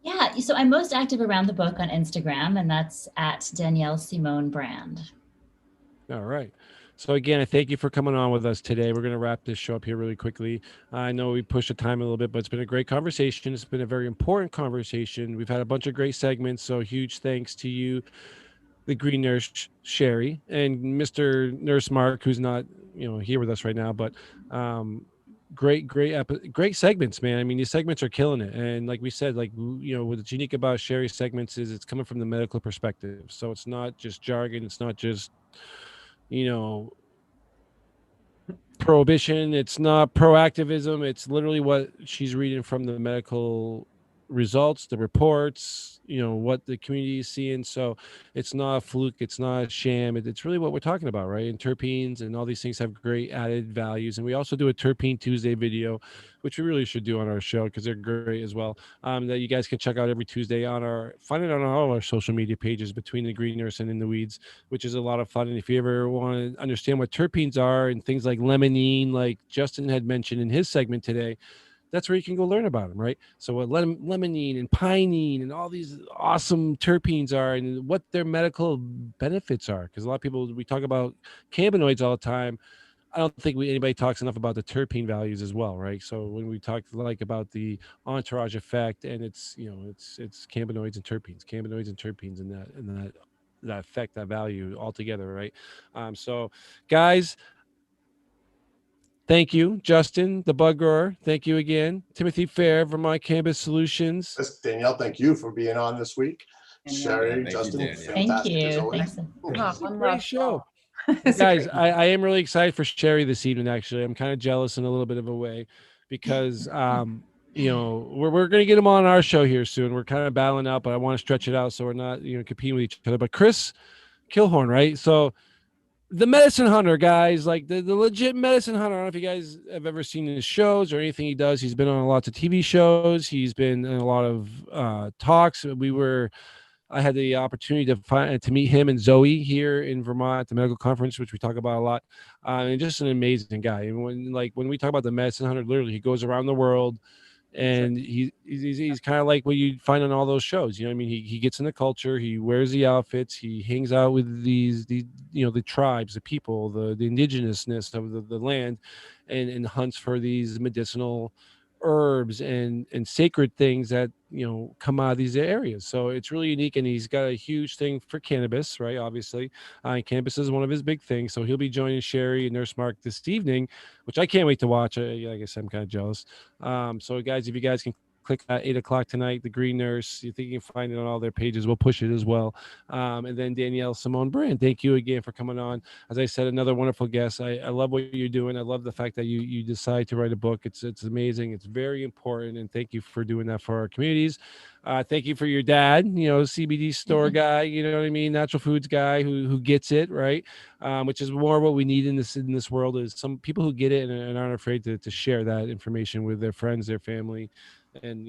Yeah, so I'm most active around the book on Instagram, and that's at Danielle Simone Brand. All right. So again, I thank you for coming on with us today. We're going to wrap this show up here really quickly. I know we pushed the time a little bit, but it's been a great conversation. It's been a very important conversation. We've had a bunch of great segments. So huge thanks to you, the Green Nurse Sherry, and Mr. Nurse Mark, who's not, you know, here with us right now, but great segments, man. I mean, these segments are killing it. And like we said, like, you know, what's unique about Sherry's segments is it's coming from the medical perspective. So it's not just jargon. It's not just, you know, prohibition. It's not proactivism. It's literally what she's reading from the medical results, the reports, you know, what the community is seeing. So it's not a fluke. It's not a sham. It's really what we're talking about, right? And terpenes and all these things have great added values. And we also do a Terpene Tuesday video, which we really should do on our show because they're great as well. That you guys can check out every Tuesday find it on all our social media pages, Between the Green Nurse and In the Weeds, which is a lot of fun. And if you ever want to understand what terpenes are and things like limonene, like Justin had mentioned in his segment today, that's where you can go learn about them, right? So what limonene and pinene and all these awesome terpenes are, and what their medical benefits are. Because a lot of people, we talk about cannabinoids all the time. I don't think anybody talks enough about the terpene values as well, right? So when we talk like about the entourage effect, and it's, you know, it's cannabinoids and terpenes, and that effect, that value all together, right? So guys, thank you, Justin, the bug grower. Thank you again. Timothy Fair from My Cannabis Solutions. Danielle, thank you for being on this week. Sherry, Thank Justin, you, Danielle. Thank fantastic as you. always. Thanks. Oh, one Great love. show. It's a Guys, great- I am really excited for Sherry this evening. Actually, I'm kind of jealous in a little bit of a way because you know, we're gonna get him on our show here soon. We're kind of battling out, but I want to stretch it out so we're not, you know, competing with each other. But Chris Kilhorn, right? So the medicine hunter, guys, like the legit medicine hunter. I don't know if you guys have ever seen his shows or anything he does. He's been on lots of TV shows. He's been in a lot of talks. We were I had the opportunity to meet him and Zoe here in Vermont at the medical conference, which we talk about a lot. And just an amazing guy. And when we talk about the medicine hunter, literally he goes around the world, and he's kind of like what you find on all those shows. You know what I mean? He gets in the culture, he wears the outfits, he hangs out with these the tribes, the people, the indigenousness of the land, and hunts for these medicinal herbs and sacred things that come out of these areas. So it's really unique, and he's got a huge thing for cannabis, right? Obviously, cannabis is one of his big things. So he'll be joining Sherry and Nurse Mark this evening, which I can't wait to watch. Like I said, I'm kind of jealous. So guys, if you guys can click at 8 o'clock tonight, the Green Nurse, you think you can find it on all their pages, we'll push it as well. And then Danielle Simone Brand, thank you again for coming on. As I said, another wonderful guest. I love what you're doing. I love the fact that you decide to write a book. It's amazing. It's very important, and thank you for doing that for our communities. Thank you for your dad, CBD store guy, you know what I mean, natural foods guy who gets it, right? Which is more what we need in this world, is some people who get it and aren't afraid to share that information with their friends, their family, and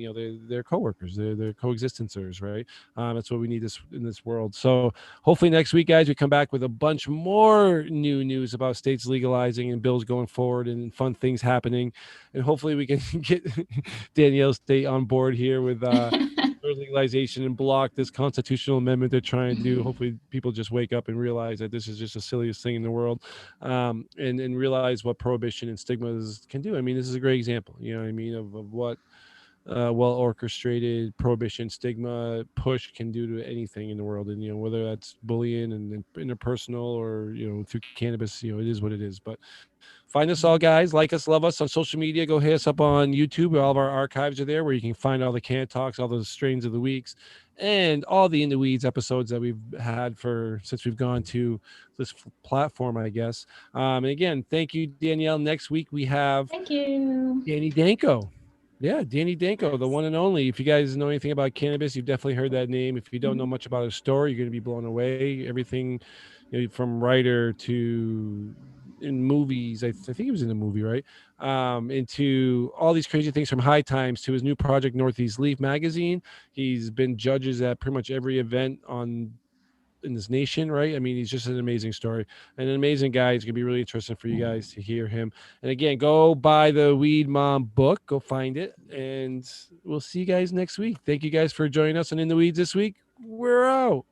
their coworkers, their coexistensers, right? That's what we need in this world. So hopefully next week, guys, we come back with a bunch more new news about states legalizing and bills going forward and fun things happening, and hopefully we can get Danielle State on board here with legalization and block this constitutional amendment they're trying to do. Hopefully people just wake up and realize that this is just the silliest thing in the world, and realize what prohibition and stigmas can do. I mean, this is a great example, you know what I mean, of what well orchestrated prohibition stigma push can do to anything in the world. And whether that's bullying and interpersonal or through cannabis, it is what it is. But find us all, guys. Like us, love us on social media. Go hit us up on YouTube. All of our archives are there, where you can find all the can talks, all the strains of the weeks, and all the In the Weeds episodes that we've had since we've gone to this platform, I guess. And again, thank you, Danielle. Next week we have Thank you. Danny Danko. Yeah, Danny Danko, the one and only. If you guys know anything about cannabis, you've definitely heard that name. If you don't know much about his story, you're going to be blown away. Everything from writer to in movies. I think he was in a movie, right? Into all these crazy things, from High Times to his new project, Northeast Leaf magazine. He's been judges at pretty much every event in this nation, right? I mean, he's just an amazing story and an amazing guy. It's gonna be really interesting for you guys to hear him. And again, go buy the Weed Mom book, go find it, and we'll see you guys next week. Thank you guys for joining us on In the Weeds this week. We're out.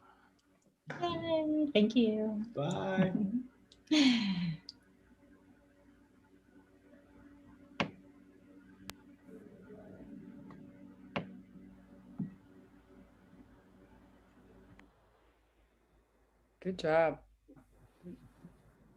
Yay, thank you. Bye. Good job.